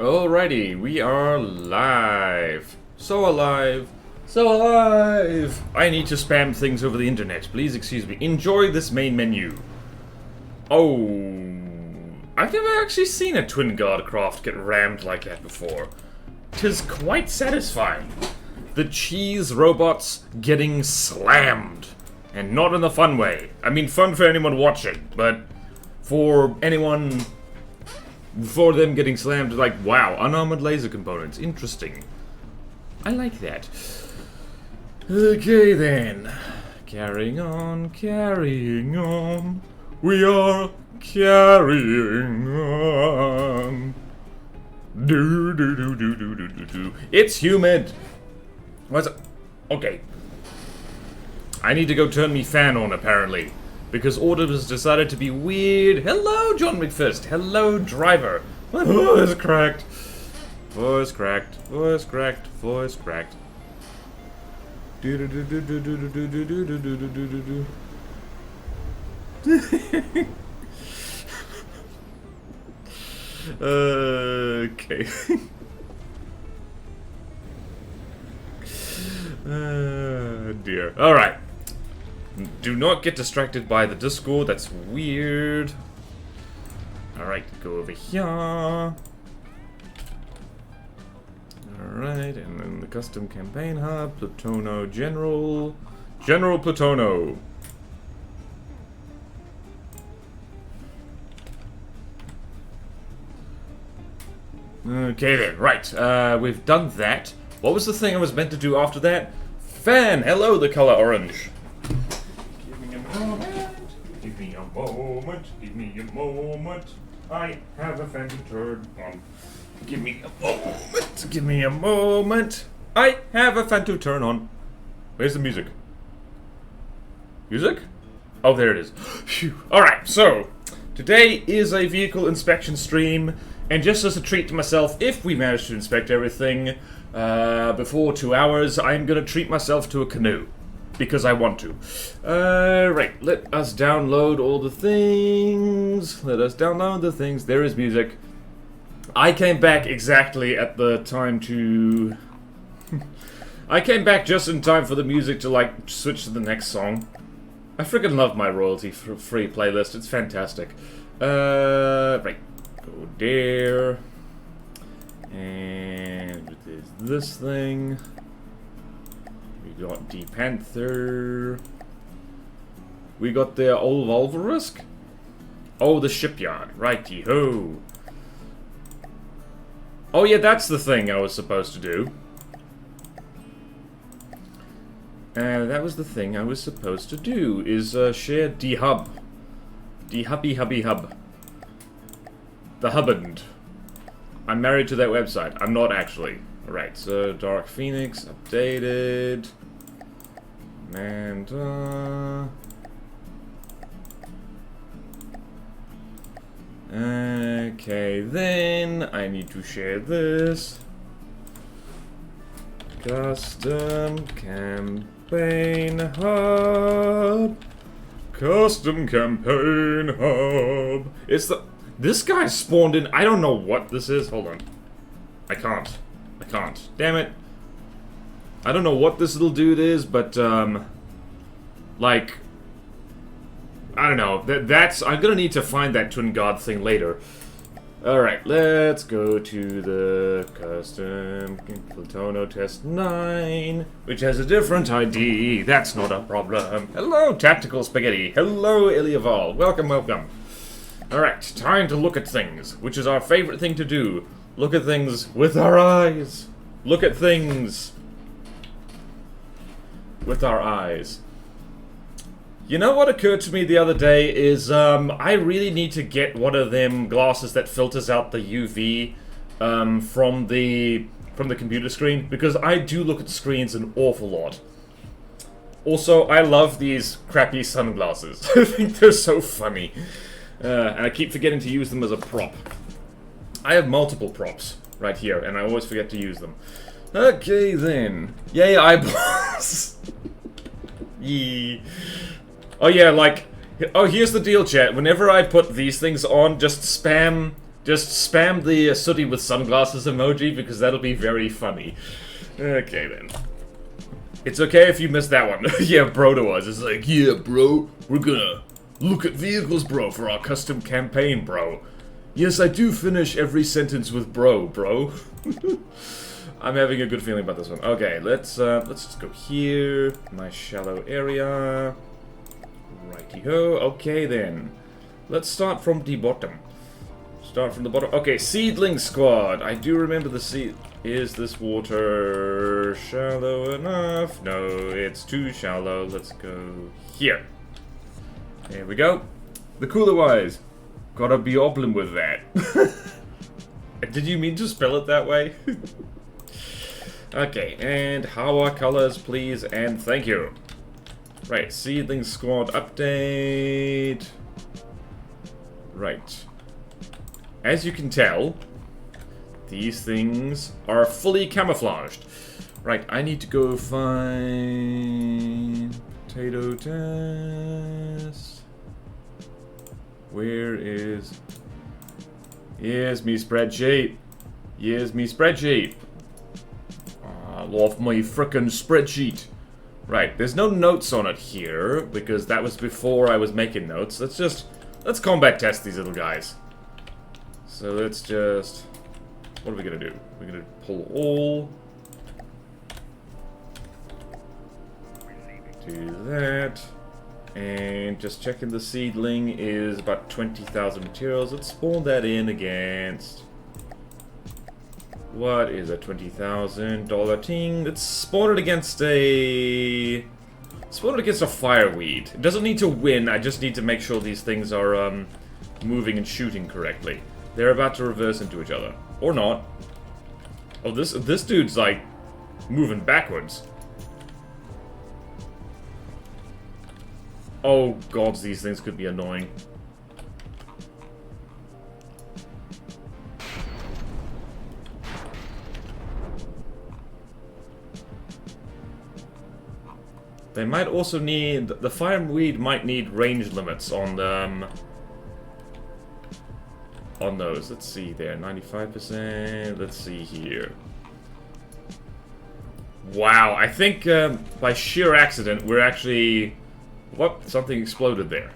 Alrighty, we are live. So alive. So alive. I need to spam things over the internet. Please excuse me. Enjoy this main menu. Oh, I've never actually seen a twin god craft get rammed like that before. 'Tis quite satisfying. The cheese robots getting slammed. And not in the fun way. I mean, fun for anyone watching, but for anyone... for them getting slammed, like, wow, unarmored laser components. Interesting. I like that. Okay, then. Carrying on, carrying on. We are carrying on. Do, do, do, do, do, do, do, do. It's humid. What's it? Okay. I need to go turn me fan on, apparently. Because Otis has decided to be weird. Hello, John McFist. Hello, driver. My voice cracked. Voice cracked. Voice cracked. Voice cracked. Do do do do do do do do do do do do do do. Okay. Dear. All right. Do not get distracted by the Discord, that's weird. Alright, go over here. Alright, and then the custom campaign hub, Plutono General. General Plutono. Okay then, right, we've done that. What was the thing I was meant to do after that? Fan! Hello, the color orange. Give me a moment, give me a moment. I have a fan to turn on. Give me a moment, give me a moment. I have a fan to turn on. Where's the music? Music? Oh, there it is. Phew. Alright, so, today is a vehicle inspection stream, and just as a treat to myself, if we manage to inspect everything before 2 hours, I'm gonna treat myself to a canoe. Because I want to. Right, let us download all the things. Let us download the things. There is music. I came back exactly at the time to... I came back just in time for the music to, like, switch to the next song. I freaking love my royalty-free playlist. It's fantastic. Right. Go there. And there's this thing. We got D Panther. We got the old Volverisk. Oh, the shipyard. Righty-ho. Oh yeah, that's the thing I was supposed to do. That was the thing I was supposed to do, is share D-Hub. D-Hubby Hubby Hub. The Hubband. I'm married to that website. I'm not actually. Alright, so Dark Phoenix, updated. And, okay, then I need to share this. Custom Campaign Hub. Custom Campaign Hub. It's the... This guy spawned in... I don't know what this is. Hold on. I can't. Damn it. I don't know what this little dude is, but, like... I don't know. That's... I'm gonna need to find that Twin God thing later. Alright, let's go to the custom Plutono Test 9, which has a different ID. That's not a problem. Hello, Tactical Spaghetti. Hello, Ilyaval. Welcome, welcome. Alright, time to look at things, which is our favorite thing to do. Look at things with our eyes. Look at things with our eyes. You know what occurred to me the other day is, I really need to get one of them glasses that filters out the UV, from the computer screen, because I do look at screens an awful lot. Also, I love these crappy sunglasses. I think they're so funny. And I keep forgetting to use them as a prop. I have multiple props right here, and I always forget to use them. Okay, then. Yay, eyeballs! Yee. Oh yeah, like... Oh, here's the deal, chat. Whenever I put these things on, just spam Just spam the sooty with sunglasses emoji because that'll be very funny. Okay then. It's okay if you missed that one. Yeah, bro to us. It's like, yeah, bro, we're gonna look at vehicles, bro, for our custom campaign, bro. Yes, I do finish every sentence with bro. I'm having a good feeling about this one. Okay, let's just go here. Nice shallow area. Righty-ho. Okay then. Let's start from the bottom. Start from the bottom. Okay, seedling squad. I do remember the seed. Is this water shallow enough? No, it's too shallow. Let's go here. There we go. The cooler wise. Gotta be oblin with that. Did you mean to spell it that way? Okay, and how are colors, please, and thank you. Right, seedling squad update. Right. As you can tell, these things are fully camouflaged. Right, I need to go find potato test. Where is... Here's me spreadsheet. Here's me spreadsheet. I love my frickin' spreadsheet. Right, there's no notes on it here, because that was before I was making notes. Let's combat test these little guys. So let's just... What are we gonna do? We're gonna pull all. Do that. And just checking the seedling is about 20,000 materials. Let's spawn that in against... What is a $20,000 ting? Let's spawn it against a... Spawn it against a fireweed. It doesn't need to win, I just need to make sure these things are moving and shooting correctly. They're about to reverse into each other. Or not. Oh, this dude's like moving backwards. Oh gods, these things could be annoying. They might also need... The fireweed might need range limits on them. On those. Let's see there. 95%. Let's see here. Wow, I think by sheer accident we're actually... Whoop, something exploded there.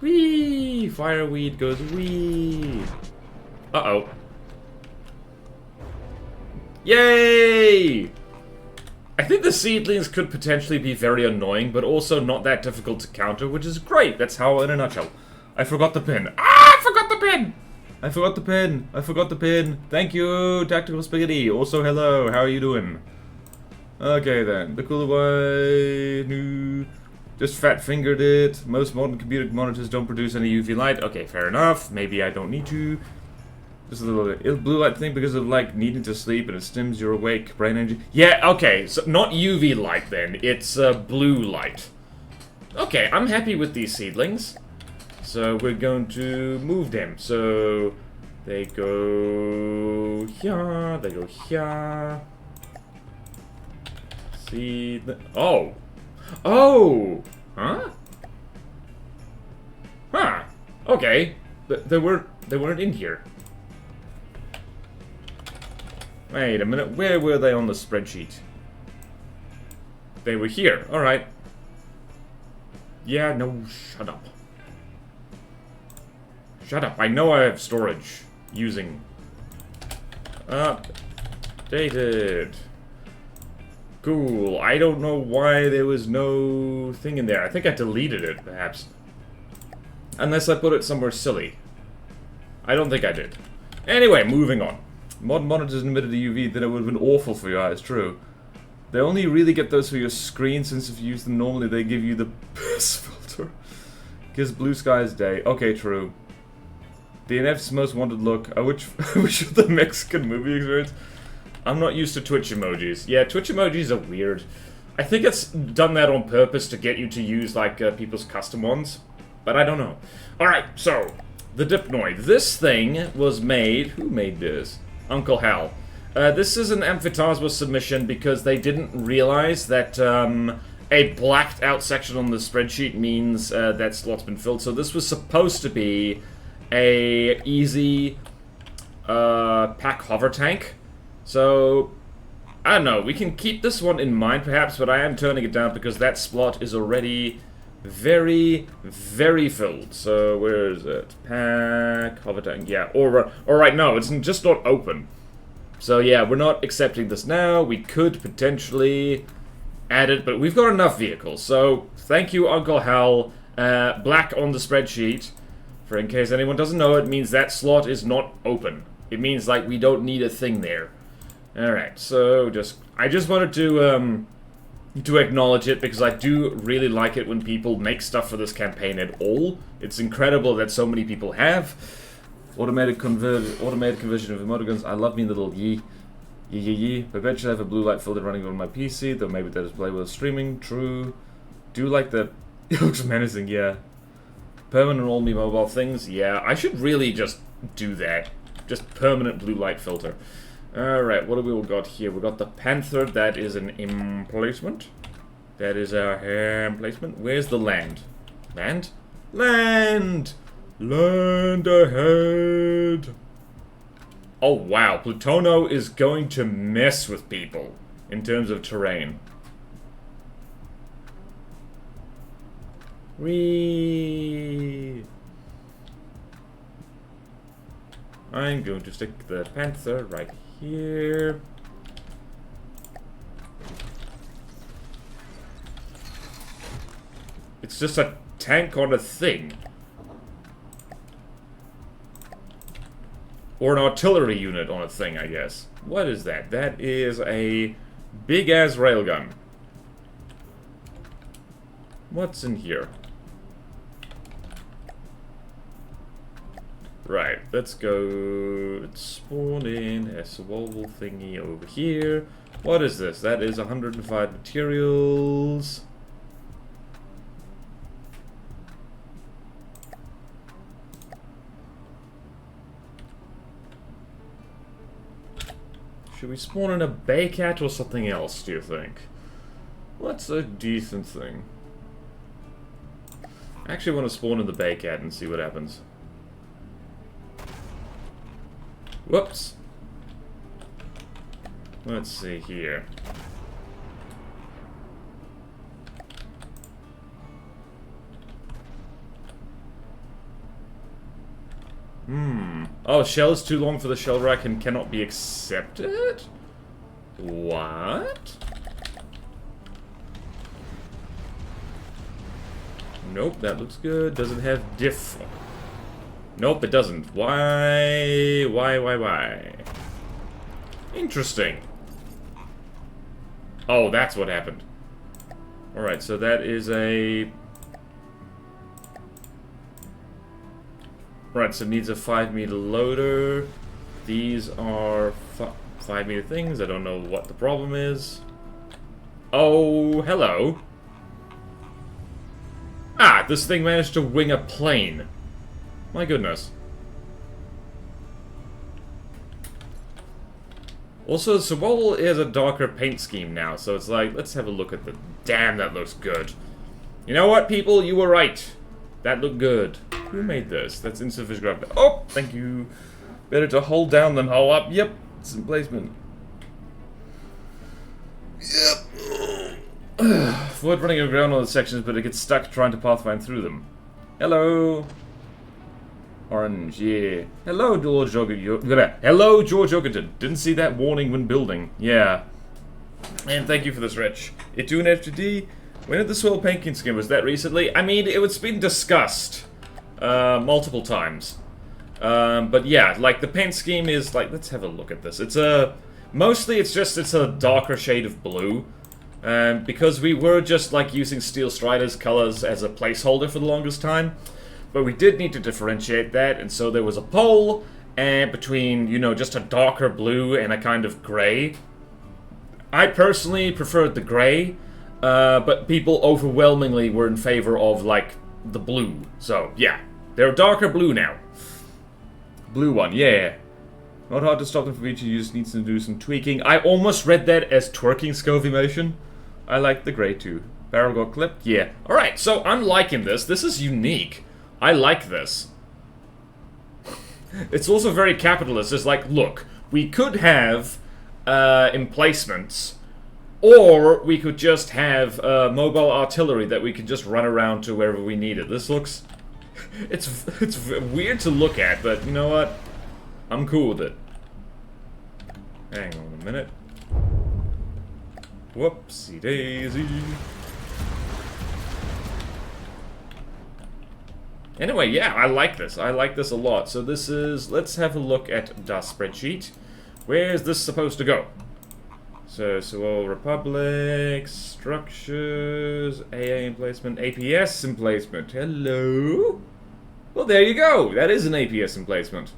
Whee! Fireweed goes whee! Uh-oh. Yay! I think the seedlings could potentially be very annoying, but also not that difficult to counter, which is great. That's how, in a nutshell. I forgot the pin. Ah! I forgot the pin! I forgot the pin. I forgot the pin. Thank you, Tactical Spaghetti. Also, hello. How are you doing? Okay, then. The cooler way. No. Just fat-fingered it. Most modern computer monitors don't produce any UV light. Okay, fair enough. Maybe I don't need to. Just a little blue light thing because of like needing to sleep and it stims your awake brain energy. Yeah, okay, so not UV light then, it's blue light. Okay, I'm happy with these seedlings. So we're going to move them. So they go here, they go here. See the oh, huh? Huh? Okay, they weren't in here. Wait a minute, where were they on the spreadsheet? They were here, alright. Yeah, no, shut up. Shut up, I know I have storage. Using. Updated. Cool, I don't know why there was no thing in there. I think I deleted it, perhaps. Unless I put it somewhere silly. I don't think I did. Anyway, moving on. Modern monitors emitted a UV, then it would have been awful for your eyes, true. They only really get those for your screen, since if you use them normally, they give you the piss filter. Gives blue skies day. Okay, true. DNF's most wanted look. I wish of the Mexican movie experience. I'm not used to Twitch emojis. Yeah, Twitch emojis are weird. I think it's done that on purpose to get you to use, like, people's custom ones. But I don't know. Alright, so, the Dipnoid. This thing was made... Who made this? Uncle Hal. This is an Amphitasma submission because they didn't realize that a blacked out section on the spreadsheet means that slot's been filled. So this was supposed to be a easy pack hover tank. So I don't know, we can keep this one in mind perhaps, but I am turning it down because that slot is already very, very filled. So where is it? Pack hover tank. Yeah, alright, no, it's just not open. So yeah, we're not accepting this now. We could potentially add it, but we've got enough vehicles. So thank you, Uncle Hal. Black on the spreadsheet, for in case anyone doesn't know, it means that slot is not open. It means like we don't need a thing there. Alright, so I just wanted to acknowledge it because I do really like it when people make stuff for this campaign at all. It's incredible that so many people have. Automated conversion of emoticons. I love me little yee. I bet you have a blue light filter running on my PC, though maybe that is playable with streaming. True. Do like the... It looks menacing, yeah. Permanent all me mobile things. Yeah, I should really just do that. Just permanent blue light filter. Alright, what have we got here? We got the Panther. That is an emplacement. That is our emplacement. Where's the land? Land? Land! Land ahead! Oh wow, Plutono is going to mess with people in terms of terrain. Whee! I'm going to stick the Panther right here. It's just a tank on a thing. Or an artillery unit on a thing, I guess. What is that? That is a big-ass railgun. What's in here? Right, let's go... Let's spawn in a swole thingy over here. What is this? That is 105 materials. Should we spawn in a bay cat or something else, do you think? What's a decent thing? I actually want to spawn in the bay cat and see what happens. Whoops. Let's see here. Oh, shell is too long for the shell rack and cannot be accepted? What? Nope, that looks good. Doesn't have diff. Nope, it doesn't. Why? Interesting. Oh, that's what happened. Alright, so that is a... Right, so it needs a 5-meter loader. These are 5-meter things. I don't know what the problem is. Oh, hello. Ah, this thing managed to wing a plane. My goodness. Also, Sewol is a darker paint scheme now, so it's like, let's have a look at the... Damn, that looks good. You know what, people? You were right. That looked good. Who made this? That's insufficient grab. Oh, thank you. Better to hold down than hold up. Yep, it's in placement. Yep. Avoid running around all the sections, but it gets stuck trying to pathfind through them. Hello. Orange, yeah. Hello, George Ogerton. Hello, George Ogerton. Didn't see that warning when building. Yeah. And thank you for this, Rich. It doing FTD. When did the swell painting scheme? Was that recently? I mean, it's been discussed multiple times. But yeah, like the paint scheme is like, let's have a look at this. It's a mostly it's a darker shade of blue. Because we were just like using Steel Strider's colors as a placeholder for the longest time. But we did need to differentiate that, and so there was a poll between, you know, just a darker blue and a kind of gray. I personally preferred the gray, but people overwhelmingly were in favor of, like, the blue. So, yeah, they're a darker blue now. Blue one, yeah. Not hard to stop them from each, you just need to do some tweaking. I almost read that as twerking Scovimation. I like the gray too. Barrel got clipped? Yeah. Alright, so I'm liking this. This is unique. I like this. It's also very capitalist. It's like, look, we could have emplacements, or we could just have mobile artillery that we could just run around to wherever we need it. This looks... It's weird to look at, but you know what? I'm cool with it. Hang on a minute. Whoopsie daisy. Anyway, yeah, I like this. I like this a lot. So this is... Let's have a look at the spreadsheet. Where's this supposed to go? So Republic, structures, AA emplacement, APS emplacement. Hello? Well, there you go. That is an APS emplacement.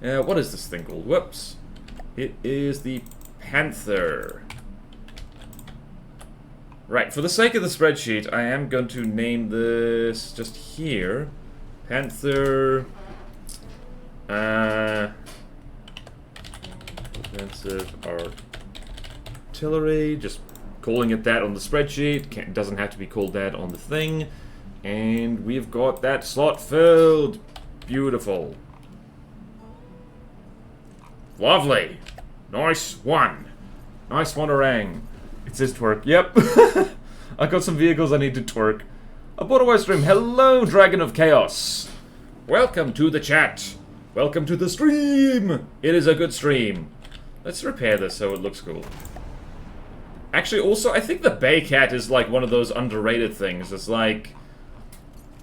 What is this thing called? Whoops. It is the Panther. Right, for the sake of the spreadsheet, I am going to name this just here. Panther... Offensive artillery. Just calling it that on the spreadsheet. Doesn't have to be called that on the thing. And we've got that slot filled. Beautiful. Lovely. Nice one. Nice one, orang. It says twerk. Yep. I got some vehicles I need to twerk. A Borderwide stream. Hello, Dragon of Chaos. Welcome to the chat. Welcome to the stream. It is a good stream. Let's repair this so it looks cool. Actually, also, I think the Bay Cat is like one of those underrated things. It's like...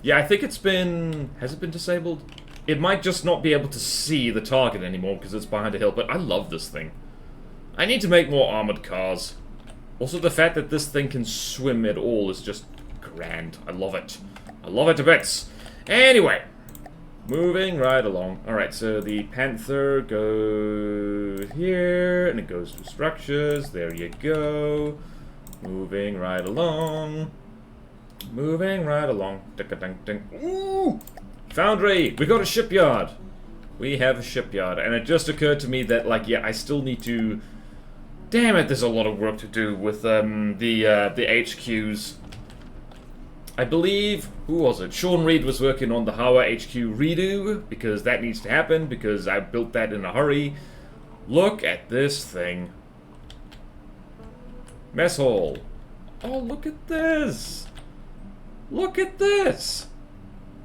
Yeah, I think it's been... Has it been disabled? It might just not be able to see the target anymore because it's behind a hill, but I love this thing. I need to make more armored cars. Also, the fact that this thing can swim at all is just grand. I love it. I love it to bits. Anyway, moving right along. Alright, so the Panther goes here, and it goes to structures. There you go. Moving right along. Moving right along. Ooh! Foundry! We got a shipyard! We have a shipyard. And it just occurred to me that, like, yeah, I still need to... Damn it, there's a lot of work to do with the HQs. I believe, who was it? Sean Reed was working on the Hawa HQ redo, because that needs to happen, because I built that in a hurry. Look at this thing. Mess hall. Oh, look at this. Look at this.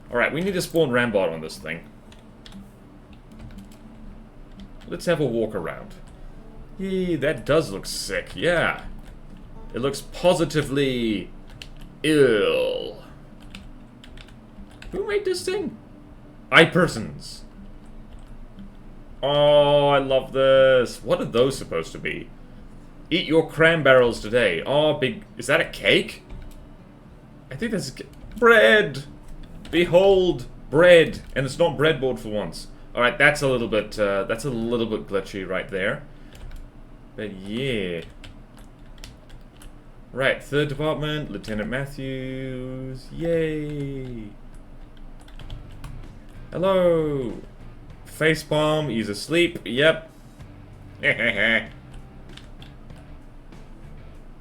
Alright, we need to spawn Rambot on this thing. Let's have a walk around. Yee, that does look sick, yeah. It looks positively ill. Who made this thing? iPersons. Oh, I love this. What are those supposed to be? Eat your cram barrels today. Oh, big... Is that a cake? I think that's bread. Behold, bread. And it's not breadboard for once. Alright, that's a little bit glitchy right there. But yeah. Right, third department, Lieutenant Matthews. Yay. Hello. Facepalm, he's asleep. Yep.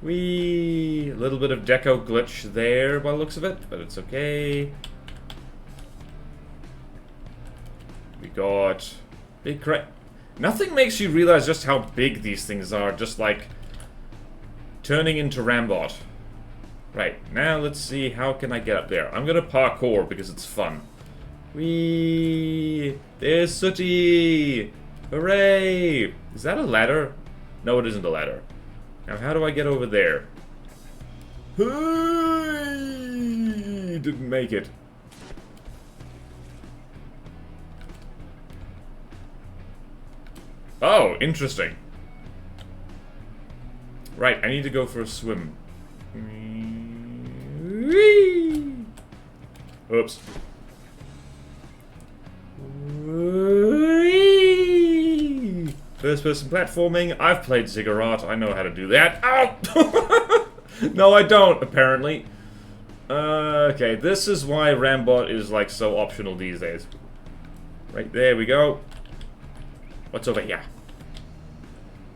Wee. A little bit of deco glitch there by the looks of it, but it's okay. We got big Nothing makes you realize just how big these things are, just like turning into Rambot. Right, now let's see, how can I get up there? I'm gonna parkour because it's fun. Whee! There's Sooty! Hooray! Is that a ladder? No, it isn't a ladder. Now how do I get over there? Hey! Didn't make it. Oh, interesting. Right, I need to go for a swim. Whee! Oops. Whee! First person platforming. I've played Ziggurat. I know how to do that. Ow! No, I don't, apparently. Okay, this is why Rambot is, like, so optional these days. Right, there we go. What's over here?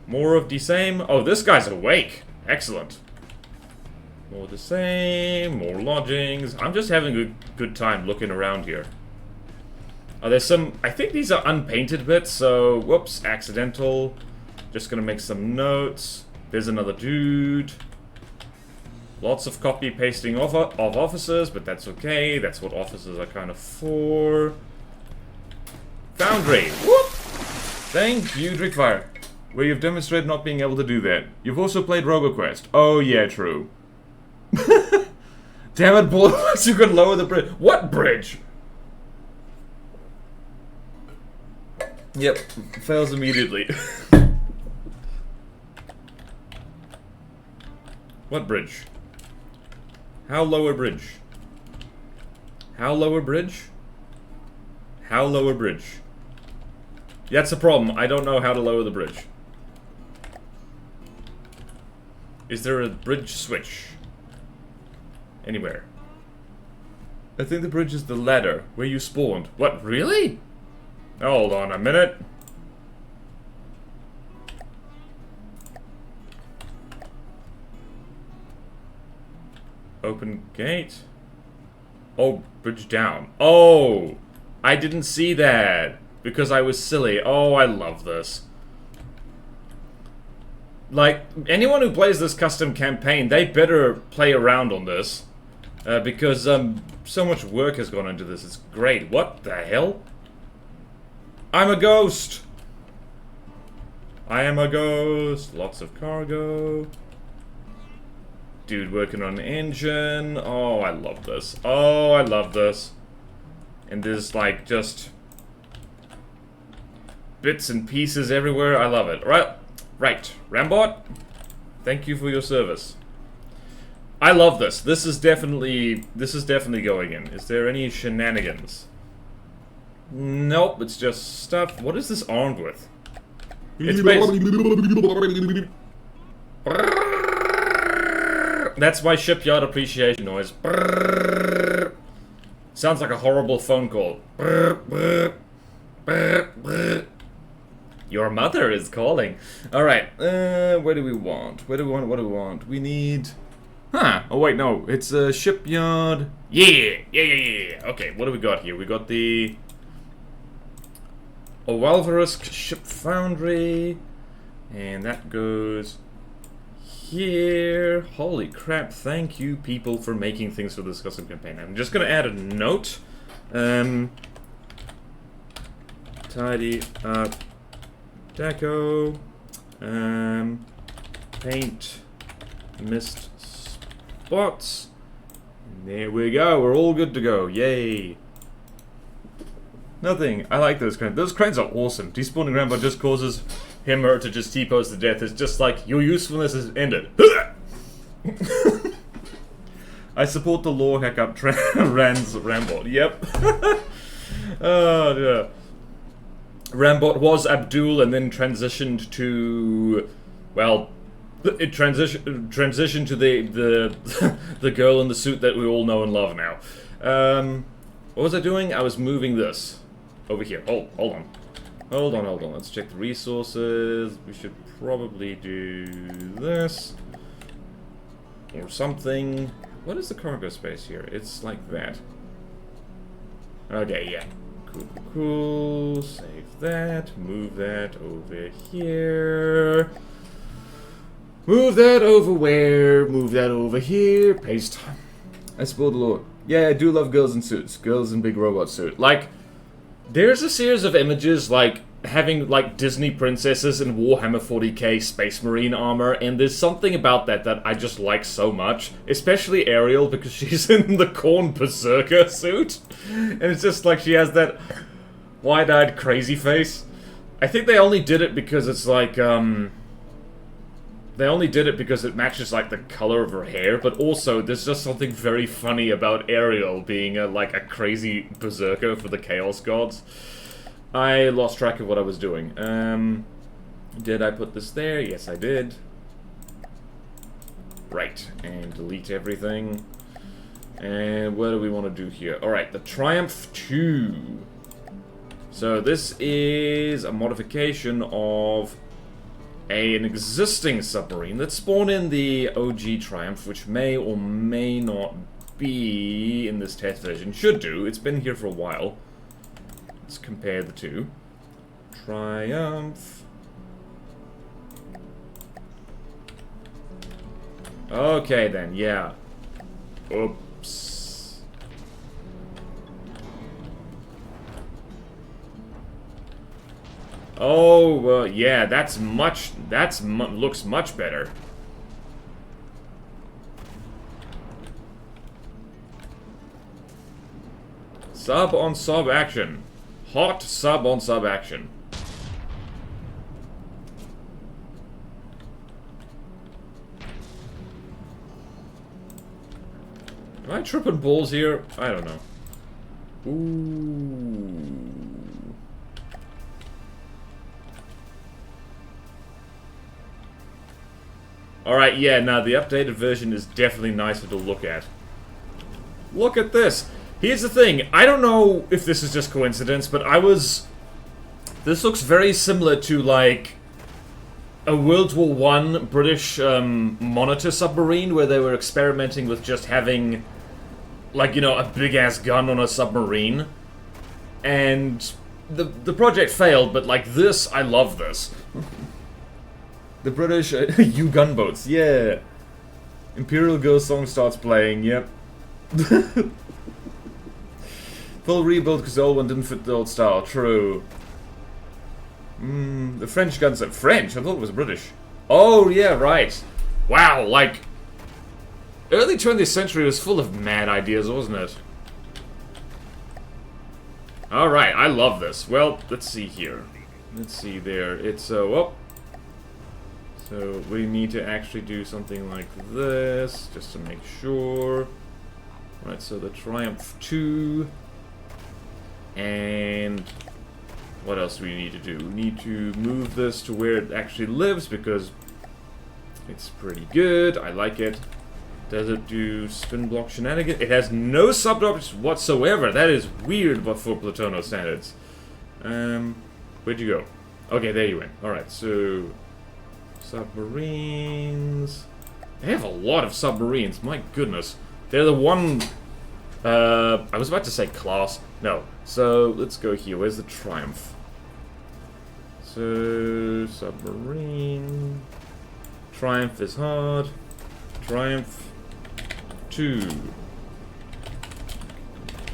More of the same. Oh, this guy's awake. Excellent. More the same, more lodgings. I'm just having a good time looking around here. Oh, there's some... I think these are unpainted bits, so... Whoops, accidental. Just gonna make some notes. There's another dude. Lots of copy-pasting of officers, but that's okay. That's what officers are kind of for. Foundry. Whoop! Thank you, Drickfire. Where you've demonstrated not being able to do that. You've also played RoboQuest. Oh, yeah, true. Damn it, Bullets, you could lower the bridge. What bridge? Yep, fails immediately. What bridge? How lower bridge? How lower bridge? How lower bridge? That's the problem. I don't know how to lower the bridge. Is there a bridge switch? Anywhere? I think the bridge is the ladder where you spawned. What, really? Hold on a minute. Open gate. Oh, bridge down. Oh! I didn't see that. Because I was silly. Oh, I love this. Like, anyone who plays this custom campaign, they better play around on this. Because, so much work has gone into this. It's great. What the hell? I'm a ghost! I am a ghost. Lots of cargo. Dude working on an engine. Oh, I love this. Oh, I love this. And there's, like, just... bits and pieces everywhere. I love it. Right. Rambot, thank you for your service. I love this. This is definitely going in. Is there any shenanigans? Nope, it's just stuff. What is this armed with? It's That's my shipyard appreciation noise. Sounds like a horrible phone call. Your mother is calling. Alright, where do we want? What do we want? We need... Huh, oh wait, no, it's a shipyard. Yeah. Okay, what do we got here? We got the... Walverisk Ship Foundry. And that goes... here. Holy crap, thank you people for making things for this custom campaign. I'm just gonna add a note. Tidy up. Deco. Paint. Missed spots. And there we go, we're all good to go. Yay. Nothing. I like those cranes. Those cranes are awesome. Despawning Rambo just causes him or her to just T-pose to death. It's just like, your usefulness is ended. I support the law hackup Rand's Rambot. Yep. Oh, yeah. Rambot was Abdul and then transitioned to... well... it transitioned to the girl in the suit that we all know and love now. What was I doing? I was moving this. Over here. Hold on. Hold on. Let's check the resources. We should probably do this. Or something. What is the cargo space here? It's like that. Okay, yeah. Cool. Save that. Move that over here. Move that over where? Move that over here. Paste. I spoiled the lore. Yeah, I do love girls in suits. Girls in big robot suit. Like, there's a series of images, like, having, like, Disney princesses in Warhammer 40k Space Marine armor, and there's something about that I just like so much. Especially Ariel, because she's in the Khorne Berserker suit. And it's just like she has that wide-eyed crazy face. I think they only did it because it's like, they only did it because it matches, like, the color of her hair, but also there's just something very funny about Ariel being, like, a crazy berserker for the Chaos Gods. I lost track of what I was doing. Did I put this there? Yes, I did. Right, and delete everything. And what do we want to do here? Alright, the Triumph 2. So this is a modification of an existing submarine. Let's spawn in the OG Triumph, which may or may not be in this test version. Should do. It's been here for a while. Let's compare the two. Triumph. Okay then, yeah. Oops. Oh, yeah, looks much better. Sub on sub action. Hot sub on sub action. Am I tripping balls here? I don't know. Ooh. Alright, yeah, now the updated version is definitely nicer to look at. Look at this! Here's the thing, I don't know if this is just coincidence, but this looks very similar to, like, a World War I British monitor submarine where they were experimenting with just having, like, you know, a big-ass gun on a submarine. And the project failed, but, like, this, I love this. The British, you gunboats, yeah. Imperial Ghost song starts playing, yep. Full rebuild because the old one didn't fit the old style, true. The French guns are French, I thought it was British. Oh, yeah, right. Wow, like, early 20th century was full of mad ideas, wasn't it? Alright, I love this. Well, let's see here. Let's see there. It's, well... So, we need to actually do something like this, just to make sure. Right, so the Triumph 2. And... what else do we need to do? We need to move this to where it actually lives, because it's pretty good. I like it. Does it do spin block shenanigans? It has no subdoors whatsoever. That is weird, but for Platono standards. Where'd you go? Okay, there you went. Alright, so... submarines... They have a lot of submarines, my goodness. They're the one... I was about to say class. No. So, let's go here. Where's the Triumph? So, submarine... Triumph is hard. Triumph 2.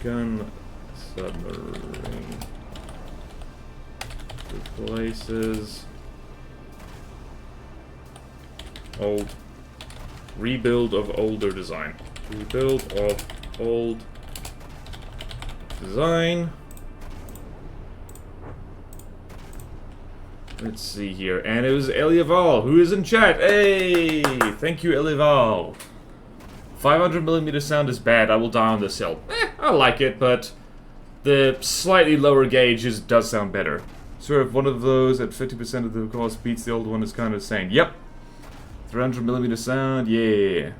Gun submarine. Replaces... old. Rebuild of older design. Rebuild of old design. Let's see here. And it was Eliaval, who is in chat. Hey! Thank you, Eliaval. 500mm sound is bad. I will die on this hill. I like it, but the slightly lower gauge does sound better. So if one of those at 50% of the cost beats the old one is kind of saying, yep. 300mm sound, yeah.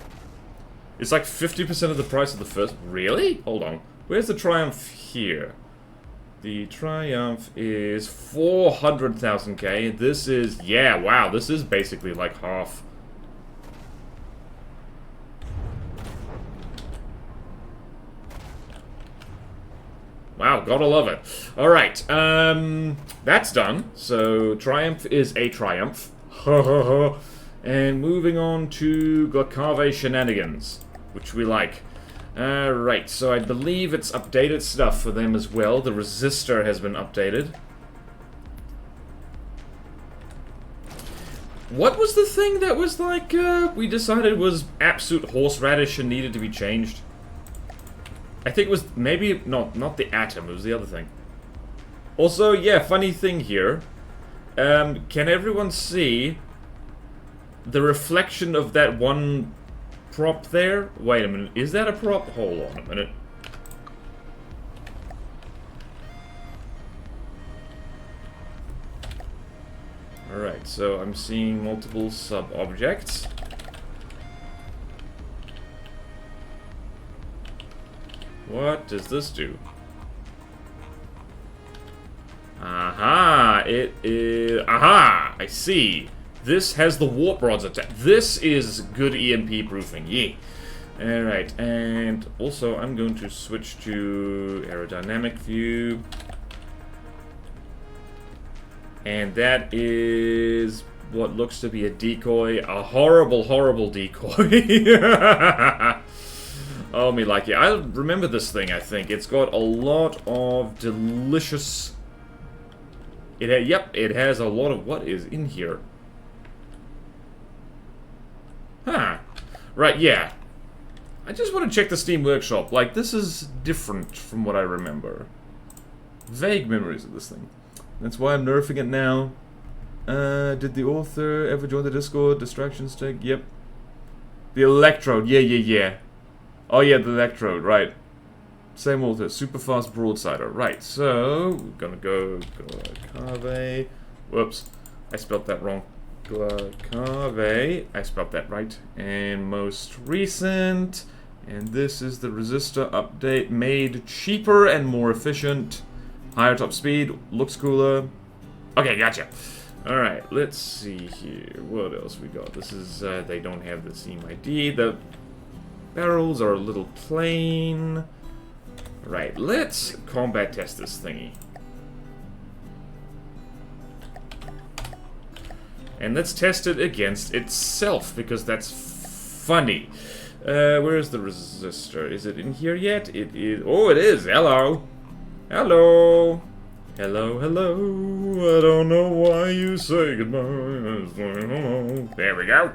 It's like 50% of the price of the first. Really? Hold on. Where's the Triumph here? The Triumph is 400,000K. This is, yeah, wow, this is basically like half. Wow, gotta love it. Alright, that's done. So, Triumph is a Triumph. And moving on to Glacave Shenanigans, which we like. Right, so I believe it's updated stuff for them as well. The resistor has been updated. What was the thing that was like, we decided was absolute horseradish and needed to be changed? I think it was maybe, not the atom, it was the other thing. Also, yeah, funny thing here. Can everyone see the reflection of that one prop there? Wait a minute, is that a prop? Hold on a minute. Alright, so I'm seeing multiple sub-objects. What does this do? Aha! It is... aha! I see. This has the warp rods attached. This is good EMP proofing. Yeah. Alright, and also I'm going to switch to aerodynamic view. And that is what looks to be a decoy. A horrible, horrible decoy. Oh, me like it. I remember this thing, I think. It's got a lot of delicious... Yep, it has a lot of... What is in here? Huh. Right, yeah. I just want to check the Steam Workshop. Like, this is different from what I remember. Vague memories of this thing. That's why I'm nerfing it now. Did the author ever join the Discord? Distraction stick? Yep. The Electrode. Yeah. Oh yeah, the Electrode, right. Same author. Super fast broadsider. Right, so... we're gonna go... Glacave. Whoops. I spelled that wrong. Glacave. I spelled that right. And most recent... and this is the resistor update. Made cheaper and more efficient. Higher top speed. Looks cooler. Okay, gotcha. Alright, let's see here. What else we got? This is... they don't have the seam ID. The barrels are a little plain. Right, let's combat test this thingy. And let's test it against itself, because that's funny. Where is the resistor? Is it in here yet? It is. Oh, it is. Hello. Hello. Hello, hello. I don't know why you say goodbye. There we go.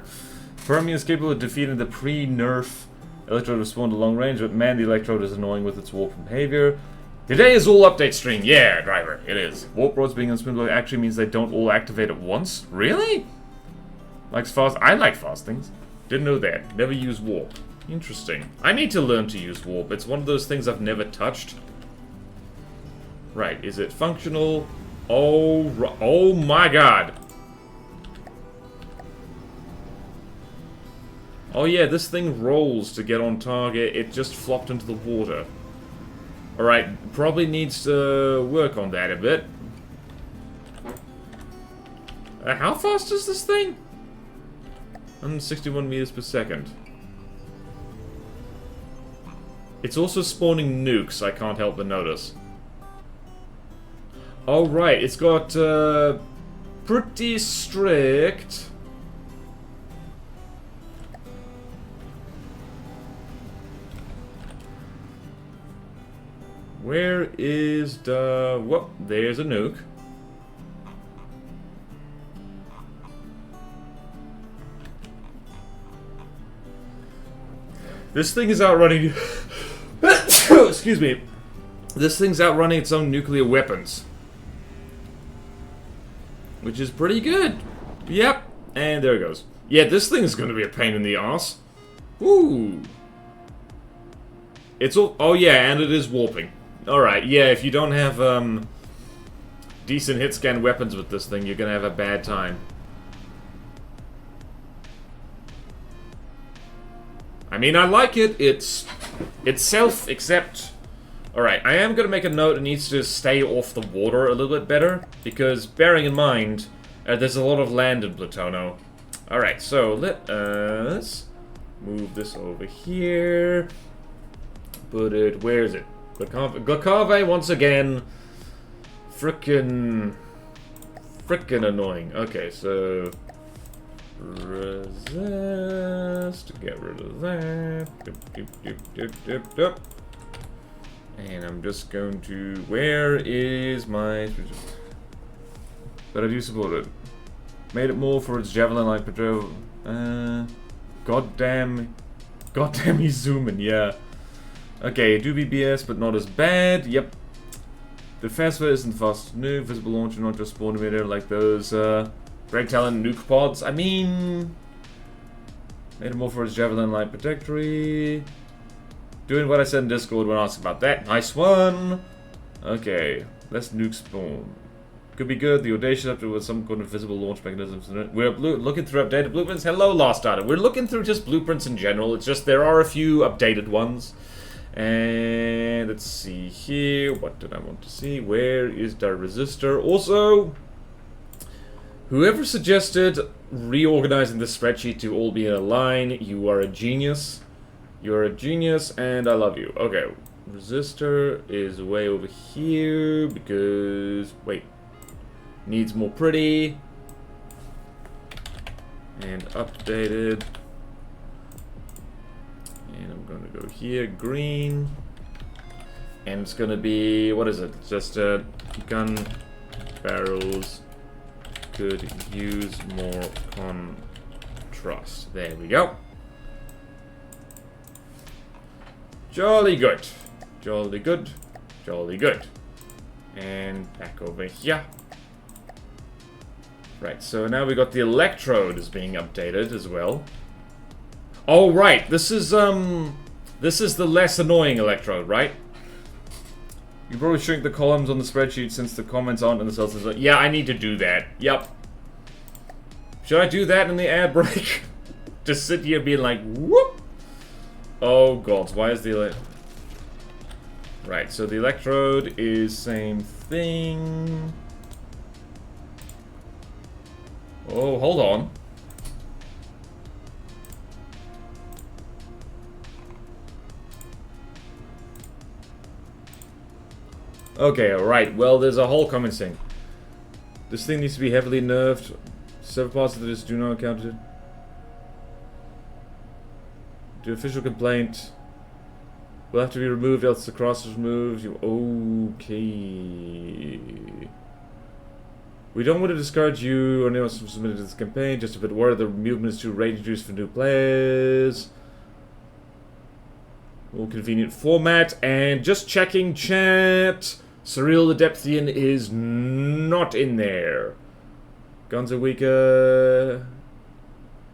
Fermion is capable of defeating the pre-nerf Electrode respond to long range, but man, the Electrode is annoying with its warp behavior. Today is all update stream. Yeah, driver, it is. Warp rods being unspindled actually means they don't all activate at once? Really? Likes fast? I like fast things. Didn't know that. Never use warp. Interesting. I need to learn to use warp. It's one of those things I've never touched. Right, is it functional? Oh my god. Oh yeah, this thing rolls to get on target. It just flopped into the water. Alright, probably needs to work on that a bit. How fast is this thing? 161 meters per second. It's also spawning nukes, I can't help but notice. Oh right, it's got pretty strict... Where is the... Whoop, there's a nuke. This thing is outrunning... Excuse me. This thing's outrunning its own nuclear weapons. Which is pretty good. Yep. And there it goes. Yeah, this thing is going to be a pain in the ass. Ooh. It's all... Oh yeah, and it is warping. Alright, yeah, if you don't have, decent hit-scan weapons with this thing, you're gonna have a bad time. I mean, I like it. It's self, except... Alright, I am gonna make a note it needs to stay off the water a little bit better, because, bearing in mind, there's a lot of land in Plutono. Alright, so let us move this over here. Put it... Where is it? Glacave once again. Frickin' annoying. Okay, so resist. Get rid of that. And I'm just going to. Where is my? But I do support it. Made it more for its javelin-like patrol. Goddamn, he's zooming. Yeah. Okay, do BBS, but not as bad. Yep. The fastware isn't fast nuke. Visible launcher, not just spawn emitter like those Great Talent nuke pods. I mean, made it more for its javelin light protectory. Doing what I said in Discord when asked about that. Nice one. Okay, less nuke spawn. Could be good. The Audacious up with some kind of visible launch mechanisms in it. We're looking through updated blueprints. Hello, Lost Data. We're looking through just blueprints in general. It's just there are a few updated ones. And let's see here. What did I want to see? Where is the resistor? Also, whoever suggested reorganizing the spreadsheet to all be in a line. You are a genius. You're a genius, and I love you. Okay, resistor is way over here because... Wait. Needs more pretty. And updated. And I'm gonna go here, green. And it's gonna be, what is it? Just gun barrels could use more contrast. There we go. Jolly good. Jolly good. Jolly good. And back over here. Right, so now we got the electrode is being updated as well. Oh, right. This is the less annoying electrode, right? You probably shrink the columns on the spreadsheet since the comments aren't in the cells. Yeah, I need to do that. Yep. Should I do that in the ad break? Just sit here being like, whoop. Oh, God. Why is the Right, so the electrode is same thing. Oh, hold on. Okay, alright. Well, there's a whole comment saying this thing needs to be heavily nerfed. Several parts of this do not account it. The official complaint will have to be removed, else the cross is removed. Okay. We don't want to discourage you or anyone from submitting to this campaign. Just a bit worried the movement is too rate reduced for new players. More convenient format. And just checking chat. Surreal the Depthian is not in there. Guns are weaker.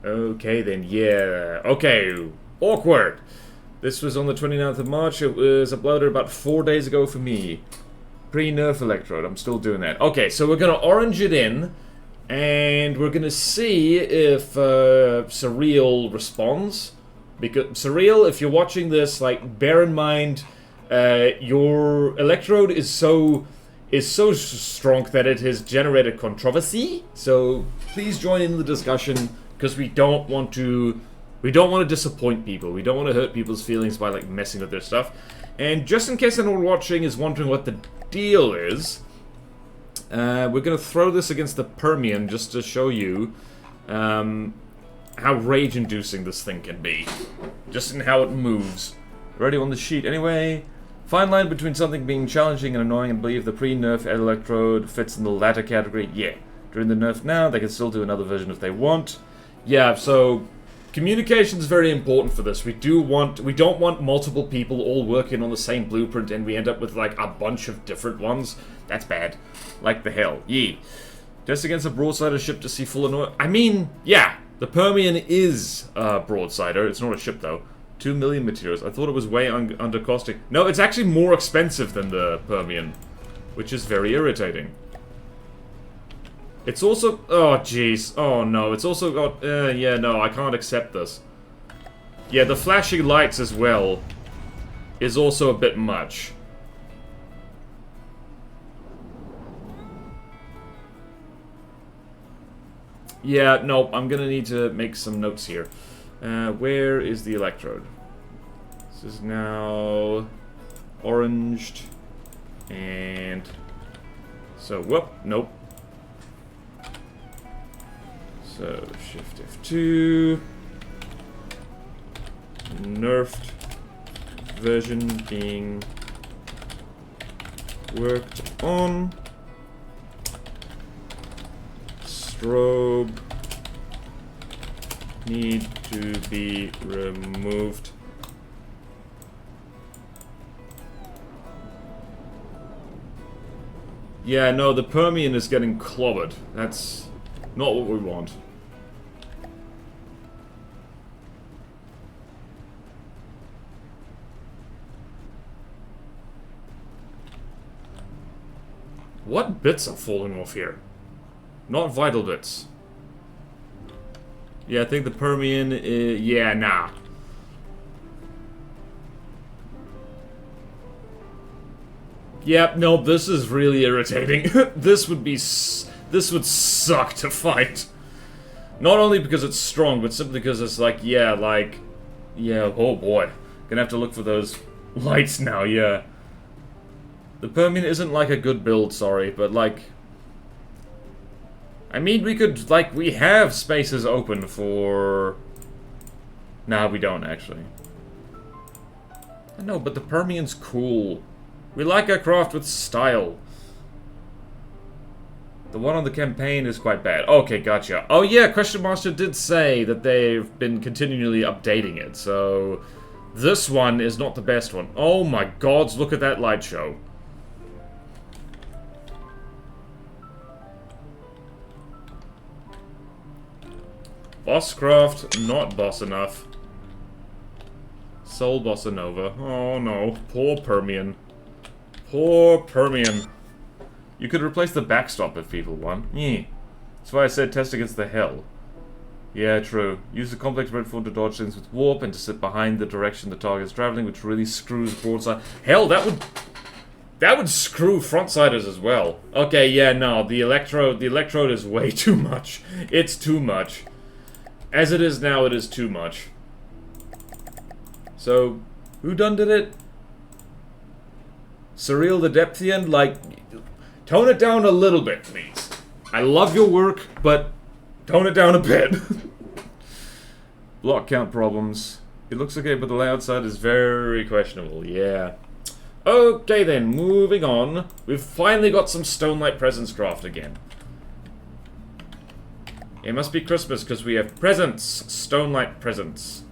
Okay then, yeah. Okay. Awkward. This was on the 29th of March. It was uploaded about 4 days ago for me. Pre-nerf electrode. I'm still doing that. Okay, so we're gonna orange it in. And we're gonna see if Surreal responds. Because Surreal, if you're watching this, like, bear in mind, your electrode is so strong that it has generated controversy. So please join in the discussion because we don't want to disappoint people. We don't want to hurt people's feelings by like messing with their stuff. And just in case anyone watching is wondering what the deal is, we're gonna throw this against the Permian just to show you how rage-inducing this thing can be. Just in how it moves. Already on the sheet anyway. Fine line between something being challenging and annoying, and believe the pre-nerf electrode fits in the latter category. Yeah. During the nerf now, they can still do another version if they want. Yeah, so communication is very important for this. We don't want multiple people all working on the same blueprint and we end up with like a bunch of different ones. That's bad. Like the hell. Yeah. Just against a broadsider ship to see full annoy. I mean, yeah. The Permian is a broadsider. It's not a ship, though. 2 million materials. I thought it was way under costing. No, it's actually more expensive than the Permian, which is very irritating. It's also... Oh, jeez. Oh, no. It's also got... yeah, no, I can't accept this. Yeah, the flashing lights as well is also a bit much. Yeah, no, I'm gonna need to make some notes here. Where is the electrode? This is now oranged. And... So, whoop, nope. So, Shift F2. Nerfed version being worked on. Strobe need to be removed. Yeah, no, the Permian is getting clobbered. That's not what we want. What bits are falling off here? Not vital bits. Yeah, I think the Permian is... Yeah, nah. Yep, no, this is really irritating. This would suck to fight. Not only because it's strong, but simply because it's like, yeah, oh boy. Gonna have to look for those lights now, yeah. The Permian isn't like a good build, sorry, but like... I mean, we could, like, we have spaces open for... Nah, we don't, actually. I know, but the Permian's cool. We like our craft with style. The one on the campaign is quite bad. Okay, gotcha. Oh yeah, Question Master did say that they've been continually updating it, so... This one is not the best one. Oh my gods, look at that light show. Bosscraft, not boss enough. Soul Bossa Nova. Oh no, poor Permian. Poor Permian. You could replace the backstop if people want. Yeah. That's why I said test against the hell. Yeah, true. Use the complex red form to dodge things with warp and to sit behind the direction the target is traveling, which really screws broadside. Hell, that would screw frontsiders as well. Okay, yeah, no, the electrode is way too much. It's too much. As it is now, it is too much. So, who done did it? Surreal the Depthian? Like, tone it down a little bit, please. I love your work, but tone it down a bit. Block count problems. It looks okay, but the layout side is very questionable. Yeah. Okay then, moving on. We've finally got some Stonelight Presence craft again. It must be Christmas because we have presents. Stonelight presents.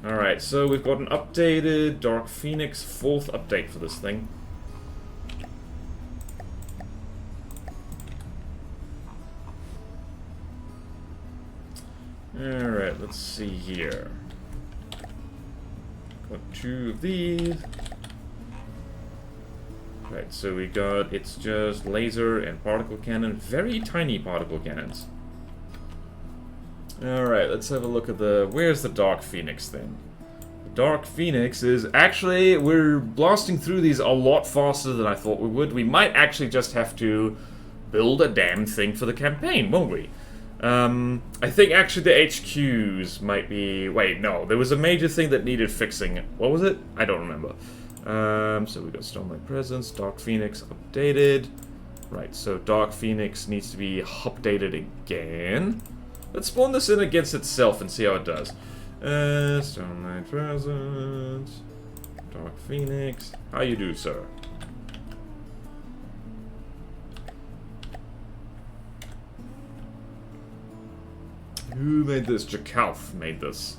Alright, so we've got an updated Dark Phoenix 4th update for this thing. Alright, let's see here. Got 2 of these. Right, so we got, it's just laser and particle cannon, very tiny particle cannons. Alright, let's have a look at the, where's the Dark Phoenix then? The Dark Phoenix is, actually, we're blasting through these a lot faster than I thought we would. We might actually just have to build a damn thing for the campaign, won't we? I think actually the HQs might be, wait, no, there was a major thing that needed fixing. What was it? I don't remember. So we got Stonelight Presence, Dark Phoenix updated. Right, so Dark Phoenix needs to be updated again. Let's spawn this in against itself and see how it does. Stonelight Presence, Dark Phoenix. How you do, sir? Who made this? Jakalf made this.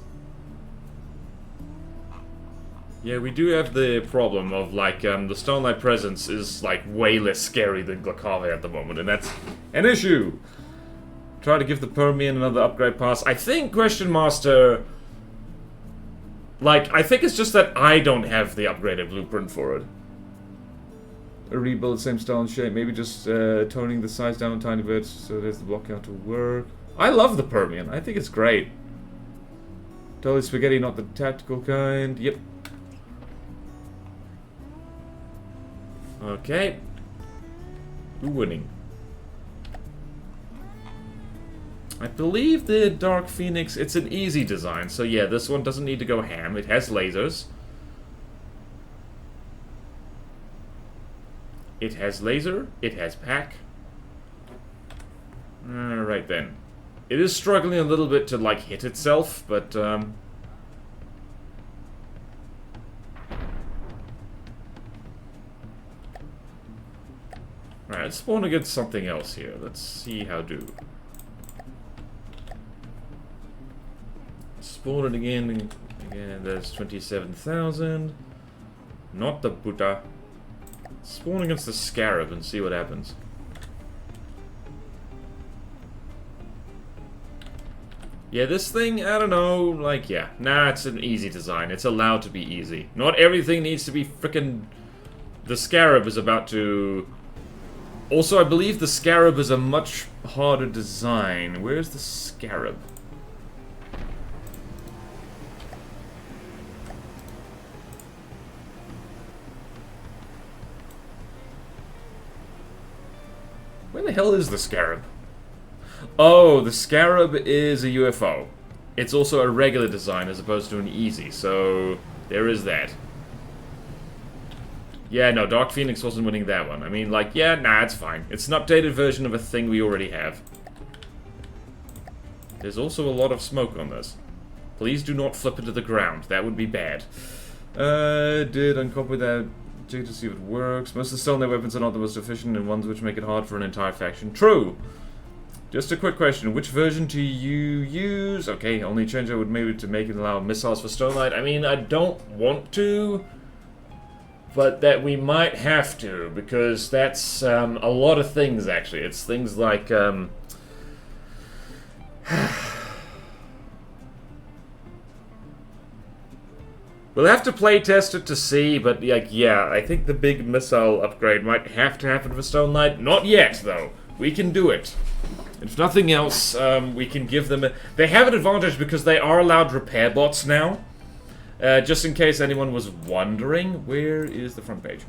Yeah, we do have the problem of, like, the Stonelight Presence is, like, way less scary than Glakave at the moment, and that's an issue. Try to give the Permian another upgrade pass. I think, Question Master... Like, I think it's just that I don't have the upgraded blueprint for it. A rebuild, same style and shape, maybe just toning the size down a tiny bit so there's the block out to work. I love the Permian, I think it's great. Totally spaghetti, not the tactical kind, yep. Okay. Who winning? I believe the Dark Phoenix, it's an easy design, so yeah, this one doesn't need to go ham. It has lasers. It has laser. It has pack. Alright then. It is struggling a little bit to, like, hit itself, but, Alright, let's spawn against something else here. Let's see how do. Spawn it again. Again, there's 27,000. Not the Buddha. Spawn against the Scarab and see what happens. Yeah, this thing, I don't know, like, yeah. Nah, it's an easy design. It's allowed to be easy. Not everything needs to be frickin'... The Scarab is about to... Also, I believe the Scarab is a much harder design. Where's the Scarab? Where the hell is the Scarab? Oh, the Scarab is a UFO. It's also a regular design as opposed to an easy, so there is that. Yeah, no, Dark Phoenix wasn't winning that one. I mean, like, yeah, nah, it's fine. It's an updated version of a thing we already have. There's also a lot of smoke on this. Please do not flip it to the ground. That would be bad. Did uncopy that to see if it works. Most of the stolen weapons are not the most efficient and ones which make it hard for an entire faction. True! Just a quick question. Which version do you use? Okay, only change I would maybe to make it allow missiles for Stonelight. I mean, I don't want to, but that we might have to, because that's a lot of things, actually. It's things like... We'll have to play test it to see, but like, yeah, I think the big missile upgrade might have to happen for Stone Knight. Not yet, though. We can do it. If nothing else, we can give them they have an advantage because they are allowed repair bots now. Just in case anyone was wondering, where is the front page?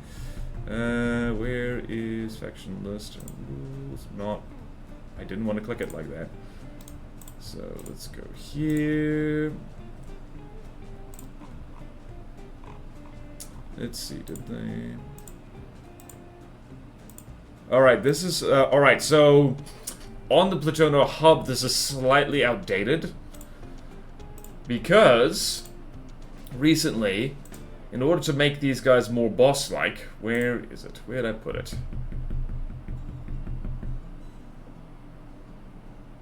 Where is faction list and rules? Not. I didn't want to click it like that. So let's go here. Let's see, did they... Alright, this is... Alright, so... On the Platono hub, this is slightly outdated. Because... Recently, in order to make these guys more boss-like... Where is it? Where did I put it?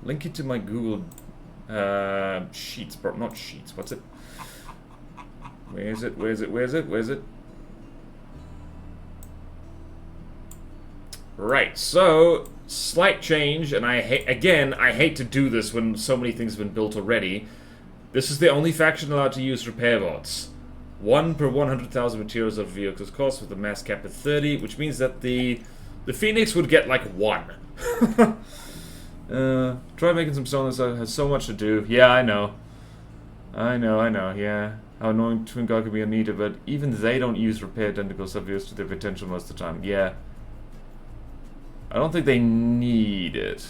Link it to my Google... Sheets, bro. Not Sheets, what's it? Where is it? Where is it? Where is it? Where is it? Right, so, slight change, and I hate to do this when so many things have been built already. This is the only faction allowed to use repair bots. 1 per 100,000 materials of vehicles cost with a mass cap of 30, which means that the Phoenix would get like 1. Try making some stone that has so much to do. Yeah, I know, yeah. How annoying Twin God can be unneeded, but even they don't use repair tentacles obvious to their potential most of the time. Yeah. I don't think they need it.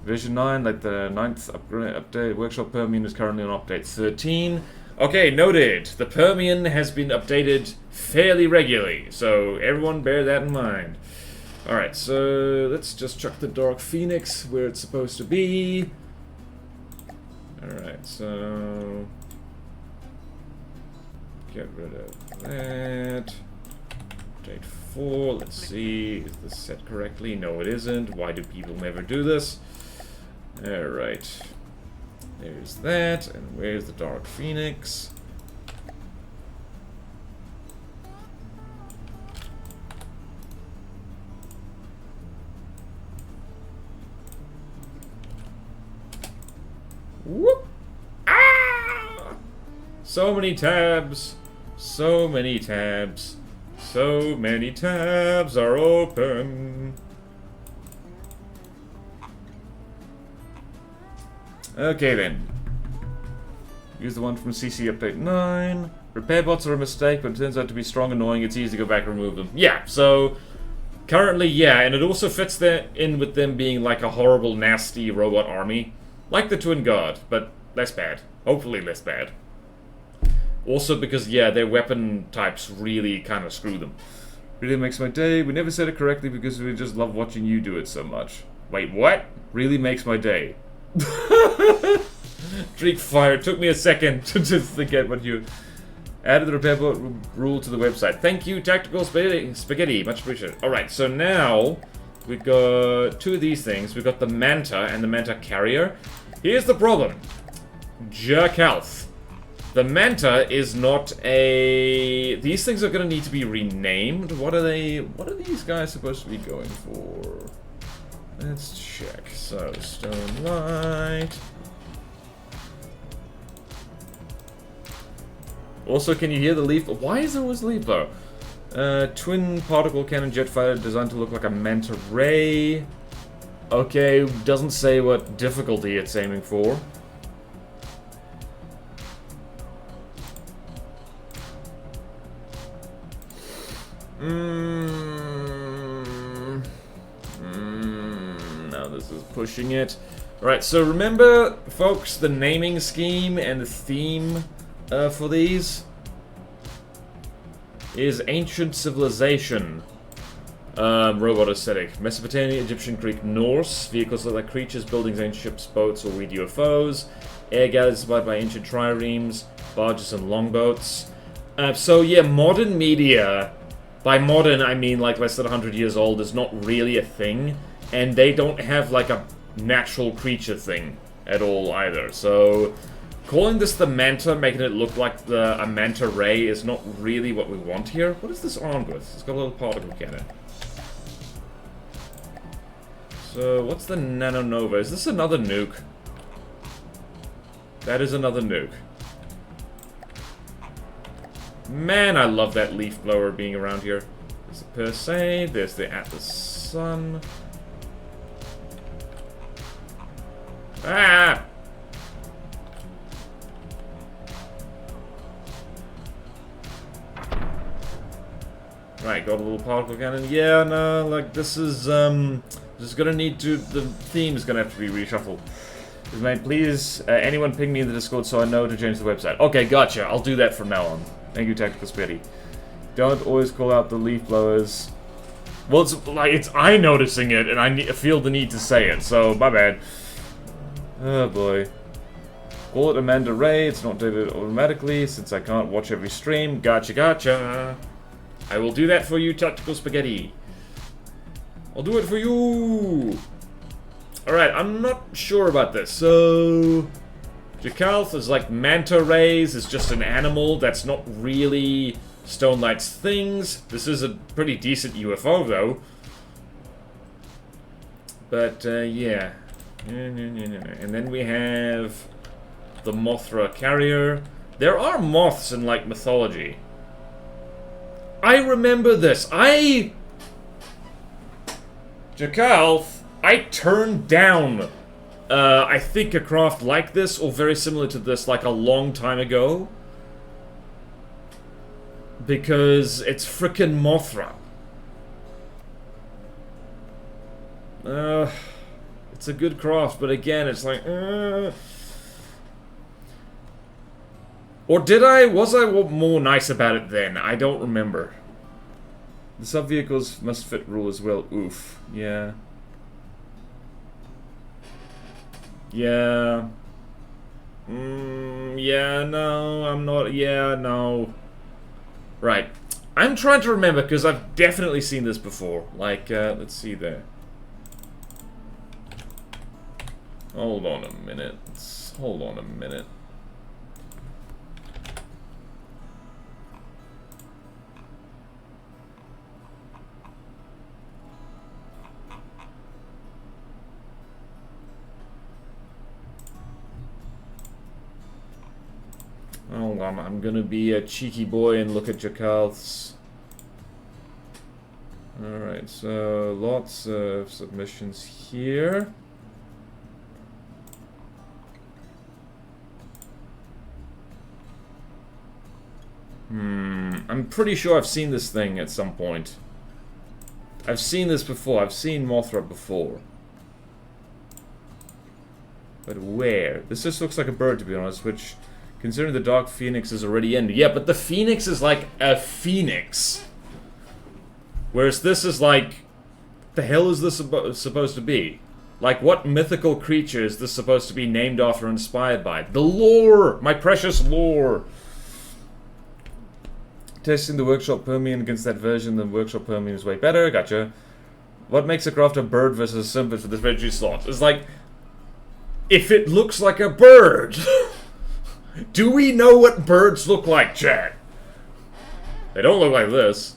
Version 9, like the 9th update, Workshop Permian is currently on update 13. Okay, noted. The Permian has been updated fairly regularly, so everyone bear that in mind. Alright, so let's just chuck the Dark Phoenix where it's supposed to be. Alright, so... Get rid of that. Update 4, let's see, is this set correctly? No, it isn't. Why do people never do this? Alright. There's that, and where's the Dark Phoenix? Whoop! Ah! So many tabs! So many tabs! So many tabs are open. Okay then. Use the one from CC Update 9. Repair bots are a mistake, but it turns out to be strong, annoying. It's easy to go back and remove them. Yeah, so currently, yeah, and it also fits in with them being like a horrible, nasty robot army. Like the Twin God, but less bad. Hopefully less bad. Also because, yeah, their weapon types really kind of screw them. Really makes my day. We never said it correctly because we just love watching you do it so much. Wait, what? Really makes my day. Streak fire. Took me a second to just get what you... Added the repair bot rule to the website. Thank you, Tactical Spaghetti. Much appreciated. Alright, so now we've got 2 of these things. We've got the Manta and the Manta Carrier. Here's the problem. Jerk health. The Manta is not a... These things are going to need to be renamed. What are these guys supposed to be going for? Let's check. So, Stone Light. Also, can you hear the leaf? Why is there always leaf though? Twin particle cannon jet fighter designed to look like a Manta Ray. Okay, doesn't say what difficulty it's aiming for. No, this This is pushing it. Alright, so remember, folks, the naming scheme and the theme for these is ancient civilization. Robot aesthetic. Mesopotamia, Egyptian, Greek, Norse. Vehicles look like creatures, buildings, ancient ships, boats, or weird UFOs. Air gathered supplied by ancient triremes, barges, and longboats. So yeah, modern media, by modern I mean like less than 100 years old, is not really a thing. And they don't have like a natural creature thing at all either. So calling this the manta, making it look like a manta ray is not really what we want here. What is this armed with? It's got a little particle cannon. So what's the Nano Nova? Is this another nuke? That is another nuke. Man, I love that leaf blower being around here. There's the Perseid, there's the Atlas Sun. Ah! Right, got a little particle cannon. Yeah, no, like this is just gonna need to. The theme is gonna have to be reshuffled. Mate, please, anyone ping me in the Discord so I know to change the website. Okay, gotcha. I'll do that from now on. Thank you, Tactical Spitty. Don't always call out the leaf blowers. Well, it's like I noticing it, and I feel the need to say it. So my bad. Oh boy. Call it Amanda Ray. It's not dated automatically since I can't watch every stream. Gotcha, gotcha. I will do that for you, Tactical Spaghetti. I'll do it for you. Alright, I'm not sure about this. So Jakalth is like manta rays, is just an animal that's not really Stone Knight's things. This is a pretty decent UFO though. But yeah. And then we have the Mothra carrier. There are moths in like mythology. I remember this. Jakalth, I turned down, I think a craft like this, or very similar to this, like a long time ago. Because it's frickin' Mothra. It's a good craft, but again, it's like, Or did I? Was I more nice about it then? I don't remember. The sub-vehicles must fit rule as well. Oof. Yeah. Yeah. Yeah, no, I'm not. Yeah, no. Right. I'm trying to remember, because I've definitely seen this before. Like, let's see there. Hold on a minute. Hold on a minute. Hold on, I'm gonna be a cheeky boy and look at Jakalth's. Alright, so lots of submissions here. I'm pretty sure I've seen this thing at some point. I've seen this before. I've seen Mothra before. But where? This just looks like a bird, to be honest, which, considering the Dark Phoenix is already in. Yeah, but the Phoenix is like a phoenix. Whereas this is like, the hell is this supposed to be? Like, what mythical creature is this supposed to be named after, inspired by? The lore! My precious lore! Testing the Workshop Permian against that version, the Workshop Permian is way better. Gotcha. What makes a craft a bird versus a Simpet for this veggie slot? It's like, if it looks like a bird. Do we know what birds look like, chat? They don't look like this.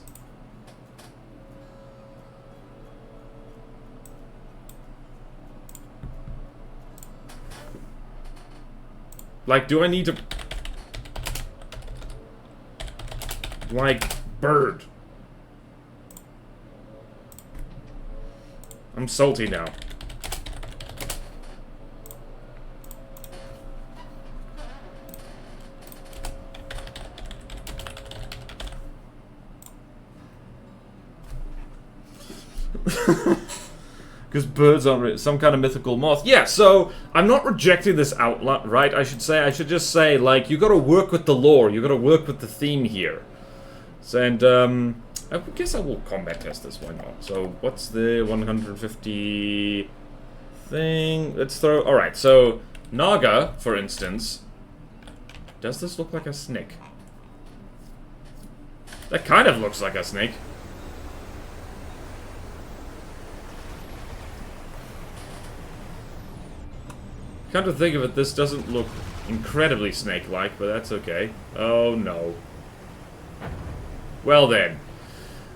Like, do I need to... Like, bird. I'm salty now. Because birds aren't some kind of mythical moth. Yeah, so I'm not rejecting this outright. I should just say, like, you got to work with the lore. You got to work with the theme here. So, and I guess I will combat test this. Why not? So what's the 150 thing? Let's throw. All right. So Naga, for instance, does this look like a snake? That kind of looks like a snake. Come to think of it, this doesn't look incredibly snake-like, but that's okay. Oh no. Well then.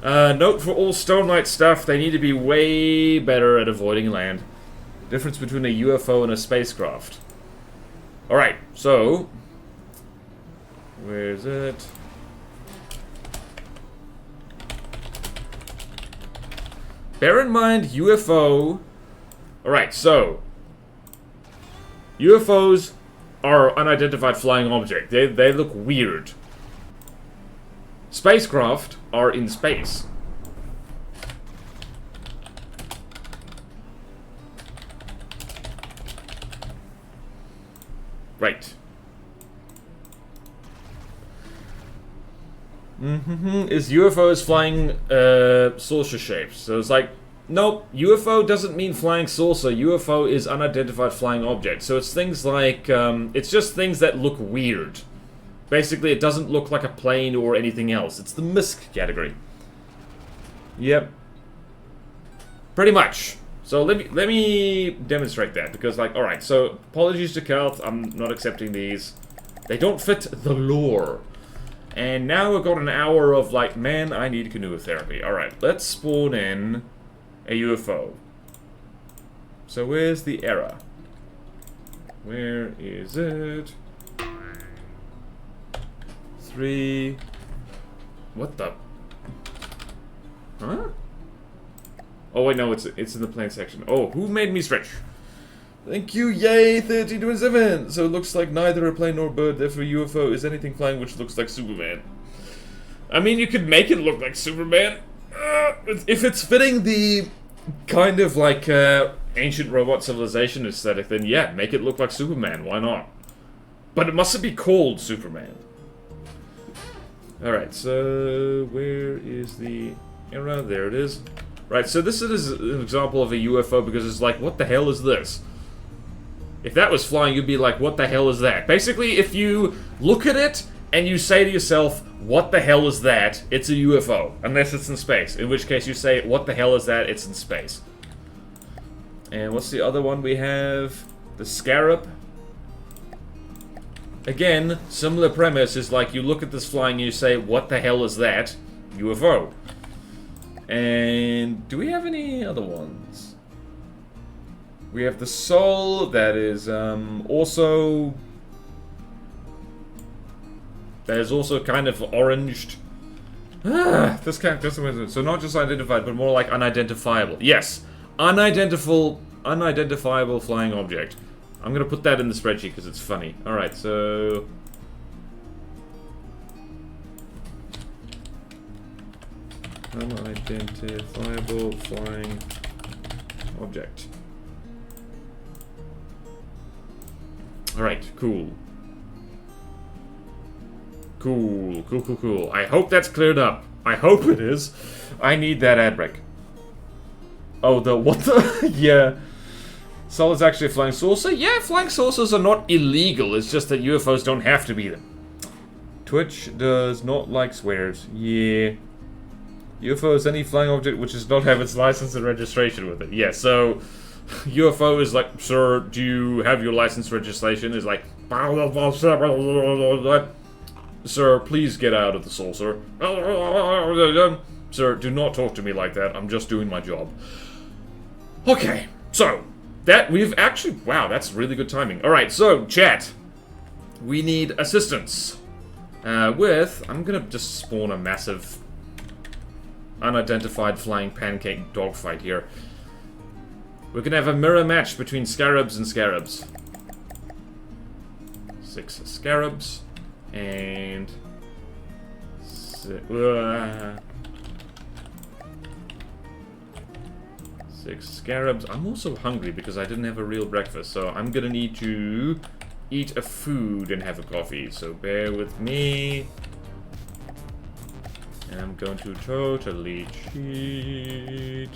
Note for all Stone Knight stuff, they need to be way better at avoiding land. Difference between a UFO and a spacecraft. Alright, so... where's it? Bear in mind, UFO... Alright, so... UFOs are unidentified flying object. They look weird. Spacecraft are in space. Right. Is UFOs flying saucer shapes? So it's like, nope, UFO doesn't mean flying saucer. UFO is unidentified flying object. So it's things like, it's just things that look weird. Basically, it doesn't look like a plane or anything else. It's the MISC category. Yep. Pretty much. So let me demonstrate that, because, like, alright, so apologies to Kelth, I'm not accepting these. They don't fit the lore. And now we've got an hour of, like, man, I need canoe therapy. Alright, let's spawn in a UFO. So where's the error? Where is it? 3... What the... Huh? Oh wait, no, it's in the plane section. Oh, who made me stretch? Thank you, yay, 1327! So it looks like neither a plane nor bird, therefore UFO is anything flying which looks like Superman. I mean, you could make it look like Superman. If it's fitting the kind of like ancient robot civilization aesthetic, then yeah, make it look like Superman, why not? But it mustn't be called Superman. Alright, so where is the error? There it is. Right, so this is an example of a UFO because it's like, what the hell is this? If that was flying, you'd be like, what the hell is that? Basically, if you look at it and you say to yourself, what the hell is that? It's a UFO, unless it's in space. In which case you say, what the hell is that? It's in space. And what's the other one we have? The Scarab. Again, similar premise is like you look at this flying and you say, what the hell is that? UFO. And do we have any other ones? We have the Soul, that is also... that is also kind of oranged. This kind of, so not just identified, but more like unidentifiable. Yes, unidentifiable flying object. I'm gonna put that in the spreadsheet because it's funny. Alright, so... unidentifiable flying object. Alright, cool. Cool. I hope that's cleared up. I hope it is. I need that ad break. Oh, the what the? Yeah. Solid's actually a flying saucer? Yeah, flying saucers are not illegal. It's just that UFOs don't have to be them. Twitch does not like swears. Yeah. UFO is any flying object which does not have its license and registration with it. Yeah, so UFO is like, sir, do you have your license registration? Is like, sir, please get out of the saucer. Sir, do not talk to me like that. I'm just doing my job. Okay, so that we've actually, wow, that's really good timing. All right, so chat, we need assistance with. I'm gonna just spawn a massive unidentified flying pancake dogfight here. We're gonna have a mirror match between scarabs and scarabs. 6 scarabs and 6 6 scarabs. I'm also hungry because I didn't have a real breakfast, so I'm gonna need to eat a food and have a coffee. So bear with me. And I'm going to totally cheat.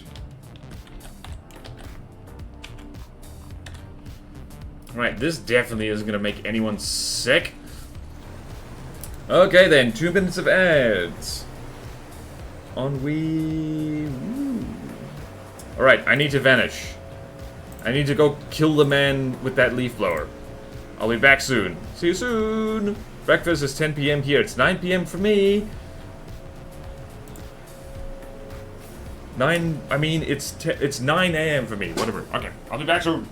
Right, this definitely isn't gonna make anyone sick. Okay then, 2 minutes of ads. On we... Alright, I need to vanish. I need to go kill the man with that leaf blower. I'll be back soon. See you soon! Breakfast is 10 PM here. It's 9 PM for me. It's 9 AM for me. Whatever. Okay, I'll be back soon.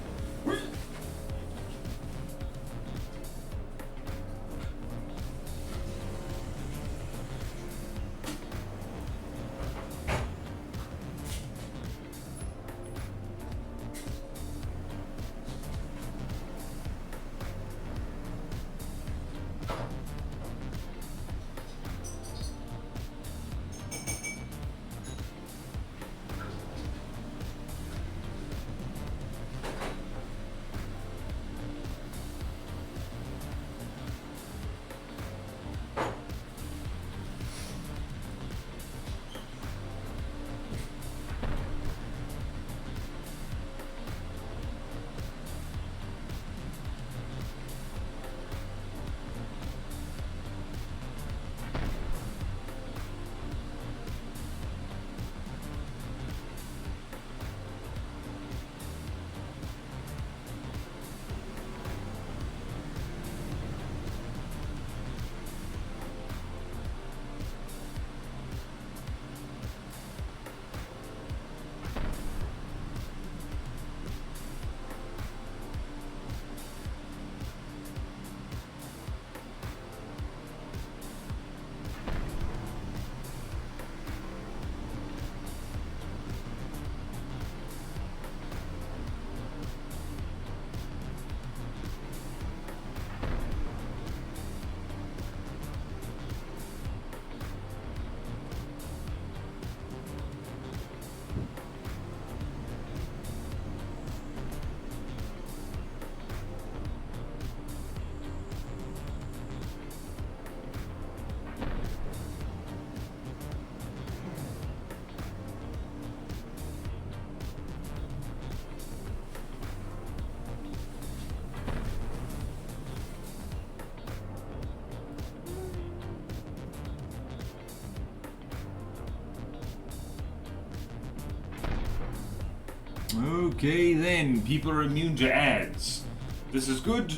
Okay then, people are immune to ads. This is good,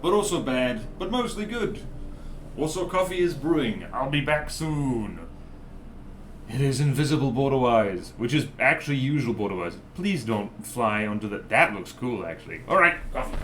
but also bad, but mostly good. Also, coffee is brewing. I'll be back soon. It is invisible border-wise, which is actually usual border-wise. Please don't fly onto the... That looks cool, actually. Alright, coffee.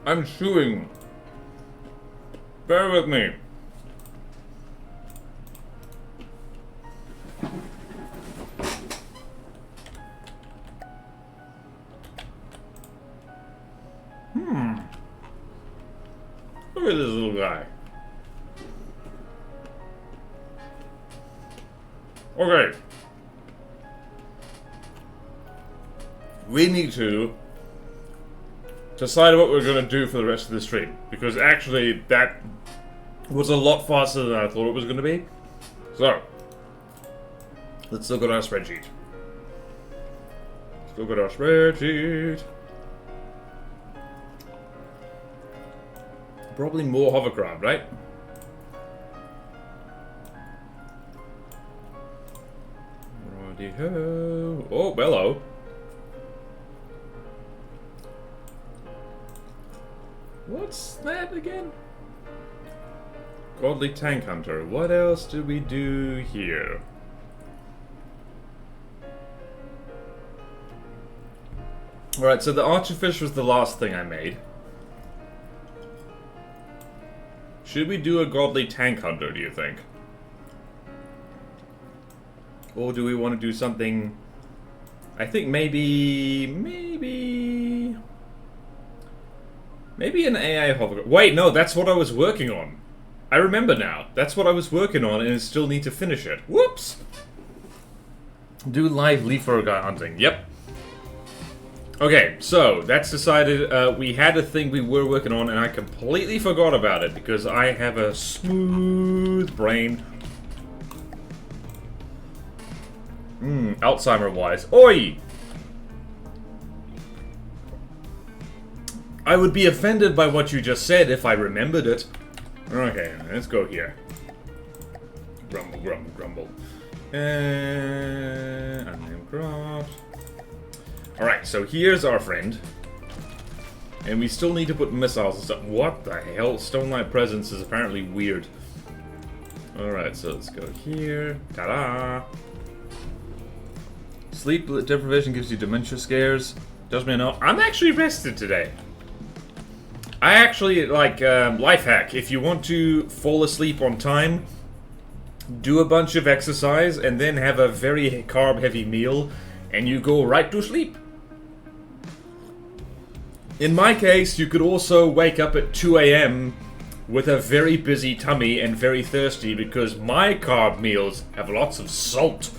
I'm chewing. Bear with me. Look at this little guy. Okay. We need to decide what we're going to do for the rest of the stream. Because actually, that was a lot faster than I thought it was going to be. So, let's look at our spreadsheet. Let's look at our spreadsheet. Probably more hovercraft, right? Righty-ho. Oh, hello. What's that again? Godly Tank Hunter. What else do we do here? Alright, so the Archerfish was the last thing I made. Should we do a Godly Tank Hunter, do you think? Or do we want to do something... I think maybe an AI hover... Wait, no, that's what I was working on. I remember now. That's what I was working on, and I still need to finish it. Whoops! Do live leaf guy hunting. Yep. Okay, so that's decided. We had a thing we were working on, and I completely forgot about it because I have a smooth brain. Alzheimer-wise. Oi! I would be offended by what you just said if I remembered it. Okay, let's go here. Grumble, grumble, grumble. Unnamed craft. Alright, so here's our friend. And we still need to put missiles and stuff. What the hell? Stonelight Presence is apparently weird. Alright, so let's go here. Ta-da! Sleep deprivation gives you dementia scares. Does me no. I'm actually rested today. I actually, like, life hack. If you want to fall asleep on time, do a bunch of exercise, and then have a very carb-heavy meal, and you go right to sleep. In my case, you could also wake up at 2 AM with a very busy tummy and very thirsty, because my carb meals have lots of salt.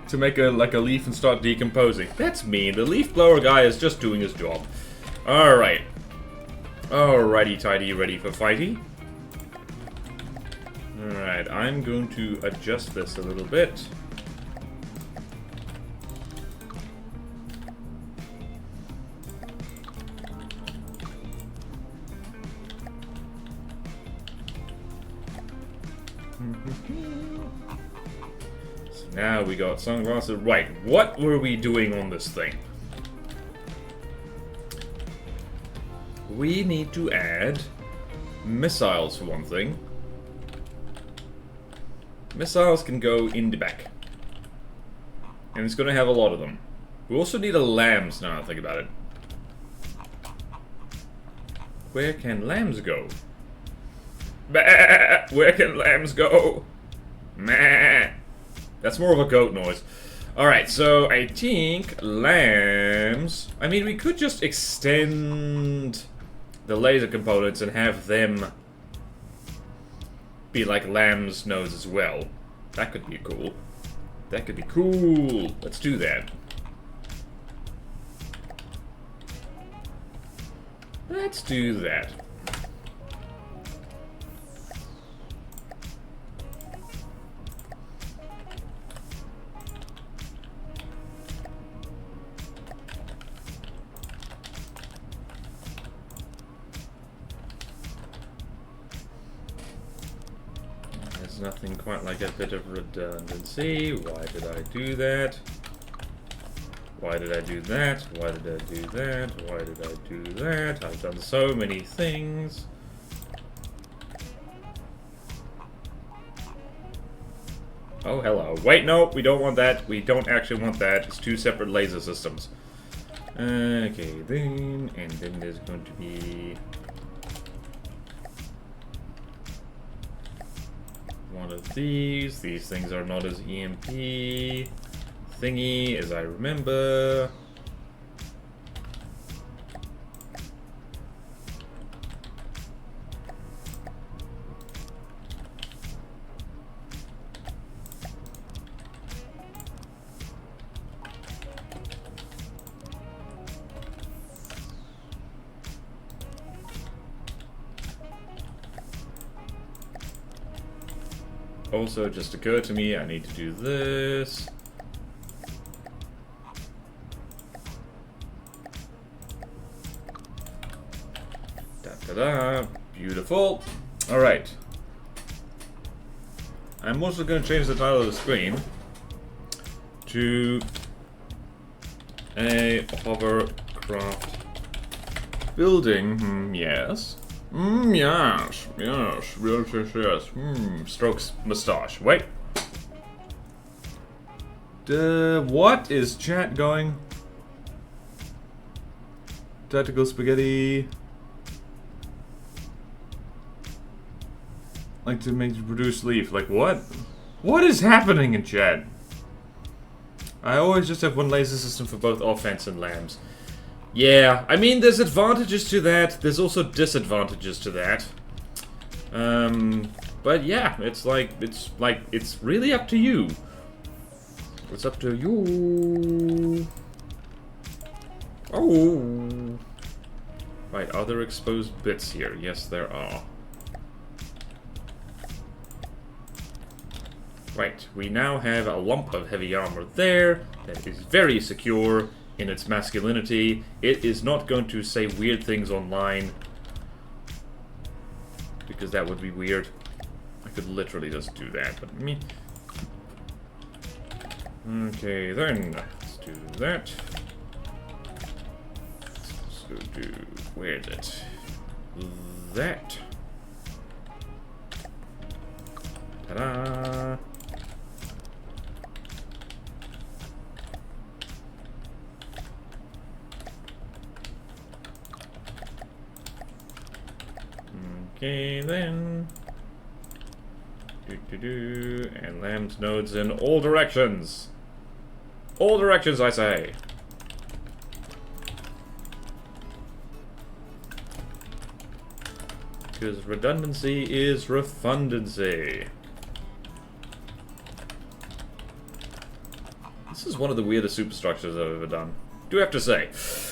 To make a leaf and start decomposing. That's mean. The leaf blower guy is just doing his job. Alright. Alrighty tidy, ready for fighty. Alright, I'm going to adjust this a little bit. So now we got sunglasses. Right, what were we doing on this thing? We need to add missiles for one thing. Missiles can go in the back. And it's going to have a lot of them. We also need a lambs now I think about it. Where can lambs go? Bah! Where can lambs go? Meh! That's more of a goat noise. Alright, so I think lambs... I mean, we could just extend the laser components and have them be like lamb's nose as well. That could be cool. That could be cool. Let's do that. Let's do that. Nothing quite like a bit of redundancy. Why did I do that? Why did I do that? Why did I do that? Why did I do that? I've done so many things. Oh, hello. Wait, no, we don't want that. We don't actually want that. It's two separate laser systems. Okay, then, and then there's going to be one of these. These things are not as EMP thingy as I remember. Also, just occurred to me, I need to do this. Da-da-da. Beautiful. Alright. I'm also going to change the title of the screen to a hovercraft building. Yes. Yes. Yes. Yes. Strokes moustache. Wait. What is chat going? Tactical spaghetti. Like to make produce leaf. Like what? What is happening in chat? I always just have one laser system for both offense and lambs. Yeah, I mean there's advantages to that. There's also disadvantages to that. But yeah, it's really up to you. It's up to you. Oh. Right, are there exposed bits here? Yes, there are. Right, we now have a lump of heavy armor there that is very secure in its masculinity. It is not going to say weird things online, because that would be weird. I could literally just do that, but me. Okay, then let's do that. Let's go do, where is it? That. Ta-da! Okay, then. And lamb's nodes in all directions. All directions, I say. Because redundancy is refundancy. This is one of the weirdest superstructures I've ever done. Do have to say.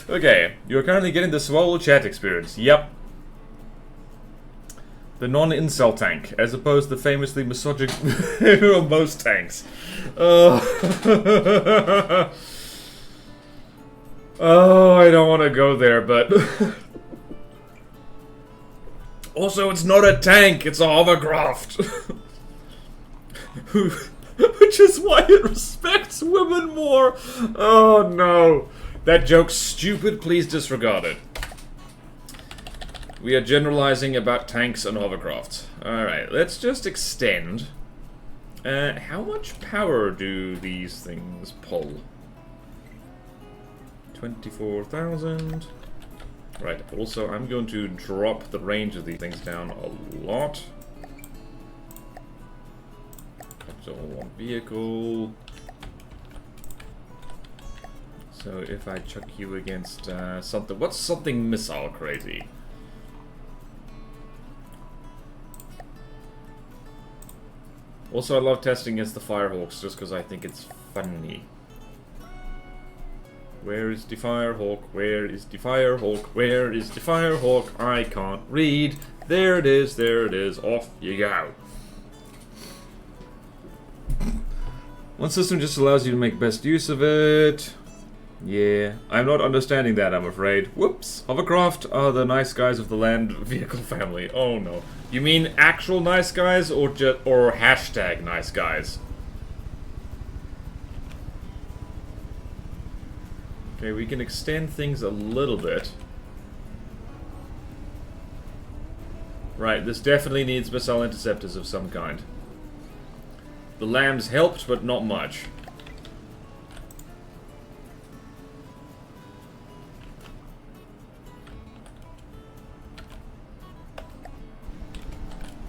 Okay, you're currently getting the swole chat experience. Yep. The non-incel tank, as opposed to the famously misogynistic most tanks. Oh, I don't want to go there, but... Also, it's not a tank, it's a hovercraft. Which is why it respects women more. Oh, no. That joke's stupid, please disregard it. We are generalizing about tanks and hovercrafts. Alright, let's just extend. How much power do these things pull? 24,000. Right, also I'm going to drop the range of these things down a lot. Up to one vehicle. So if I chuck you against something... What's something missile crazy? Also, I love testing against the Firehawks just because I think it's funny. Where is the Firehawk? Where is the Firehawk? Where is the Firehawk? I can't read. There it is, there it is. Off you go. One system just allows you to make best use of it. Yeah, I'm not understanding that, I'm afraid. Whoops. Hovercraft are the nice guys of the land vehicle family. Oh no. You mean actual nice guys or hashtag nice guys? Okay, we can extend things a little bit. Right, this definitely needs missile interceptors of some kind. The lambs helped, but not much.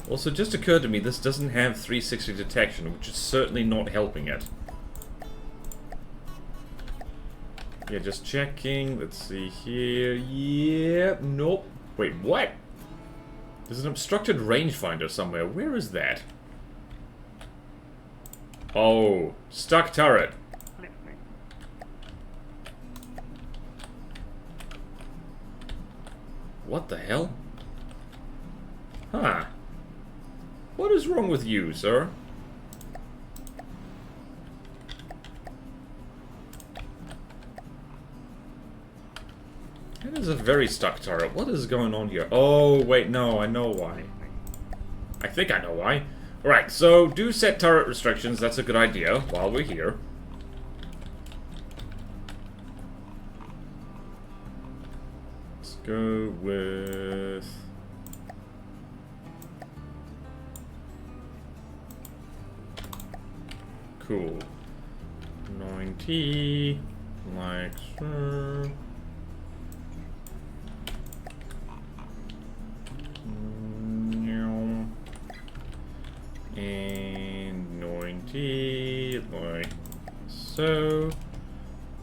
Also, just occurred to me, this doesn't have 360 detection, which is certainly not helping it. Yeah, just checking. Let's see here. Yeah, nope. Wait, what? There's an obstructed rangefinder somewhere. Where is that? Oh, stuck turret. What the hell? Huh. What is wrong with you, sir? is a very stuck turret. What is going on here? Oh, wait, no, I know why. I think I know why. Alright, so do set turret restrictions. That's a good idea while we're here. Let's go with... Cool. 90, like so. And 90, like so.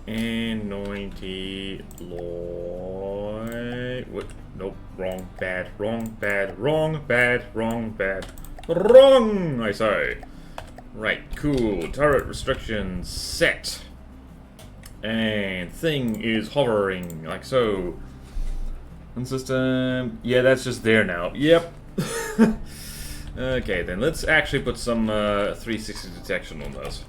And 90, like... What? Nope, wrong, bad, wrong, bad, wrong, bad, wrong, bad. Wrong, I say. Right, cool. Turret restrictions set. And thing is hovering, like so. And system... Yeah, that's just there now. Yep. Okay, then let's actually put some 360 detection on those.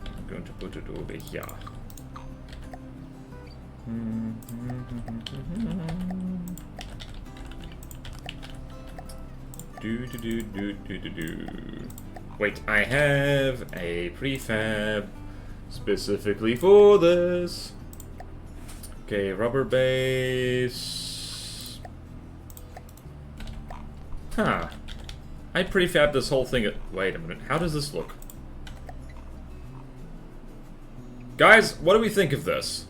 I'm going to put it over here. Wait, I have a prefab specifically for this. Okay, rubber base. Huh. I prefabbed this whole thing at... Wait a minute, how does this look? Guys, what do we think of this?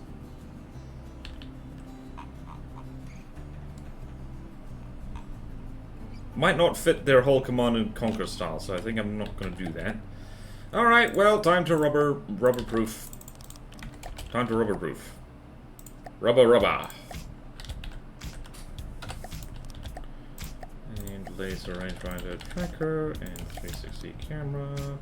Might not fit their whole Command and Conquer style, so I think I'm not going to do that. Alright, well, time to rubber-proof. Time to rubber-proof. Rubber. And laser rangefinder tracker and 360 camera.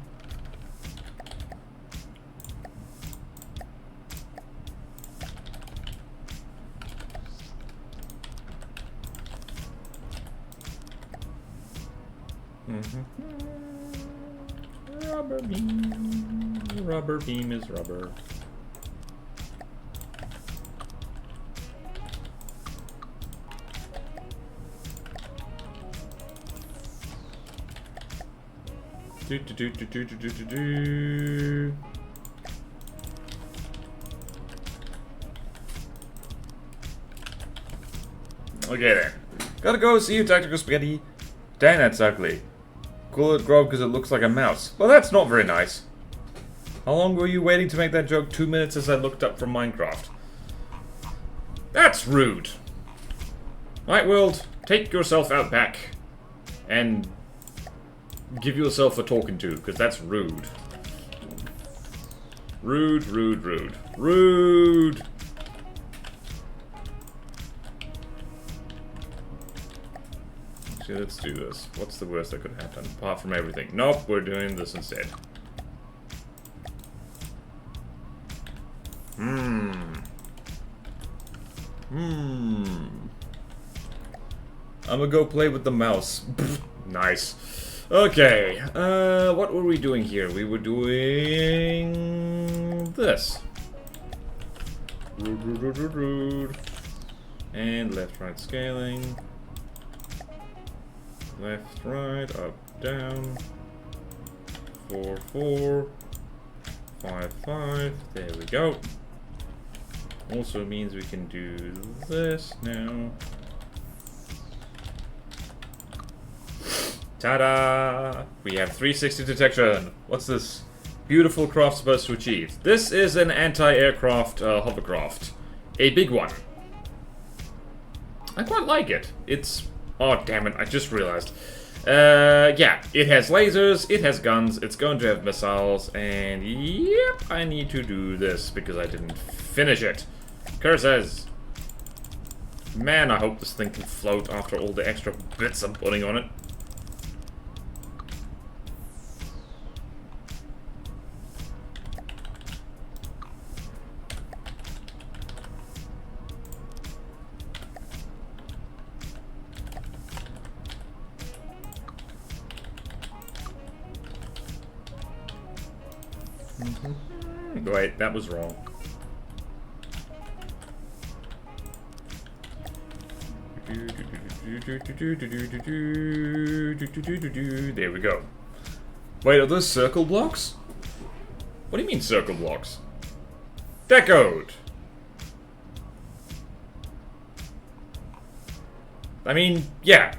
Rubber beam. Rubber beam is rubber. Okay then. Gotta go see you, Tactical Spaghetti. Dang, that's ugly. Call it Grove because it looks like a mouse. Well, that's not very nice. How long were you waiting to make that joke? 2 minutes as I looked up from Minecraft. That's rude. Right, world, take yourself out back. And give yourself a talking to, because that's rude. Rude. Actually, let's do this. What's the worst that could happen? Apart from everything. Nope, we're doing this instead. I'm gonna go play with the mouse. Nice. Okay, what were we doing here? We were doing this. Rude. And left-right scaling. Left, right, up, down. 4, 4. 5, 5. There we go. Also means we can do this now. Ta-da! We have 360 detection. What's this beautiful craft supposed to achieve? This is an anti-aircraft hovercraft. A big one. I quite like it. It's... Oh, damn it, I just realized. Yeah, it has lasers, it has guns, it's going to have missiles, and yep, I need to do this because I didn't finish it. Curses! Man, I hope this thing can float after all the extra bits I'm putting on it. Wait, that was wrong. There we go. Wait, are those circle blocks? What do you mean circle blocks? Decoed! I mean, yeah.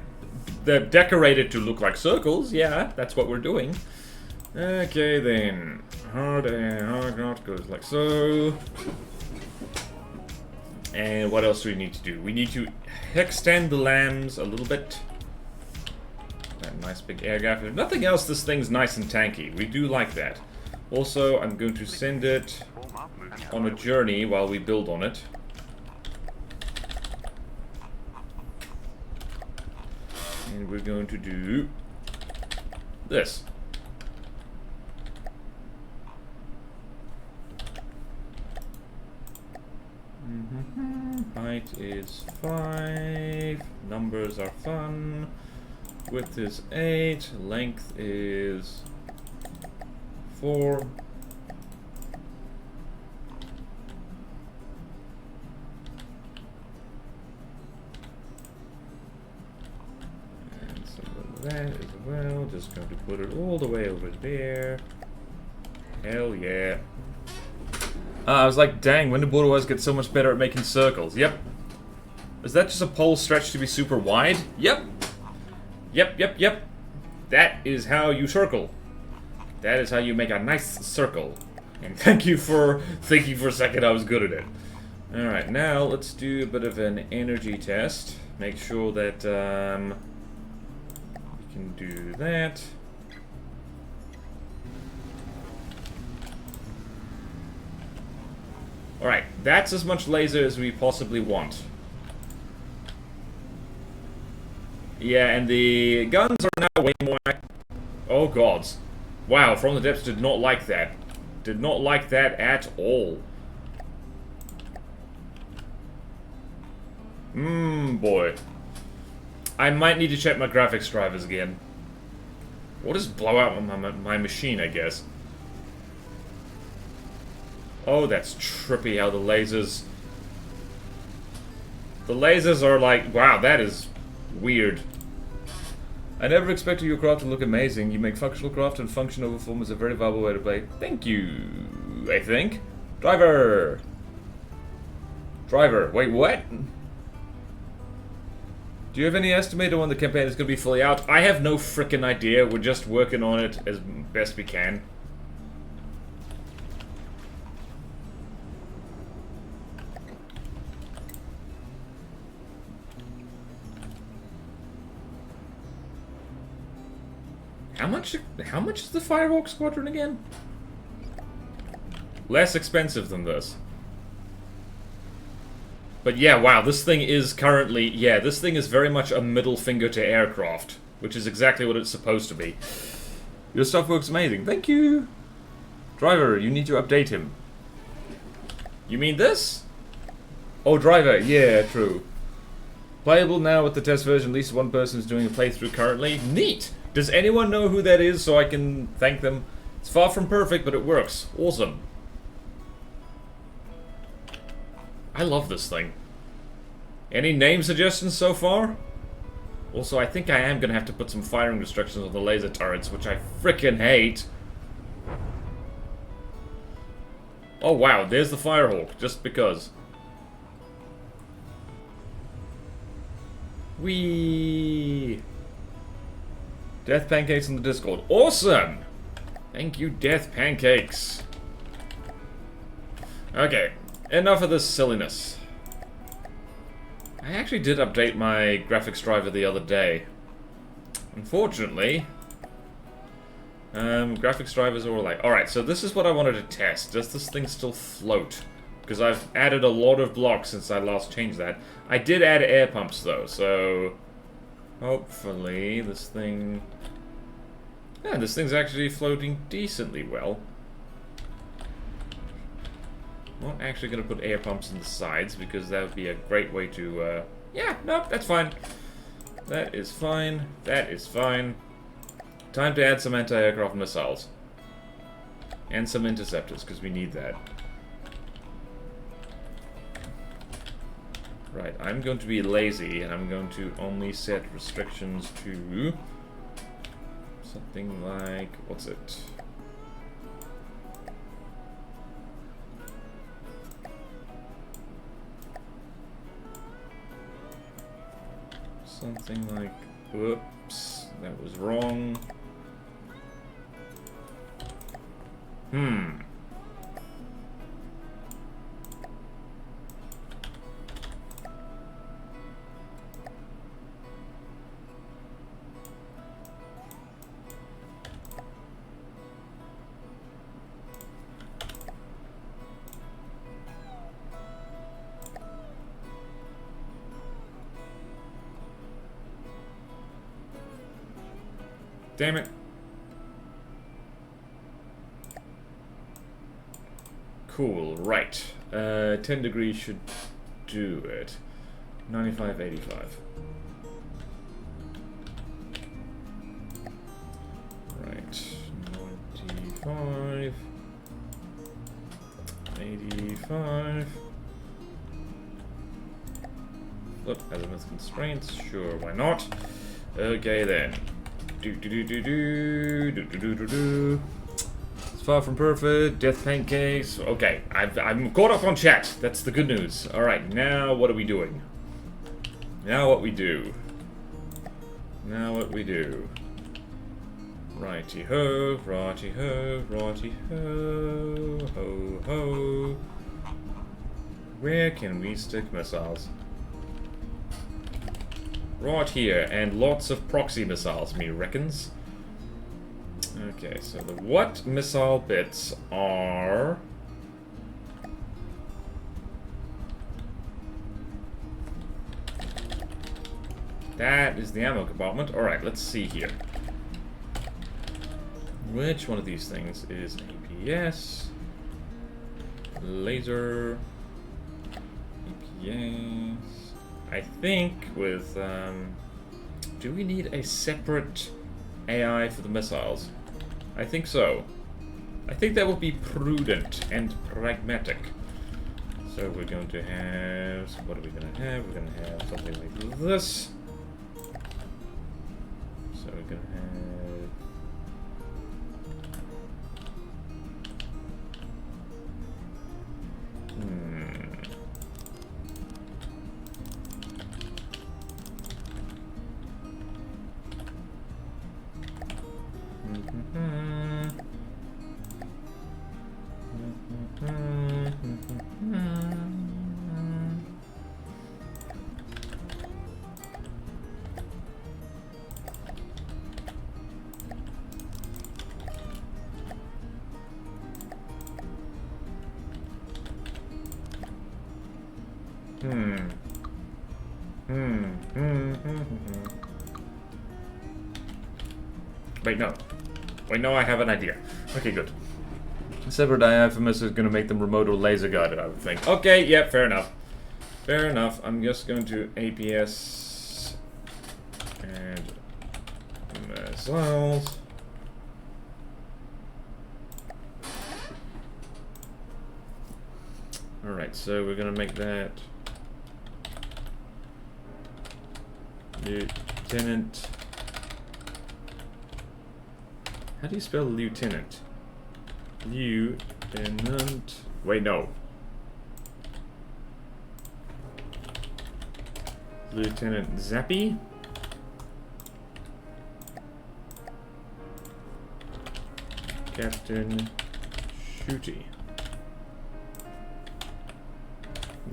They're decorated to look like circles, yeah, that's what we're doing. Okay then. Hard goes like so. And what else do we need to do? We need to extend the lambs a little bit. That nice big air gap. If nothing else, this thing's nice and tanky. We do like that. Also, I'm going to send it on a journey while we build on it. And we're going to do this. Height is 5. Numbers are fun. Width is 8. Length is 4. And some of that as well. Just going to put it all the way over there. Hell yeah. I was like, dang, when did Borderwise get so much better at making circles? Yep. Is that just a pole stretched to be super wide? Yep. Yep. That is how you circle. That is how you make a nice circle. And thank you for thinking for a second I was good at it. Alright, now let's do a bit of an energy test. Make sure that we can do that. Alright, that's as much laser as we possibly want. Yeah, and the guns are now way more... Oh gods. Wow, From the Depths did not like that. Did not like that at all. Boy. I might need to check my graphics drivers again. What does blow out my machine, I guess? Oh, that's trippy how the lasers... The lasers are like... Wow, that is weird. I never expected your craft to look amazing. You make functional craft and function over form is a very viable way to play. Thank you, I think. Driver! Driver. Wait, what? Do you have any estimate on when the campaign is going to be fully out? I have no frickin' idea. We're just working on it as best we can. How much is the Firehawk Squadron again? Less expensive than this. But yeah, wow, this thing is currently... Yeah, this thing is very much a middle finger to aircraft. Which is exactly what it's supposed to be. Your stuff works amazing. Thank you! Driver, you need to update him. You mean this? Oh, driver. Yeah, true. Playable now with the test version. At least one person is doing a playthrough currently. Neat! Does anyone know who that is so I can thank them? It's far from perfect, but it works. Awesome. I love this thing. Any name suggestions so far? Also, I think I am going to have to put some firing restrictions on the laser turrets, which I frickin' hate. Oh wow, there's the Firehawk, just because. Whee! Death Pancakes on the Discord. Awesome! Thank you, Death Pancakes. Okay, enough of this silliness. I actually did update my graphics driver the other day. Unfortunately, graphics drivers are all like... Alright, so this is what I wanted to test. Does this thing still float? Because I've added a lot of blocks since I last changed that. I did add air pumps though, so... Hopefully this thing... Yeah, this thing's actually floating decently well. Not actually going to put air pumps in the sides because that would be a great way to... Yeah, no, that's fine. That is fine. That is fine. Time to add some anti-aircraft missiles. And some interceptors, because we need that. Right, I'm going to be lazy, and I'm going to only set restrictions to something like, what's it? Something like, whoops, that was wrong. Damn it. Cool, right. 10 degrees should do it. 95, 85. Right. 95. 85. Look, azimuth constraints. Sure, why not? Okay then. It's far from perfect. Death pancakes. Okay, I'm caught up on chat. That's the good news. All right, now what are we doing? Now what we do? Now what we do? Righty ho, righty ho, righty ho, ho ho. Where can we stick missiles? Right here, and lots of proxy missiles, me reckons. Okay, so the what missile bits are... That is the ammo compartment. Alright, let's see here. Which one of these things is APS? Laser... APS... I think with, do we need a separate AI for the missiles? I think so. I think that would be prudent and pragmatic. So we're going to have, what are we going to have? We're going to have something like this. So we're going to have... Wait, no. Wait, no, I have an idea. Okay, good. Separate diaphamus is going to make them remote or laser guided, I would think. Okay, yeah, fair enough. Fair enough. I'm just going to APS and missiles. Alright, so we're going to make that Lieutenant. How do you spell lieutenant? Lieutenant. Wait, no. Lieutenant Zappy? Captain Shooty.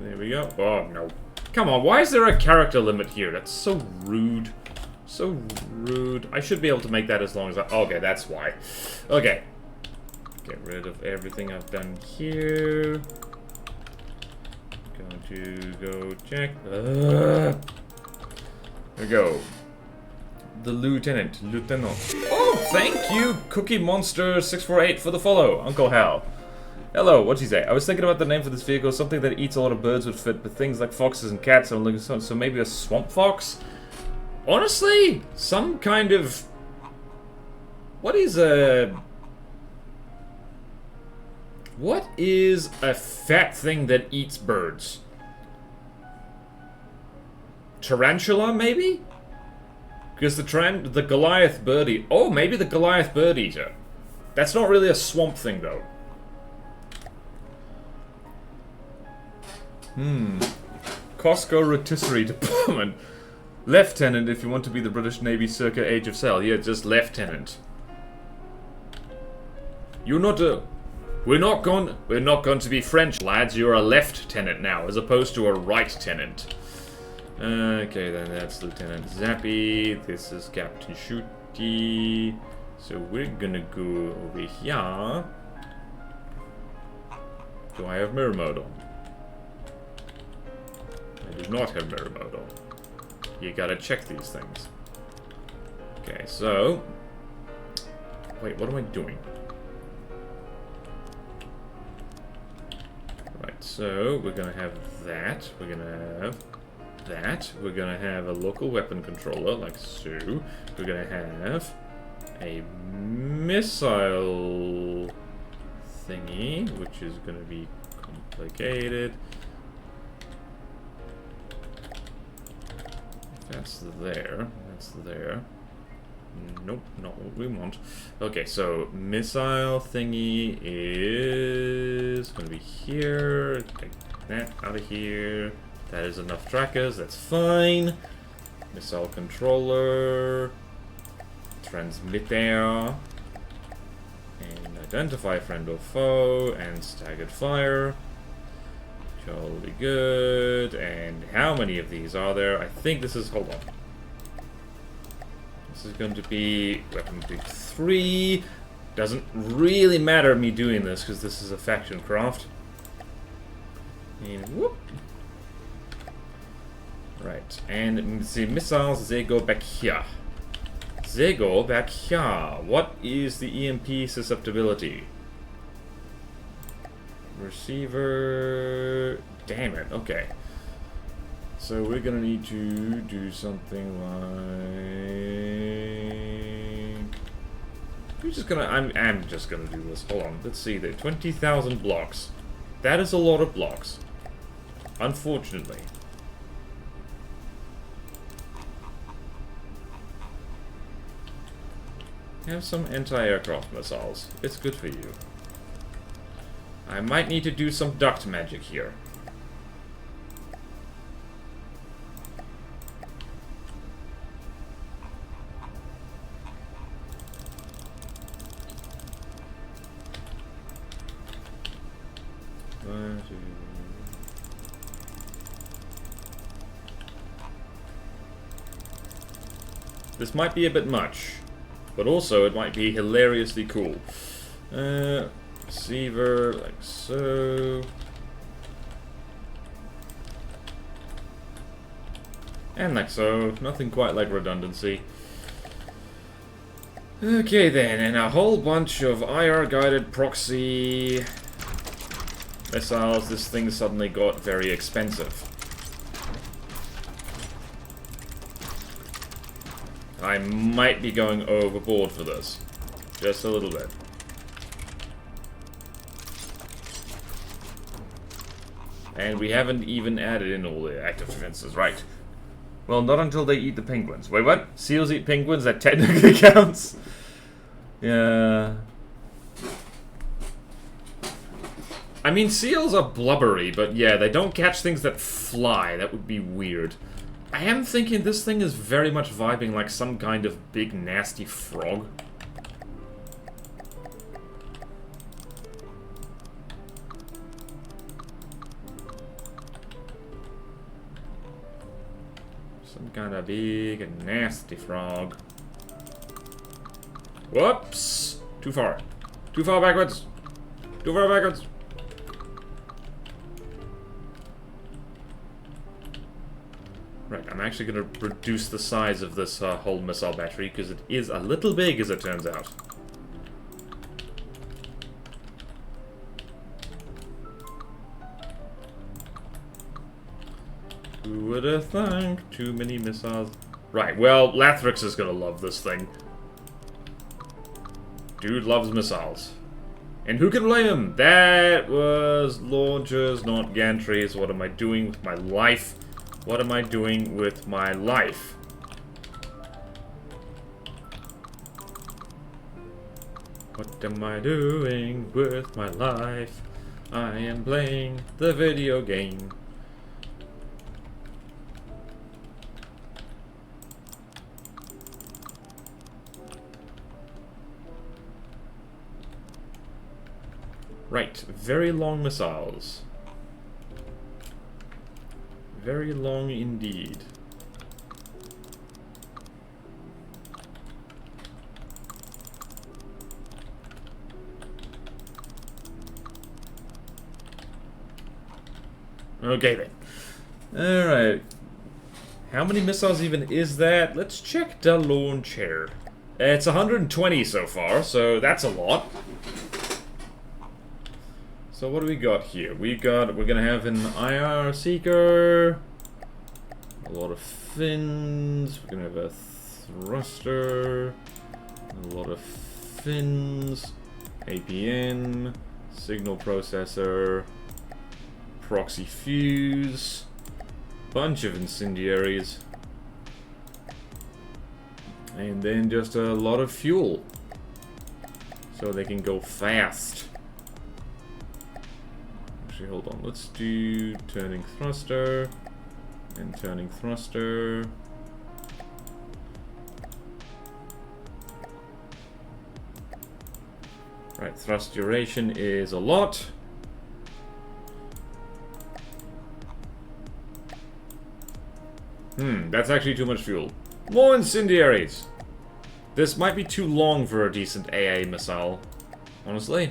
There we go. Oh, no. Come on, why is there a character limit here? That's so rude. So rude. I should be able to make that as long as I... Okay, that's why. Okay. Get rid of everything I've done here. Going to go check. There we go. The Lieutenant. Oh, thank you, Cookie Monster 648 for the follow, Uncle Hal. Hello, what'd you say? I was thinking about the name for this vehicle. Something that eats a lot of birds would fit, but things like foxes and cats I'm looking for. So maybe a swamp fox? Honestly, some kind of... What is a fat thing that eats birds? Tarantula, maybe? Because the Goliath Bird... Oh, maybe the Goliath Bird Eater. That's not really a swamp thing, though. Costco Rotisserie Department. Lieutenant, if you want to be the British Navy circa Age of Sail. Yeah, just Lieutenant. You're not a... We're not going to be French, lads. You're a lieutenant now, as opposed to a right-tenant. Okay, then that's Lieutenant Zappy. This is Captain Shooty. So we're gonna go over here. Do I have mirror mode on? I do not have mirror mode on. You gotta check these things. Okay, so... Wait, what am I doing? Right, so we're gonna have that. We're gonna have... that. We're gonna have a local weapon controller, like so. We're gonna have a missile thingy, which is gonna be complicated. That's there. That's there. Nope, not what we want. Okay, so missile thingy is gonna be here. Take that out of here. That is enough trackers, that's fine. Missile controller. Transmitter. And identify friend or foe. And staggered fire. Jolly good. And how many of these are there? I think this is... Hold on. This is going to be weapon big 3. Doesn't really matter me doing this because this is a faction craft. And whoop. Right, and the missiles, they go back here. They go back here. What is the EMP susceptibility? Receiver... Damn it, okay. So we're gonna need to do something like... We're just gonna... I'm just gonna do this. Hold on, let's see there. 20,000 blocks. That is a lot of blocks. Unfortunately. Have some anti-aircraft missiles. It's good for you. I might need to do some duct magic here. This might be a bit much. But also, it might be hilariously cool. Receiver, like so. And like so. Nothing quite like redundancy. Okay then, and a whole bunch of IR-guided proxy missiles. This thing suddenly got very expensive. I might be going overboard for this. Just a little bit. And we haven't even added in all the active defenses, right? Well, not until they eat the penguins. Wait, what? Seals eat penguins? That technically counts? Yeah. I mean, seals are blubbery, but yeah, they don't catch things that fly. That would be weird. I am thinking this thing is very much vibing like some kind of big nasty frog. Some kind of big and nasty frog. Whoops! Too far. Too far backwards. Too far backwards. Right, I'm actually going to reduce the size of this whole missile battery, because it is a little big, as it turns out. Who would have thunk? Too many missiles. Right, well, Lathrix is going to love this thing. Dude loves missiles. And who can blame him? That was launchers, not gantries. What am I doing with my life? What am I doing with my life? What am I doing with my life? I am playing the video game. Right, very long missiles. Very long indeed. Okay then. Alright. How many missiles even is that? Let's check the launcher. It's 120 so far, so that's a lot. So what do we got here? We're gonna have an IR seeker, a lot of fins, we're gonna have a thruster, a lot of fins, APN, signal processor, proxy fuse, bunch of incendiaries, and then just a lot of fuel, so they can go fast. Hold on, let's do turning thruster and turning thruster. Right, thrust duration is a lot. That's actually too much fuel. More incendiaries! This might be too long for a decent AA missile, honestly.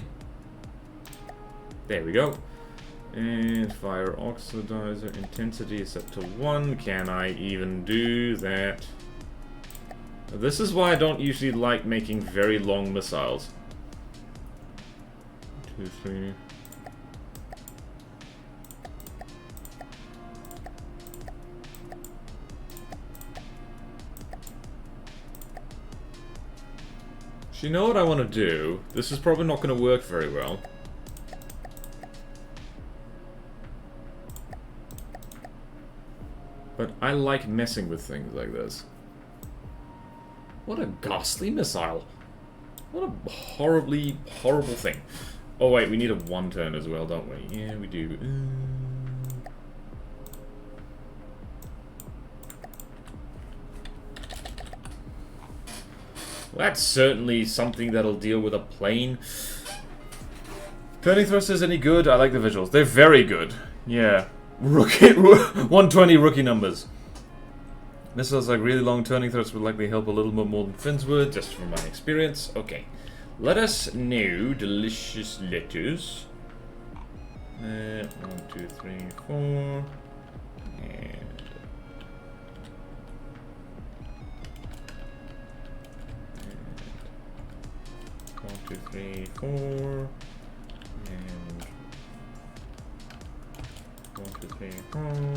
There we go. And fire oxidizer intensity is set to 1. Can I even do that? This is why I don't usually like making very long missiles. 2, 3. So you know what I want to do? This is probably not going to work very well. But I like messing with things like this. What a ghastly missile. What a horribly horrible thing. Oh wait, we need a one turn as well, don't we? Yeah, we do. Well, that's certainly something that'll deal with a plane. Turning thrusters any good? I like the visuals. They're very good. Yeah. Rookie 120 rookie numbers. Missiles like really long turning thrusts would likely help a little bit more than fins would, just from my experience. Okay. Let us know, delicious letters. 1, 2, 3, 4. And 1, 2, 3, 4. And 1, 2, 3, 4. And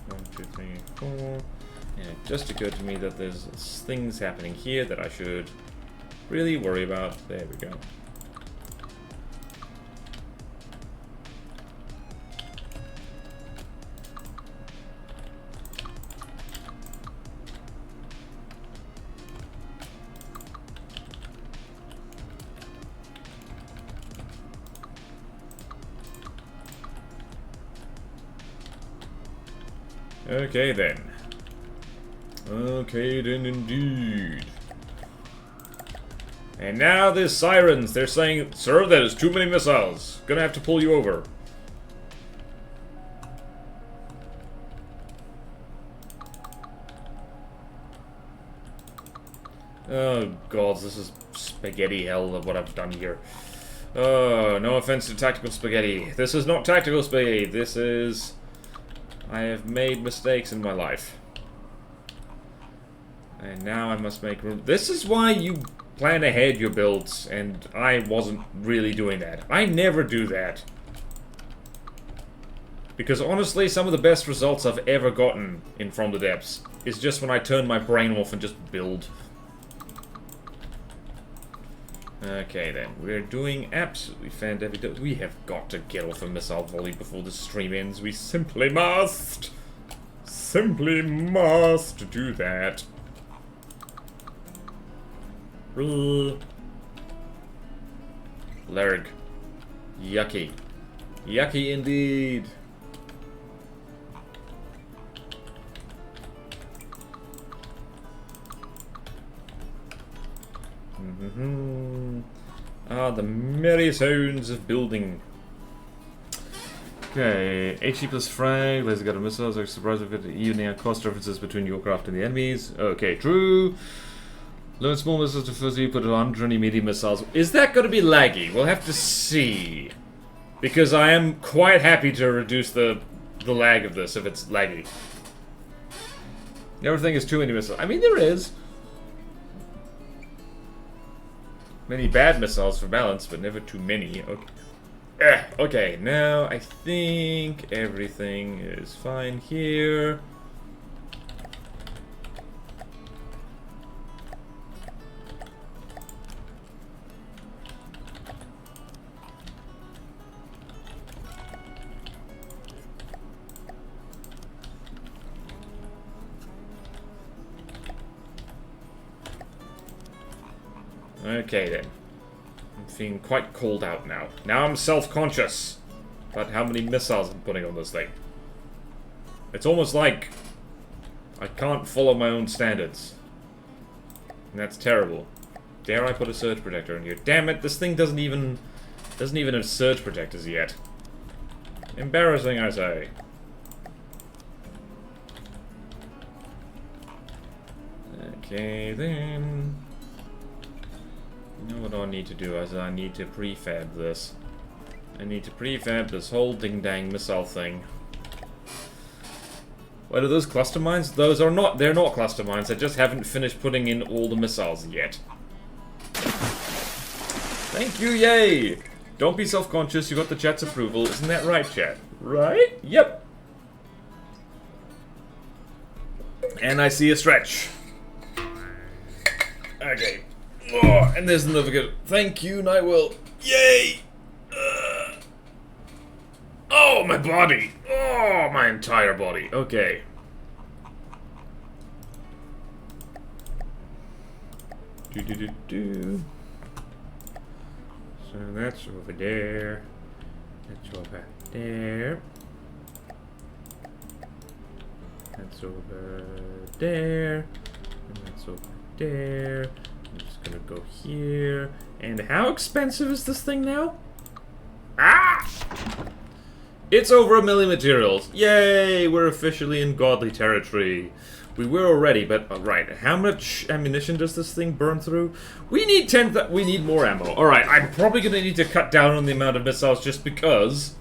1, 2, 3, 4. And it just occurred to me that there's things happening here that I should really worry about. There we go. Okay then. Okay then indeed. And now there's sirens. They're saying, sir, that is too many missiles. Gonna have to pull you over. Oh god, this is spaghetti hell of what I've done here. Oh, no offense to tactical spaghetti. This is not tactical spaghetti. This is... I have made mistakes in my life. And now I must make room. This is why you plan ahead your builds, and I wasn't really doing that. I never do that. Because honestly, some of the best results I've ever gotten in From the Depths is just when I turn my brain off and just build. Okay then, we're doing absolutely fantastic. We have got to get off a missile volley before the stream ends. We simply must! Simply must do that. Lerg. Yucky. Yucky indeed. Ah, the merry sounds of building. Okay, HE plus frag, laser guided missiles are surprised with the evening and cost differences between your craft and the enemies. Okay, true. Load small missiles to fuzzy, put it on 120 medium missiles. Is that going to be laggy? We'll have to see. Because I am quite happy to reduce the lag of this if it's laggy. Never think it's too many missiles. I mean, there is. Many bad missiles for balance, but never too many. Okay. Okay, now I think everything is fine here. Okay then. I'm feeling quite called out now. Now I'm self-conscious about how many missiles I'm putting on this thing. It's almost like I can't follow my own standards. And that's terrible. Dare I put a surge protector in here? Damn it, this thing doesn't even have surge protectors yet. Embarrassing, I say. Okay then. You know what I need to do is I need to prefab this. I need to prefab this whole ding-dang missile thing. What are those cluster mines? Those are not, they're not cluster mines. I just haven't finished putting in all the missiles yet. Thank you, yay! Don't be self-conscious, you got the chat's approval. Isn't that right, chat? Right? Yep. And I see a stretch. Okay. Oh, and there's another good. Thank you, Nightwill. Yay! Oh, my body! Oh, my entire body. Okay. Do. So that's over there. That's over there. That's over there. And that's over there. I'm just gonna go here. And how expensive is this thing now? Ah! It's over 1 million materials. Yay! We're officially in godly territory. We were already, but right. How much ammunition does this thing burn through? We need we need more ammo. All right. I'm probably gonna need to cut down on the amount of missiles just because.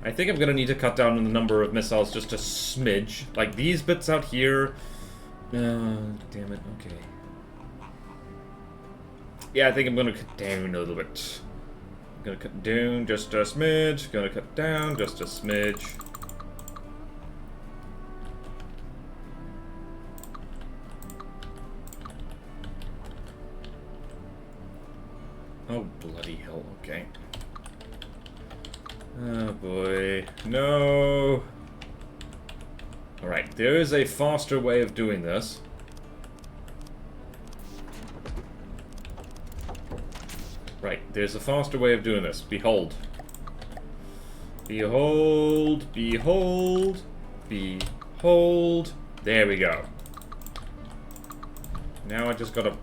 I think I'm gonna need to cut down on the number of missiles just a smidge. Like these bits out here. Damn it, okay. Yeah, I think I'm gonna cut down a little bit. I'm gonna cut down just a smidge. Gonna cut down just a smidge. Oh, bloody hell, okay. Oh boy, no! Alright, there is a faster way of doing this. Right, there's a faster way of doing this. Behold. Behold, behold, behold. There we go. Now I just gotta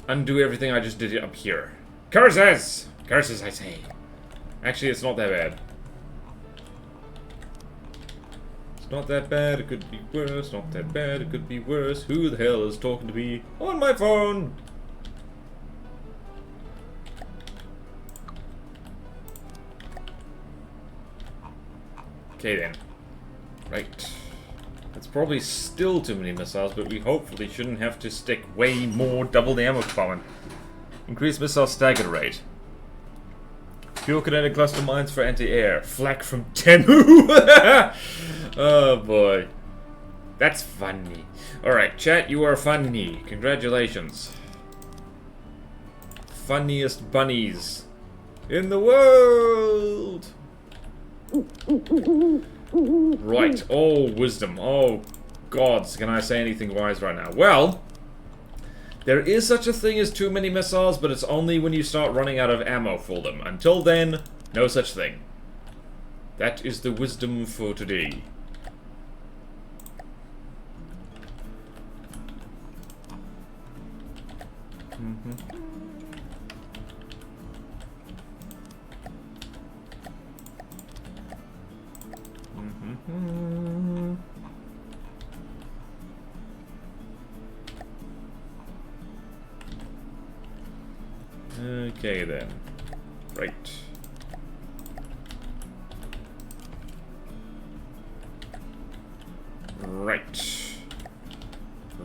undo everything I just did up here. Curses! Curses, I say. Actually, it's not that bad. It's not that bad, it could be worse. Not that bad, it could be worse. Who the hell is talking to me on my phone? Okay then. Right. That's probably still too many missiles, but we hopefully shouldn't have to stick way more double the ammo compartment. Increase missile stagger rate. Fuel kinetic cluster mines for anti-air. Flak from Temu! Oh boy. That's funny. Alright, chat, you are funny. Congratulations. Funniest bunnies in the world! Right. Oh, wisdom. Oh, gods. Can I say anything wise right now? Well, there is such a thing as too many missiles, but it's only when you start running out of ammo for them. Until then, no such thing. That is the wisdom for today. Okay then. Right. Right.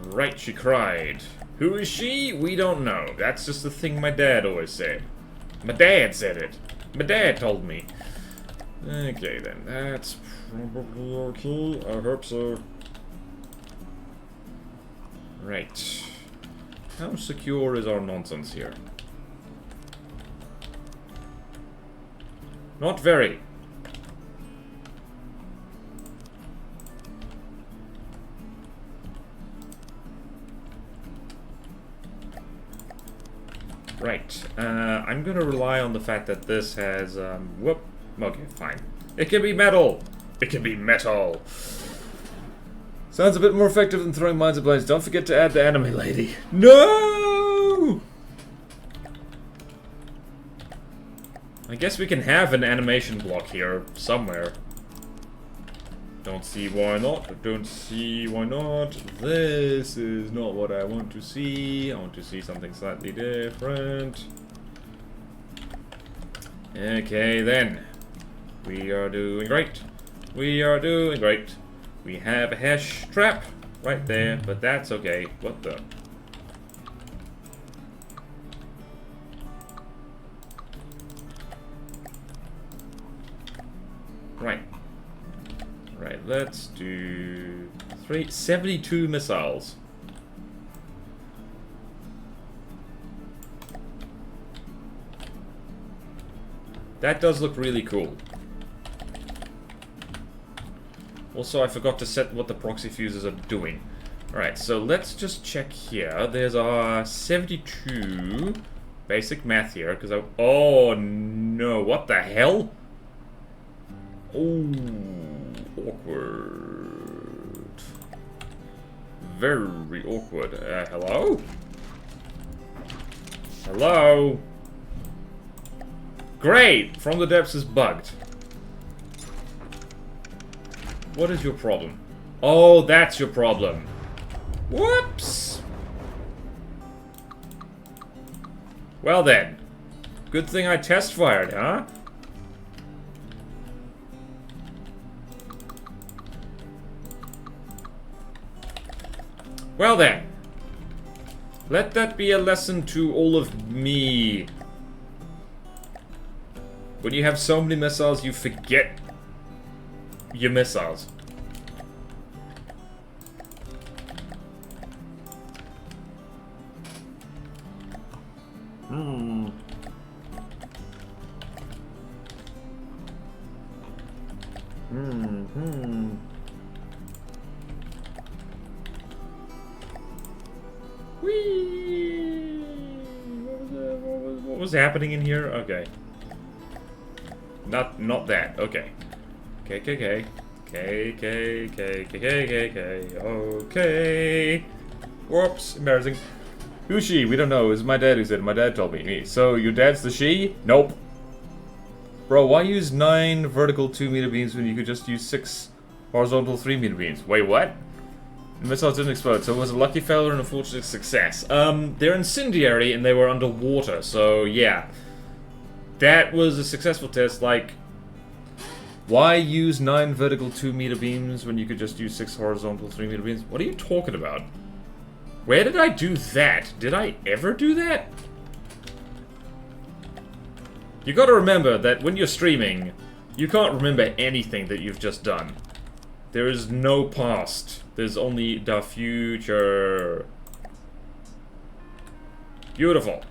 Right, she cried. Who is she? We don't know. That's just the thing my dad always said. My dad said it. My dad told me. Okay then, that's probably okay. I hope so. Right. How secure is our nonsense here? Not very. Right. I'm gonna rely on the fact that this has, whoop. Okay, fine. It can be metal! It can be metal! Sounds a bit more effective than throwing mines at blades. Don't forget to add the anime lady. No! I guess we can have an animation block here somewhere. Don't see why not. Don't see why not. This is not what I want to see. I want to see something slightly different. Okay then. We are doing great. We are doing great. We have a hash trap right there, but that's okay. What the? Right. Right, let's do 72 missiles. That does look really cool. Also, I forgot to set what the proxy fuses are doing. Alright, so let's just check here. There's our 72 basic math here, because I... Oh, no. What the hell? Oh, awkward. Very awkward. Hello? Hello? Great! From the depths is bugged. What is your problem? Oh, that's your problem. Whoops! Well then. Good thing I test fired, huh? Well then. Let that be a lesson to all of me. When you have so many missiles, you forget your missiles. Whee! What was happening in here? Okay. Not that. Okay. KKK. KKK. Okay. Whoops. Embarrassing. Who's she? We don't know. It was my dad who said it. My dad told me. So your dad's the she? Nope. Bro, why use 9 vertical 2-meter beams when you could just use 6 horizontal 3-meter beams? Wait, what? The missiles didn't explode, so it was a lucky failure and a fortunate success. They're incendiary and they were underwater, so yeah. That was a successful test, like... Why use 9 vertical 2-meter beams when you could just use 6 horizontal 3-meter beams? What are you talking about? Where did I do that? Did I ever do that? You gotta remember that when you're streaming, you can't remember anything that you've just done. There is no past. There's only the future. Beautiful.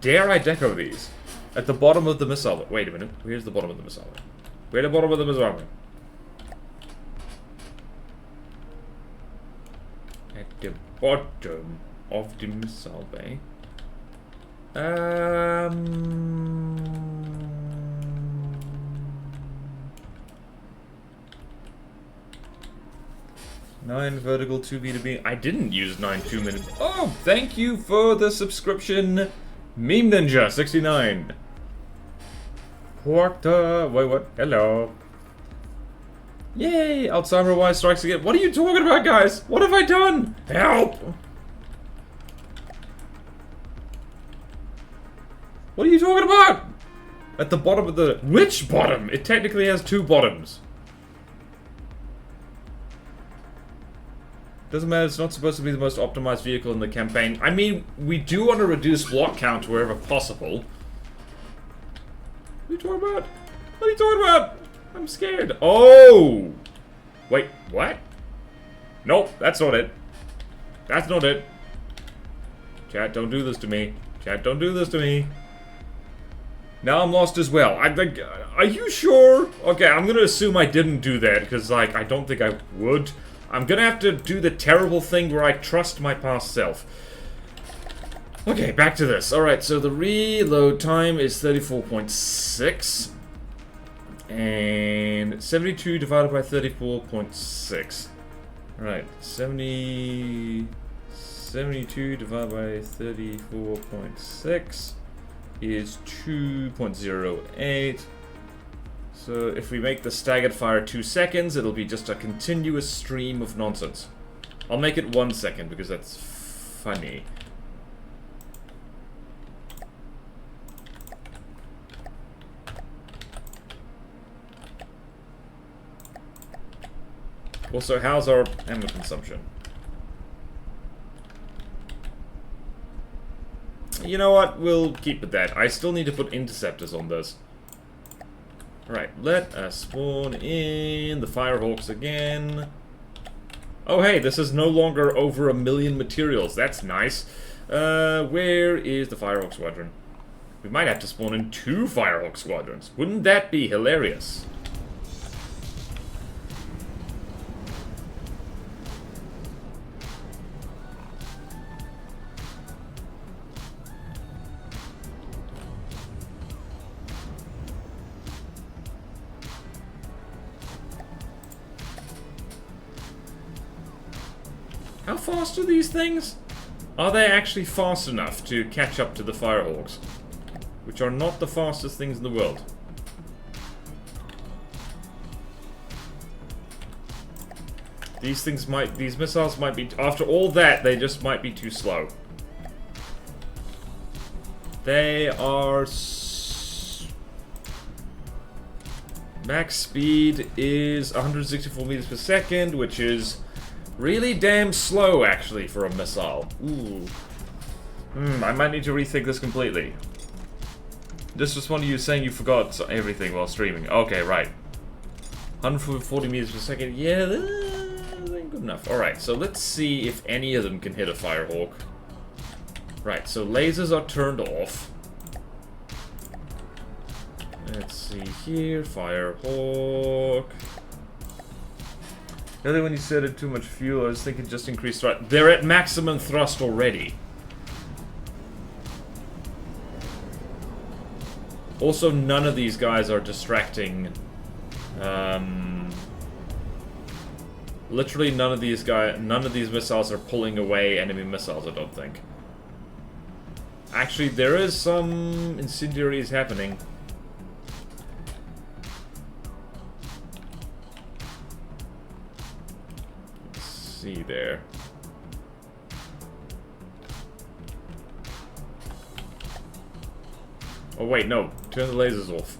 Dare I deco these? At the bottom of the missile. Wait a minute. Where's the bottom of the missile? Where's the bottom of the missile? At the bottom of the missile bay. 9 vertical, 2 B to B. I didn't use 9 2-minute. Oh, thank you for the subscription, Meme Ninja 69. What the? Wait, what? Hello. Yay! Alzheimer Wise strikes again. What are you talking about, guys? What have I done? Help! What are you talking about? At the bottom of the... Which bottom? It technically has 2 bottoms. Doesn't matter, it's not supposed to be the most optimized vehicle in the campaign. I mean, we do want to reduce block count wherever possible. What are you talking about? What are you talking about? I'm scared. Oh! Wait, what? Nope, that's not it. That's not it. Chat, don't do this to me. Chat, don't do this to me. Now I'm lost as well. I think... Are you sure? Okay, I'm gonna assume I didn't do that, because, like, I don't think I would. I'm gonna have to do the terrible thing where I trust my past self. Okay, back to this. Alright, so the reload time is 34.6. And 72 divided by 34.6. Alright, 72 divided by 34.6 is 2.08. So if we make the staggered fire 2 seconds, it'll be just a continuous stream of nonsense. I'll make it 1 second because that's funny. Also, how's our ammo consumption? You know what? We'll keep with that. I still need to put interceptors on this. Right, let us spawn in the Firehawks again. Oh hey, this is no longer over 1 million materials. That's nice. Where is the Firehawk Squadron? We might have to spawn in 2 Firehawk Squadrons. Wouldn't that be hilarious? How fast are these things? Are they actually fast enough to catch up to the Firehawks? Which are not the fastest things in the world. These missiles might be, after all that, they just might be too slow. They are... Max speed is 164 meters per second, which is... really damn slow, actually, for a missile. Ooh. I might need to rethink this completely. This was one of you saying you forgot everything while streaming. Okay, right. 140 meters per second. Yeah, that ain't good enough. Alright, so let's see if any of them can hit a Firehawk. Right, so lasers are turned off. Let's see here. Firehawk. The other when you said it too much fuel, I was thinking just increase thrust. They're at maximum thrust already. Also, none of these guys are distracting. Literally none of these missiles are pulling away enemy missiles, I don't think. Actually, there is some incendiaries happening. See there. Oh wait, no. Turn the lasers off.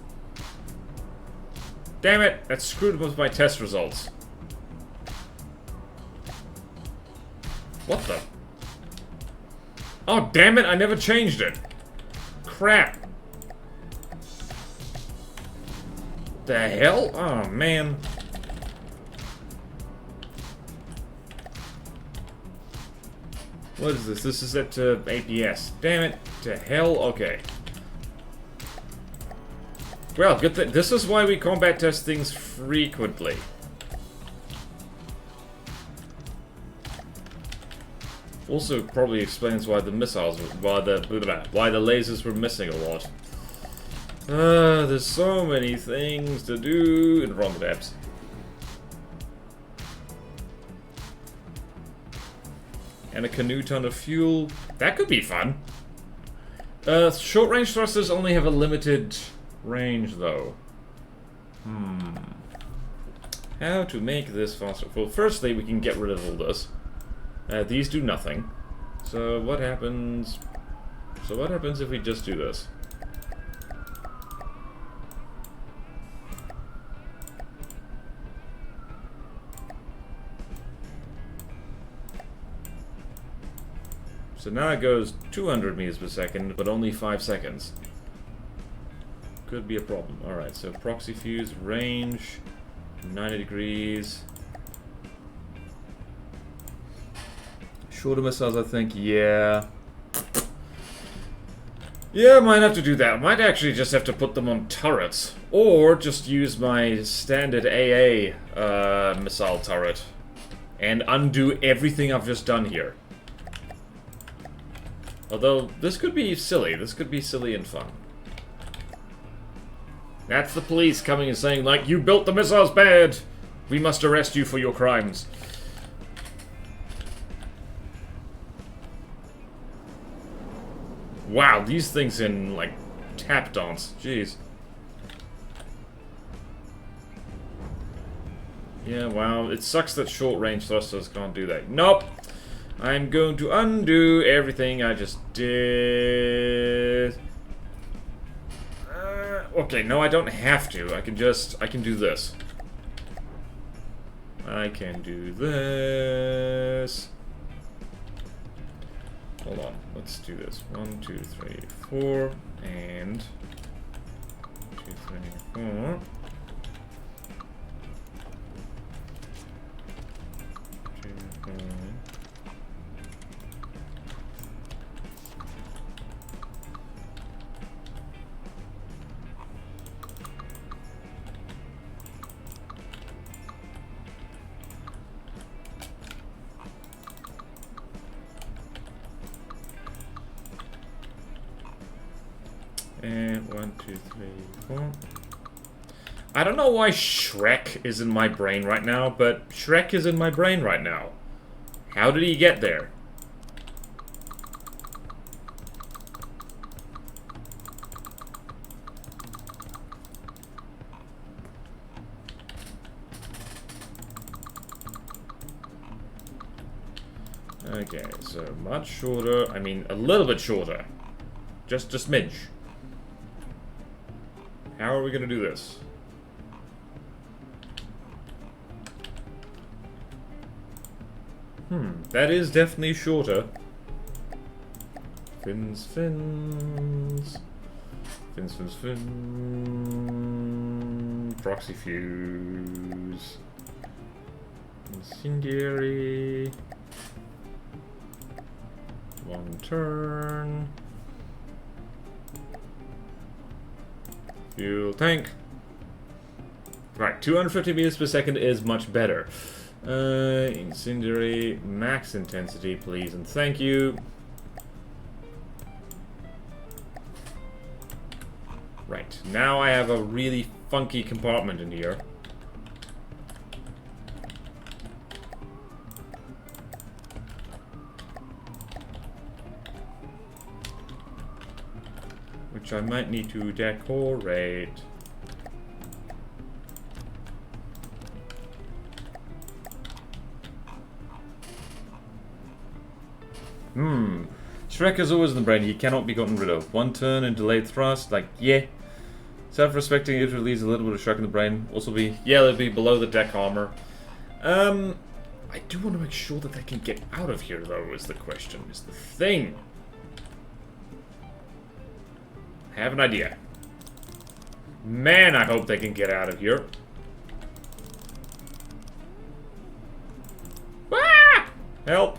Damn it! That screwed with my test results. What the? Oh damn it! I never changed it. Crap. The hell? Oh man. What is this? This is at APS. Damn it. To hell? Okay. Well, good thing. This is why we combat test things frequently. Also, probably explains why the missiles, why the lasers were missing a lot. There's so many things to do in wrong depths. And a canoe ton of fuel. That could be fun. Short range thrusters only have a limited range, though. How to make this faster? Well, firstly, we can get rid of all this. These do nothing. So what happens? So what happens if we just do this? So now it goes 200 meters per second, but only 5 seconds. Could be a problem. Alright, so proxy fuse, range, 90 degrees. Shorter missiles, I think, yeah. Yeah, I might have to do that. I might actually just have to put them on turrets. Or just use my standard AA missile turret. And undo everything I've just done here. Although, this could be silly. This could be silly and fun. That's the police coming and saying, like, you built the missiles bad! We must arrest you for your crimes. Wow, these things in, like, tap dance. Jeez. Yeah, wow. It sucks that short-range thrusters can't do that. Nope! I'm going to undo everything I just did. Okay, no, I don't have to. I can do this. I can do this. Hold on, let's do this. 1, 2, 3, 4, and 2, 3, 4. 2, 4. And 1, 2, 3, 4. I don't know why Shrek is in my brain right now, but Shrek is in my brain right now. How did he get there? Okay, so much shorter. I mean, a little bit shorter. Just smidge. How are we gonna do this? That is definitely shorter. Fins, fins. Fins, fins, fins. Proxy fuse. Incendiary. One turn. Fuel tank. Right, 250 meters per second is much better. Incendiary, max intensity, please, and thank you. Right, now I have a really funky compartment in here. Which I might need to decorate. Shrek is always in the brain. He cannot be gotten rid of. One turn and delayed thrust. Like, yeah. Self-respecting it relieves a little bit of Shrek in the brain. Also be, yeah, it'll be below the deck armor. I do want to make sure that they can get out of here, though, is the question. Is the thing. I have an idea. Man, I hope they can get out of here. Ah! Help.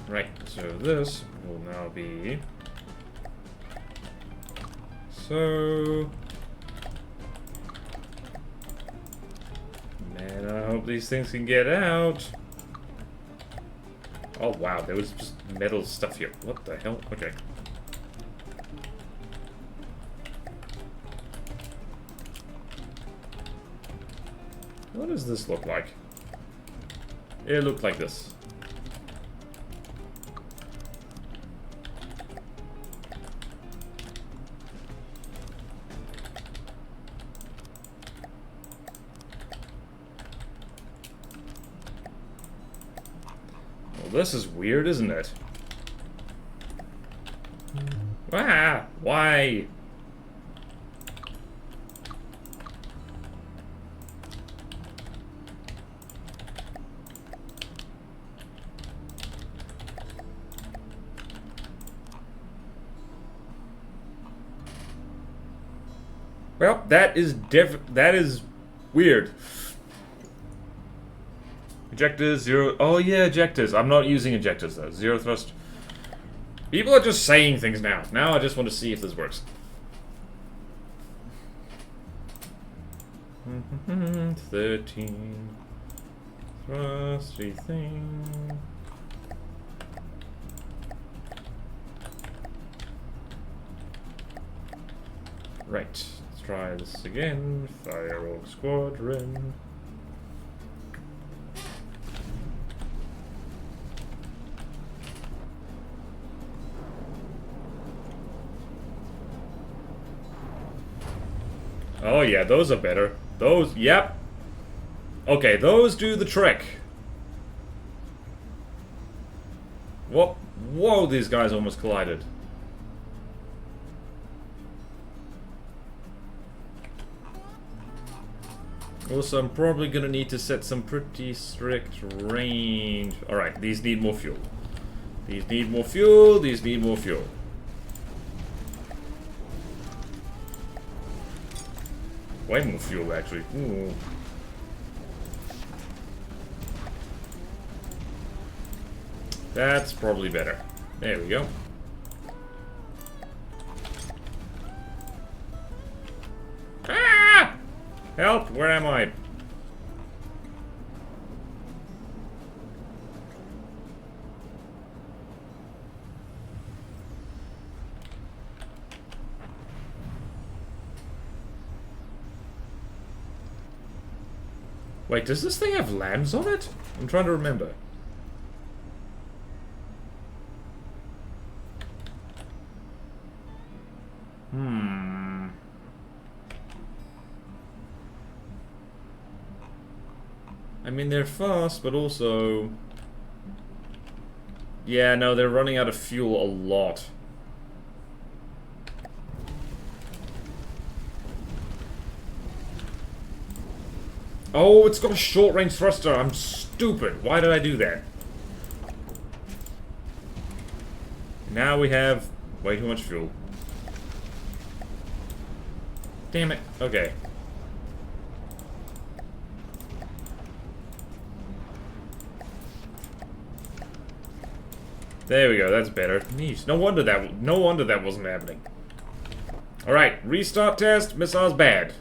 Right, so this will now be... So... Man, I hope these things can get out. Oh wow, there was just metal stuff here. What the hell? Okay. What does this look like? It looked like this. Well, this is weird, isn't it? Ah! Why? Well, that is weird. Ejectors, zero. Oh yeah, ejectors. I'm not using ejectors though. Zero thrust. People are just saying things now. Now I just want to see if this works. 13. Thrusty thing. Right, let's try this again. Fire Squadron. Oh yeah, those are better. Those, yep. Okay, those do the trick. Whoa, whoa, these guys almost collided. Also, I'm probably gonna need to set some pretty strict range. Alright, these need more fuel. These need more fuel, these need more fuel. Way more fuel, actually. Ooh. That's probably better. There we go. Ah! Help! Where am I? Wait, does this thing have lambs on it? I'm trying to remember. I mean, they're fast, but also... Yeah, no, they're running out of fuel a lot. Oh, it's got a short-range thruster. I'm stupid. Why did I do that? Now we have way too much fuel. Damn it. Okay. There we go. That's better. Yeesh. No wonder that wasn't happening. All right. Restart test. Missiles bad.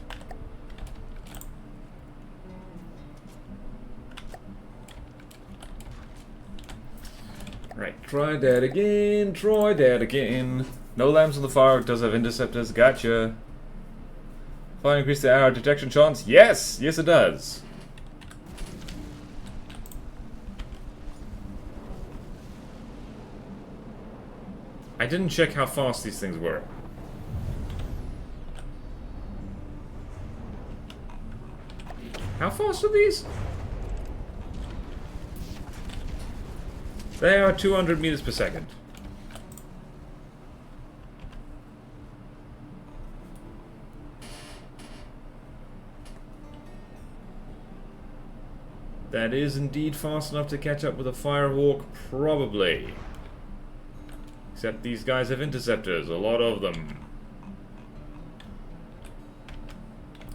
Right. Try that again. Try that again. No lamps on the fire. It does have interceptors. Gotcha. Fire increase the arrow detection chance. Yes. Yes, it does. I didn't check how fast these things were. How fast are these? They are 200 meters per second. That is indeed fast enough to catch up with a Firehawk, probably. Except these guys have interceptors, a lot of them.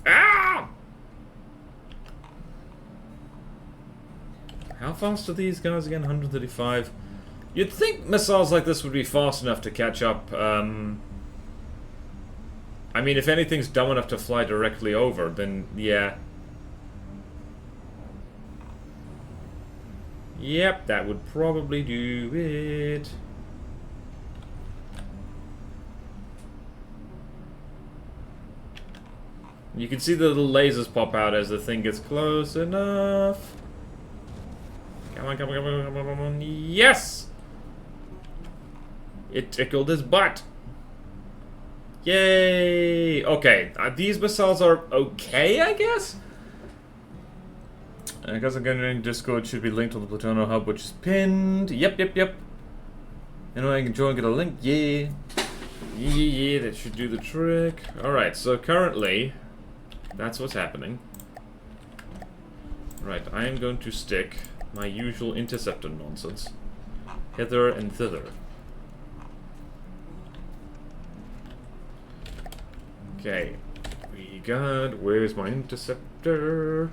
Ah! How fast are these guys again? 135. You'd think missiles like this would be fast enough to catch up. I mean, if anything's dumb enough to fly directly over, then yeah. Yep, that would probably do it. You can see the little lasers pop out as the thing gets close enough. Come on, come on, come on, come on, come on. Yes! It tickled his butt. Yay! Okay, these missiles are okay, I guess? I guess I'm getting Discord should be linked to the Plutonium hub, which is pinned. Yep, yep, yep. Anyone I can join, get a link? Yeah. Yeah, that should do the trick. Alright, so currently, that's what's happening. Right, I am going to stick my usual interceptor nonsense hither and thither. Okay, we got... Where's my interceptor?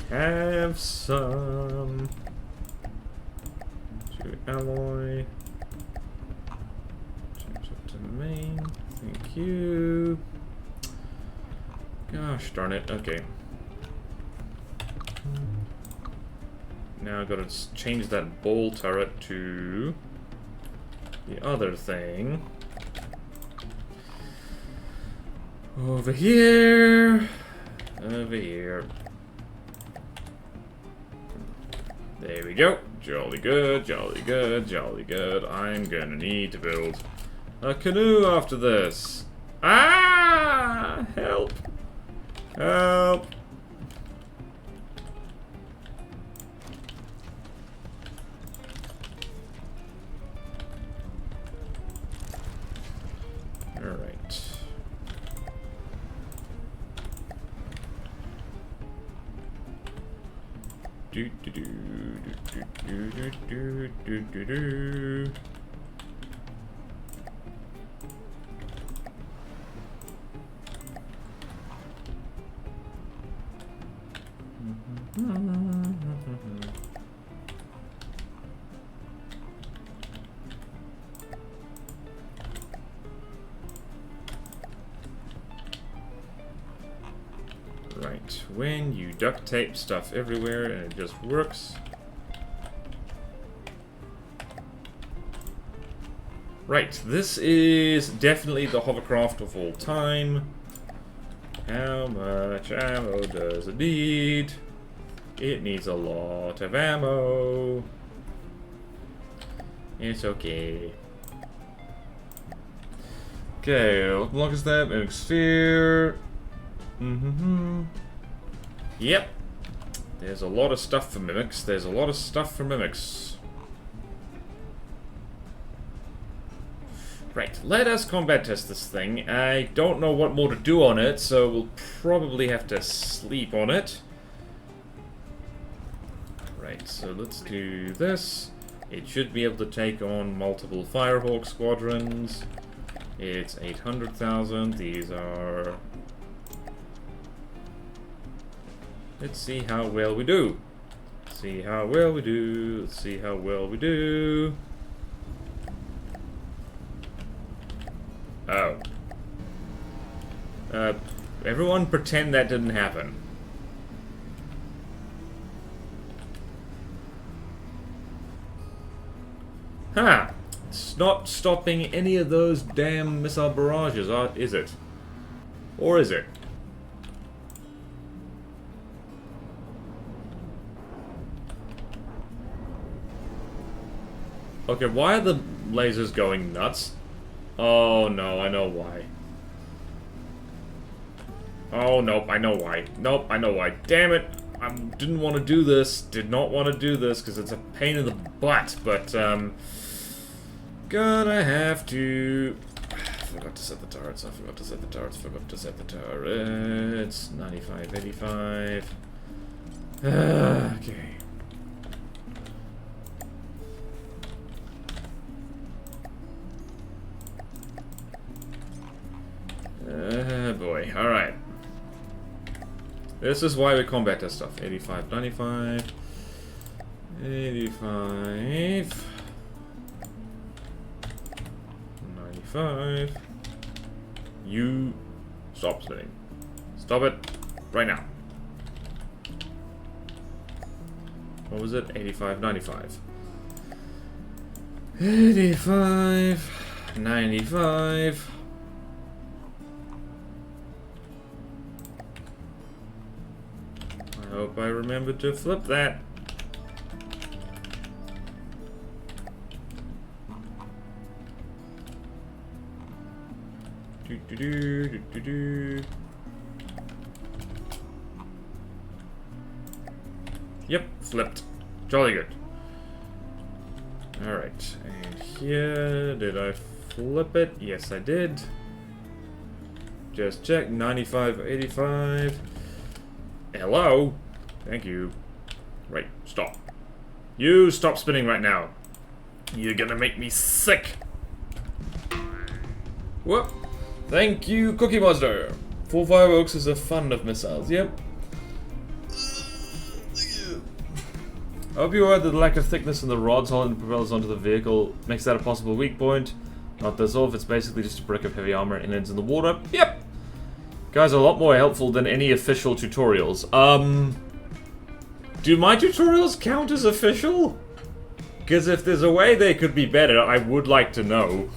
Have some to alloy. Change it to main. Thank you. Gosh darn it. Okay. Now I've got to change that bowl turret to the other thing. Over here. Over here. There we go. Jolly good, jolly good, jolly good. I'm gonna need to build a canoe after this. Ah! Help! Help! Alright. Do do do do do do do do do. Right, when you duct tape stuff everywhere and it just works. Right, this is definitely the hovercraft of all time. How much ammo does it need? It needs a lot of ammo. It's okay. Okay, what block is that? Mimic sphere. Yep. There's a lot of stuff for mimics. There's a lot of stuff for mimics. Right, let us combat test this thing. I don't know what more to do on it, so we'll probably have to sleep on it. Right, so let's do this. It should be able to take on multiple Firehawk squadrons. It's 800,000. These are... Let's see how well we do. See how well we do. Let's see how well we do. Oh. Everyone pretend that didn't happen. Ha! It's not stopping any of those damn missile barrages, is it? Or is it? Okay, why are the lasers going nuts? Oh no, I know why. Oh nope, I know why. Nope, I know why. Damn it! I didn't want to do this. Did not want to do this because it's a pain in the butt. But gonna have to. Forgot to set the turrets. I forgot to set the turrets. Forgot to set the turrets. 95, 85. Okay. Anyway, alright. This is why we combat this stuff. 85, 95. 85. 95. You stop spinning. Stop it right now. What was it? 85, 95. 85, 95. I hope I remember to flip that. Do do do do do do. Yep, flipped. Jolly good. Alright, and here, did I flip it? Yes, I did. Just check, 95, 85. Hello? Thank you. Right, stop. You stop spinning right now. You're gonna make me sick. Whoop. Thank you, Cookie Monster. 4 fireworks is a fun of missiles, yep. I hope you're aware that the lack of thickness in the rods holding the propellers onto the vehicle makes that a possible weak point. Not this off, it's basically just a brick of heavy armor and ends in the water. Yep! Guys are a lot more helpful than any official tutorials. Do my tutorials count as official? Because if there's a way they could be better, I would like to know.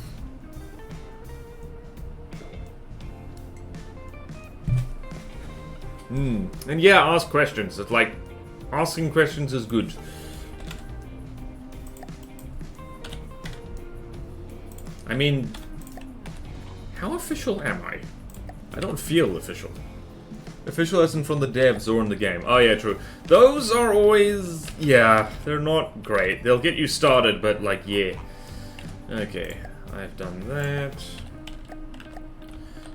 And yeah, ask questions. It's like, asking questions is good. I mean, how official am I? I don't feel official. Official isn't from the devs or in the game. Oh yeah, true. Those are always... yeah, they're not great. They'll get you started, but like, yeah. Okay, I've done that.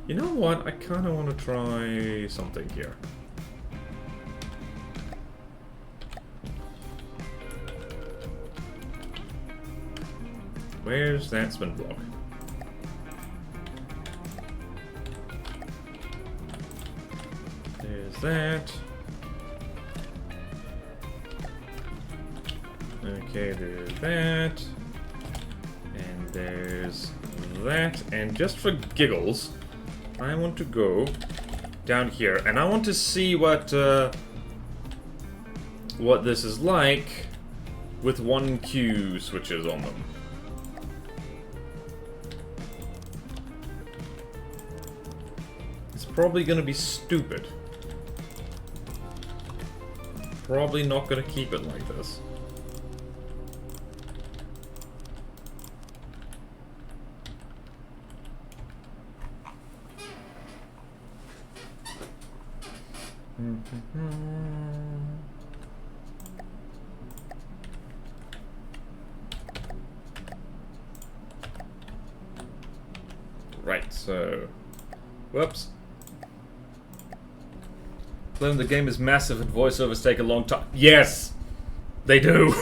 You know what? I kind of want to try something here. Where's that spin block? There's that. Okay, there's that. And there's that. And just for giggles, I want to go down here. And I want to see what this is like with 1Q switches on them. Probably gonna be stupid. Probably not gonna keep it like this. Right, so... whoops. Claim the game is massive and voiceovers take a long time. Yes! They do!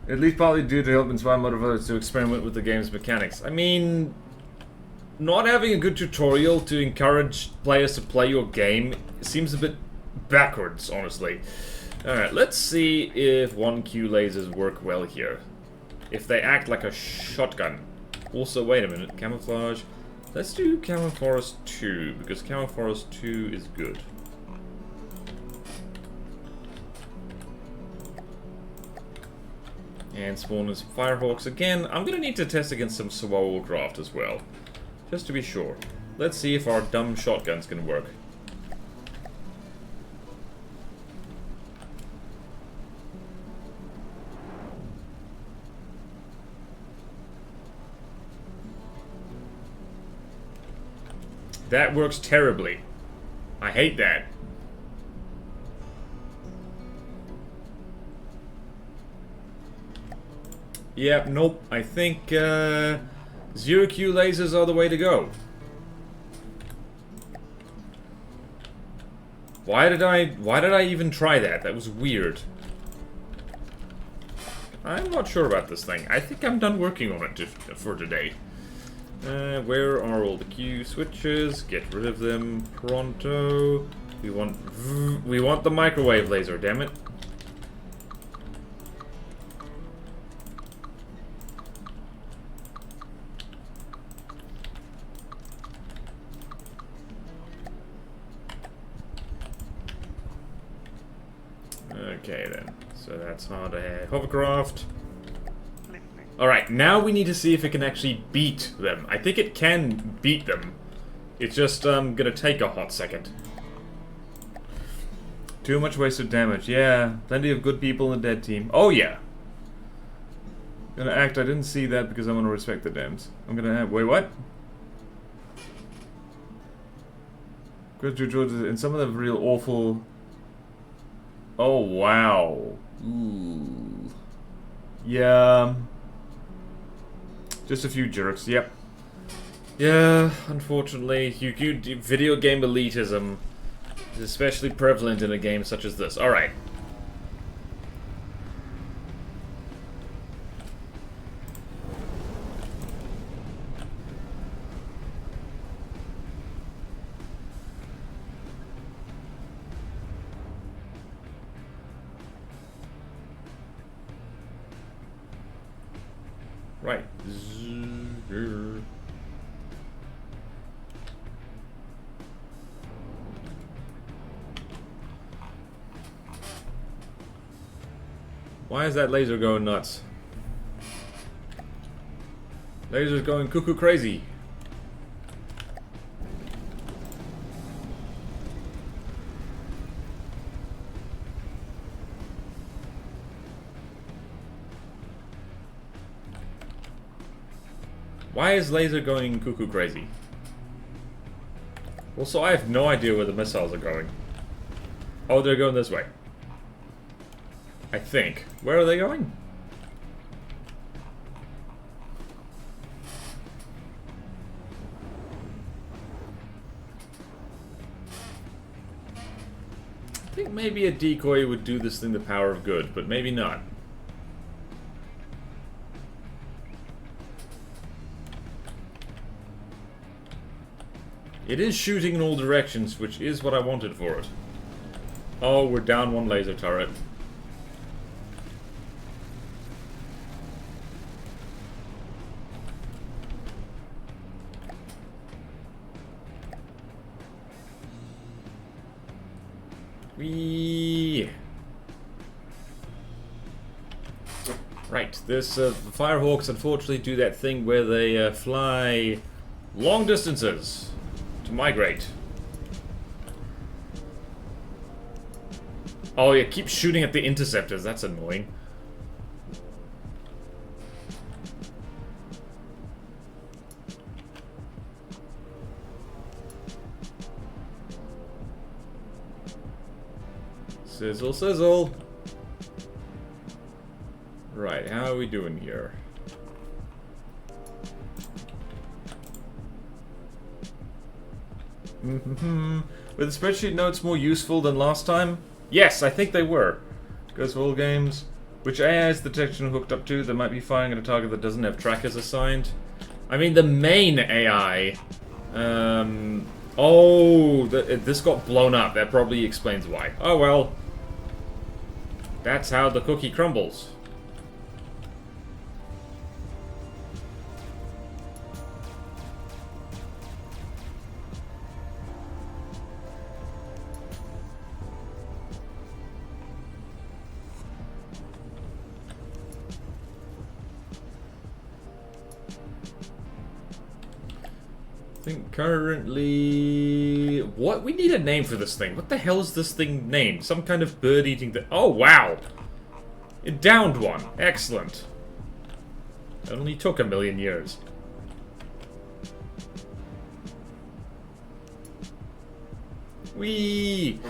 At least partly due to help inspire motivators to experiment with the game's mechanics. I mean... not having a good tutorial to encourage players to play your game seems a bit backwards, honestly. Alright, let's see if 1Q lasers work well here. If they act like a shotgun. Also, wait a minute, camouflage... let's do Camouflage 2, because Camouflage 2 is good. And spawn is Firehawks again. I'm gonna need to test against some Swole Draft as well. Just to be sure. Let's see if our dumb shotgun's gonna work. That works terribly. I hate that. Yep, nope. I think 0Q lasers are the way to go. Why did I even try that? That was weird. I'm not sure about this thing. I think I'm done working on it for today. Where are all the Q switches? Get rid of them pronto. We want the microwave laser, damn it. Okay then, so that's how to hovercraft. Alright, now we need to see if it can actually beat them. I think it can beat them. It's just gonna take a hot second. Too much wasted damage. Yeah, plenty of good people in the dead team. Oh yeah. Gonna act, I didn't see that because I want to respect the dams. I'm gonna have, wait, what? In some of the real awful... Oh wow. Ooh. Yeah. Just a few jerks, yep. Yeah, unfortunately, video game elitism is especially prevalent in a game such as this. Alright. Right. Why is that laser going nuts? Laser's going cuckoo crazy. Why is laser going cuckoo crazy? Also, I have no idea where the missiles are going. Oh, they're going this way. I think. Where are they going? I think maybe a decoy would do this thing the power of good, but maybe not. It is shooting in all directions, which is what I wanted for it. Oh, we're down one laser turret. Whee! Right, this Firehawks unfortunately do that thing where they fly long distances to migrate. Oh yeah, keep shooting at the interceptors, that's annoying. Sizzle, sizzle. Right, how are we doing here? Were the spreadsheet notes more useful than last time? Yes, I think they were. Goes for all games. Which AI is the detection hooked up to that might be firing at a target that doesn't have trackers assigned? I mean, the main AI... Oh, this got blown up. That probably explains why. Oh well. That's how the cookie crumbles. I think currently... What? We need a name for this thing. What the hell is this thing named? Some kind of bird-eating thing. Oh, wow! It downed one. Excellent. It only took 1,000,000 years. Whee!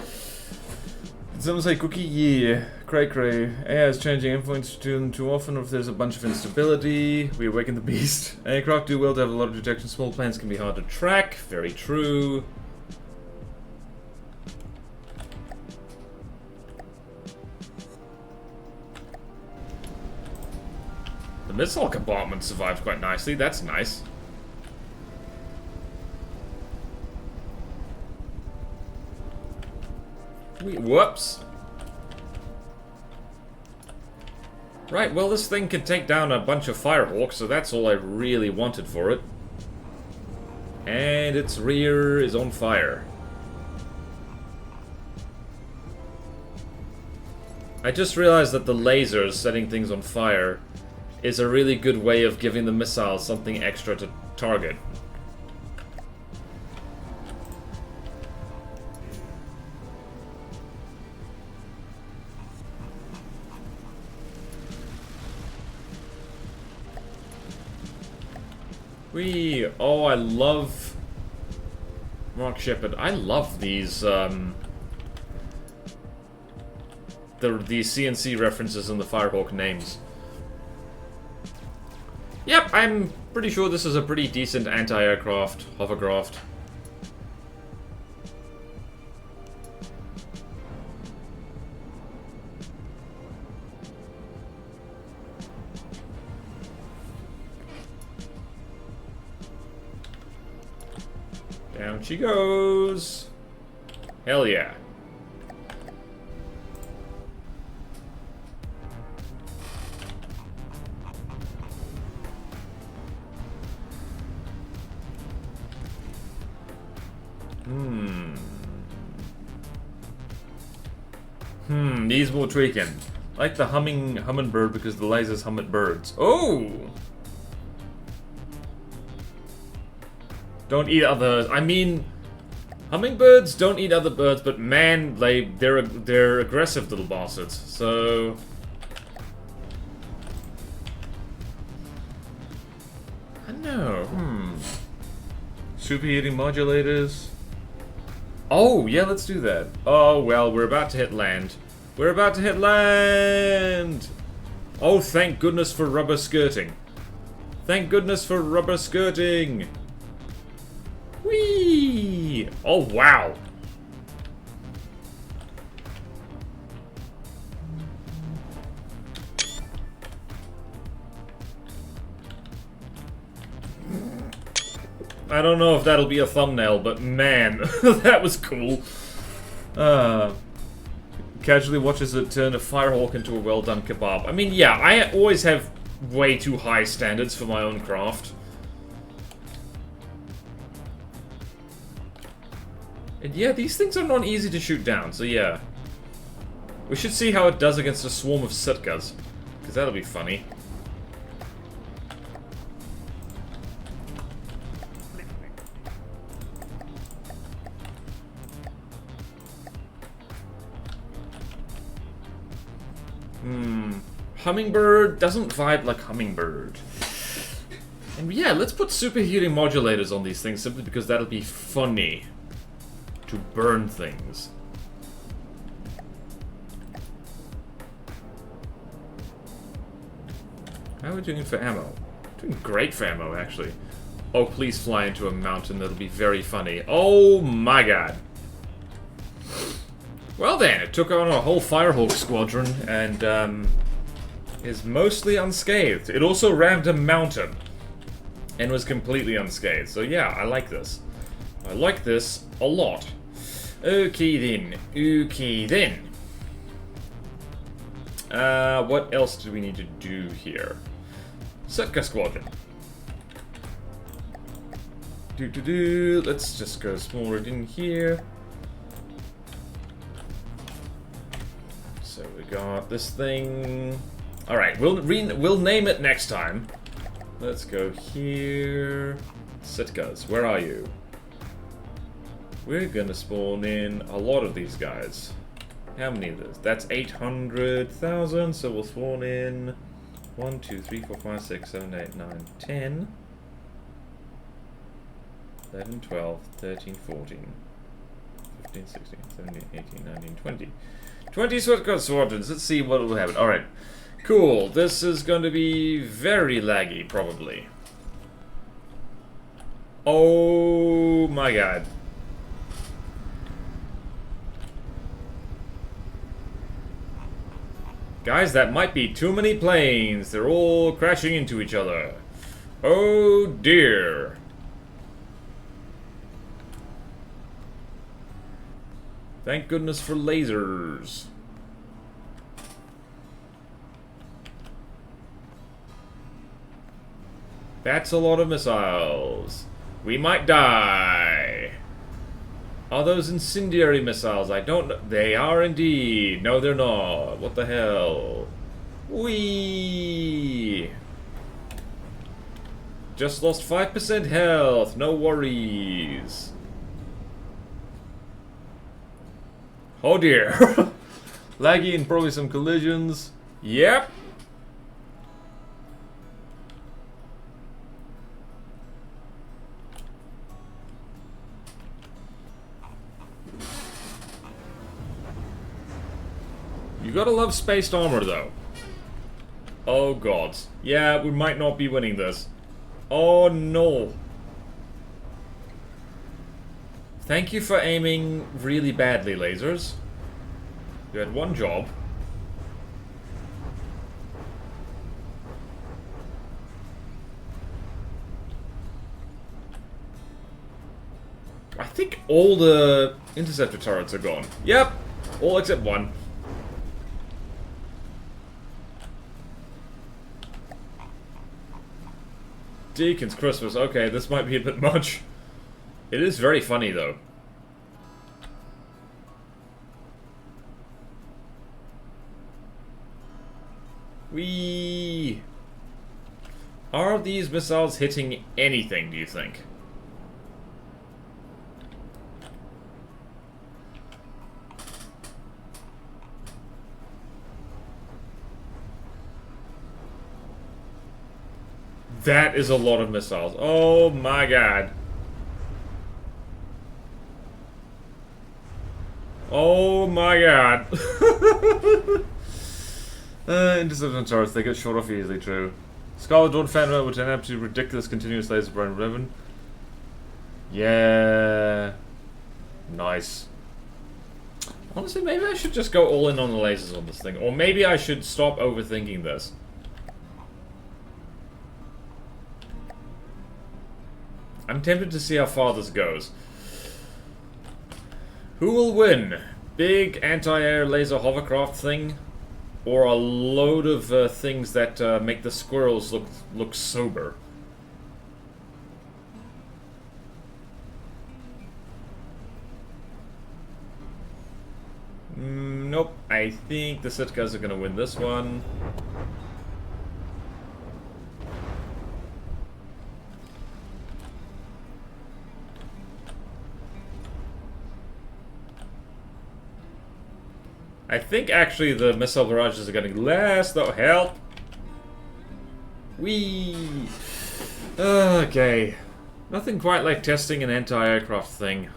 Did someone say cookie? Yeah. Cray cray. AI is changing influence to them too often, or if there's a bunch of instability. We awaken the beast. Aircraft do well to have a lot of detection. Small planes can be hard to track. Very true. The missile compartment survived quite nicely. That's nice. Whoops. Right, well this thing can take down a bunch of firehawks, so that's all I really wanted for it. And its rear is on fire. I just realized that the lasers setting things on fire is a really good way of giving the missiles something extra to target. Whee! Oh, I love Mark Shepard. I love these these CNC references in the Firehawk names. Yep, I'm pretty sure this is a pretty decent anti-aircraft hovercraft. Down she goes. Hell yeah. Needs more tweaking. Like the hummingbird because the lasers hum at birds. Oh! Don't eat other... I mean, hummingbirds don't eat other birds, but man, they're aggressive little bastards. So... I don't know. Superheating modulators. Oh, yeah, let's do that. Oh, well, we're about to hit land. We're about to hit land! Oh, thank goodness for rubber skirting. Thank goodness for rubber skirting! Whee! Oh, wow! I don't know if that'll be a thumbnail, but man, that was cool. Casually watches it turn a firehawk into a well-done kebab. I mean, yeah, I always have way too high standards for my own craft. And yeah, these things are not easy to shoot down, so yeah. We should see how it does against a swarm of Sitkas, because that'll be funny. Hummingbird doesn't vibe like Hummingbird. And yeah, let's put superheating modulators on these things simply because that'll be funny. To burn things. How are we doing for ammo? Doing great for ammo, actually. Oh, please fly into a mountain. That'll be very funny. Oh my god. Well then, it took on a whole Firehawk squadron and is mostly unscathed. It also rammed a mountain and was completely unscathed. So yeah, I like this. I like this a lot. Okay then. Okay then. What else do we need to do here? Sitka squadron. Let's just go smaller in here. So we got this thing. All right, we'll name it next time. Let's go here. Sitkas, where are you? We're gonna spawn in a lot of these guys. How many of those? That's 800,000, so we'll spawn in 1, 2, 3, 4, 5, 6, 7, 8, 9, 10, 11, 12, 13, 14, 15, 16, 17, 18, 19, 20. 20 Sitka squadrons. Let's see what will happen. Alright. Cool. This is going to be very laggy, probably. Oh my god. Guys, that might be too many planes. They're all crashing into each other. Oh dear. Thank goodness for lasers. That's a lot of missiles. We might die. Are those incendiary missiles? I don't know. They are indeed. No, they're not. What the hell? Whee! Just lost 5% health. No worries. Oh dear. Laggy and probably some collisions. Yep. You gotta love spaced armor, though. Oh god. Yeah, we might not be winning this. Oh no. Thank you for aiming really badly, lasers. You had one job. I think all the interceptor turrets are gone. Yep, all except one. Deacon's Christmas. Okay, this might be a bit much. It is very funny, though. Whee! Are these missiles hitting anything, do you think? That is a lot of missiles. Oh my god. Oh my god. Interception turrets, they get shot off easily, true. Scarlet Dawn fan with an absolutely ridiculous continuous laser burn ribbon. Yeah. Nice. Honestly, maybe I should just go all in on the lasers on this thing. Or maybe I should stop overthinking this. I'm tempted to see how far this goes. Who will win? Big anti-air laser hovercraft thing? Or a load of things that make the squirrels look sober? Nope. I think the Sitkas are gonna win this one. I think actually the missile barrages are getting less, though. Help! Whee! Okay. Nothing quite like testing an anti-aircraft thing.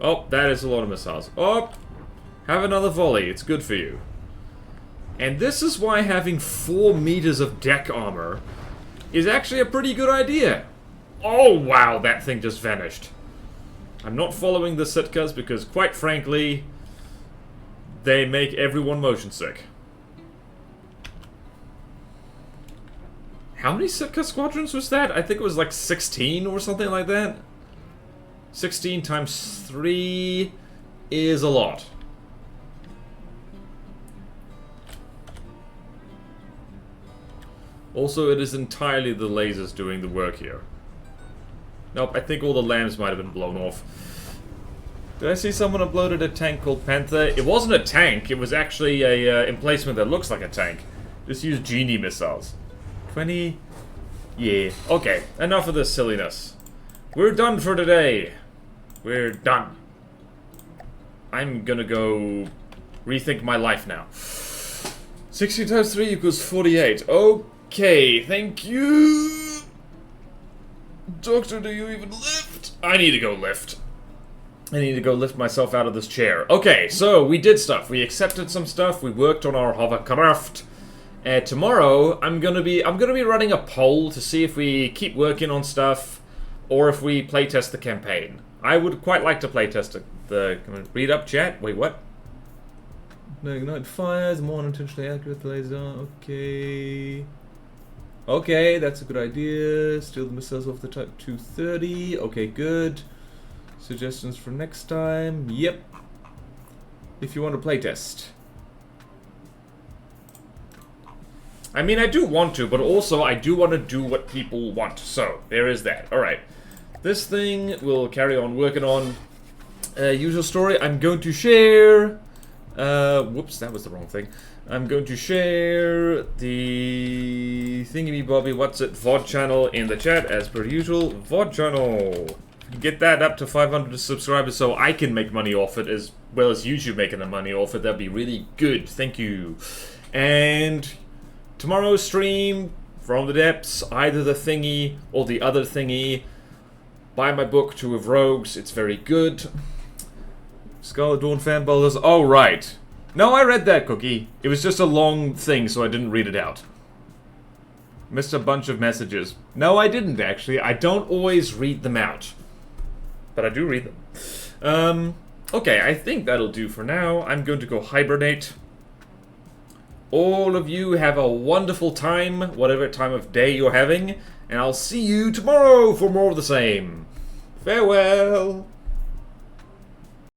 Oh, that is a lot of missiles. Oh! Have another volley. It's good for you. And this is why having 4 meters of deck armor is actually a pretty good idea. Oh, wow, that thing just vanished. I'm not following the Sitkas because, quite frankly, they make everyone motion sick. How many Sitka squadrons was that? I think it was like 16 or something like that. 16 times 3 is a lot. Also, it is entirely the lasers doing the work here. Nope, I think all the lamps might have been blown off. Did I see someone uploaded a tank called Panther? It wasn't a tank, it was actually a emplacement that looks like a tank. Just use genie missiles. 20? Yeah. Okay, enough of this silliness. We're done for today. We're done. I'm gonna go rethink my life now. 60 times 3 equals 48. Okay, thank you. Doctor, do you even lift? I need to go lift. I need to go lift myself out of this chair. Okay, so we did stuff. We accepted some stuff. We worked on our hovercraft. Tomorrow, I'm gonna be running a poll to see if we keep working on stuff or if we playtest the campaign. I would quite like to playtest the read up chat. Wait, what? No, ignite fires, more unintentionally accurate laser. Okay. Okay, that's a good idea. Steal the missiles off the Type 230. Okay, good. Suggestions for next time. Yep. If you want to playtest. I mean, I do want to, but also I do want to do what people want. So, there is that. Alright. This thing we'll carry on working on. Usual story. I'm going to share... whoops, that was the wrong thing. I'm going to share the thingy-bobby, what's it, VOD channel in the chat, as per usual. VOD channel. Get that up to 500 subscribers so I can make money off it, as well as YouTube making the money off it. That'd be really good. Thank you. And tomorrow's stream, From the Depths, either the thingy or the other thingy. Buy my book, Two of Rogues. It's very good. Scarlet Dawn fanballers. Oh, right. No, I read that, Cookie. It was just a long thing, so I didn't read it out. Missed a bunch of messages. No, I didn't, actually. I don't always read them out. But I do read them. Okay, I think that'll do for now. I'm going to go hibernate. All of you have a wonderful time, whatever time of day you're having. And I'll see you tomorrow for more of the same. Farewell.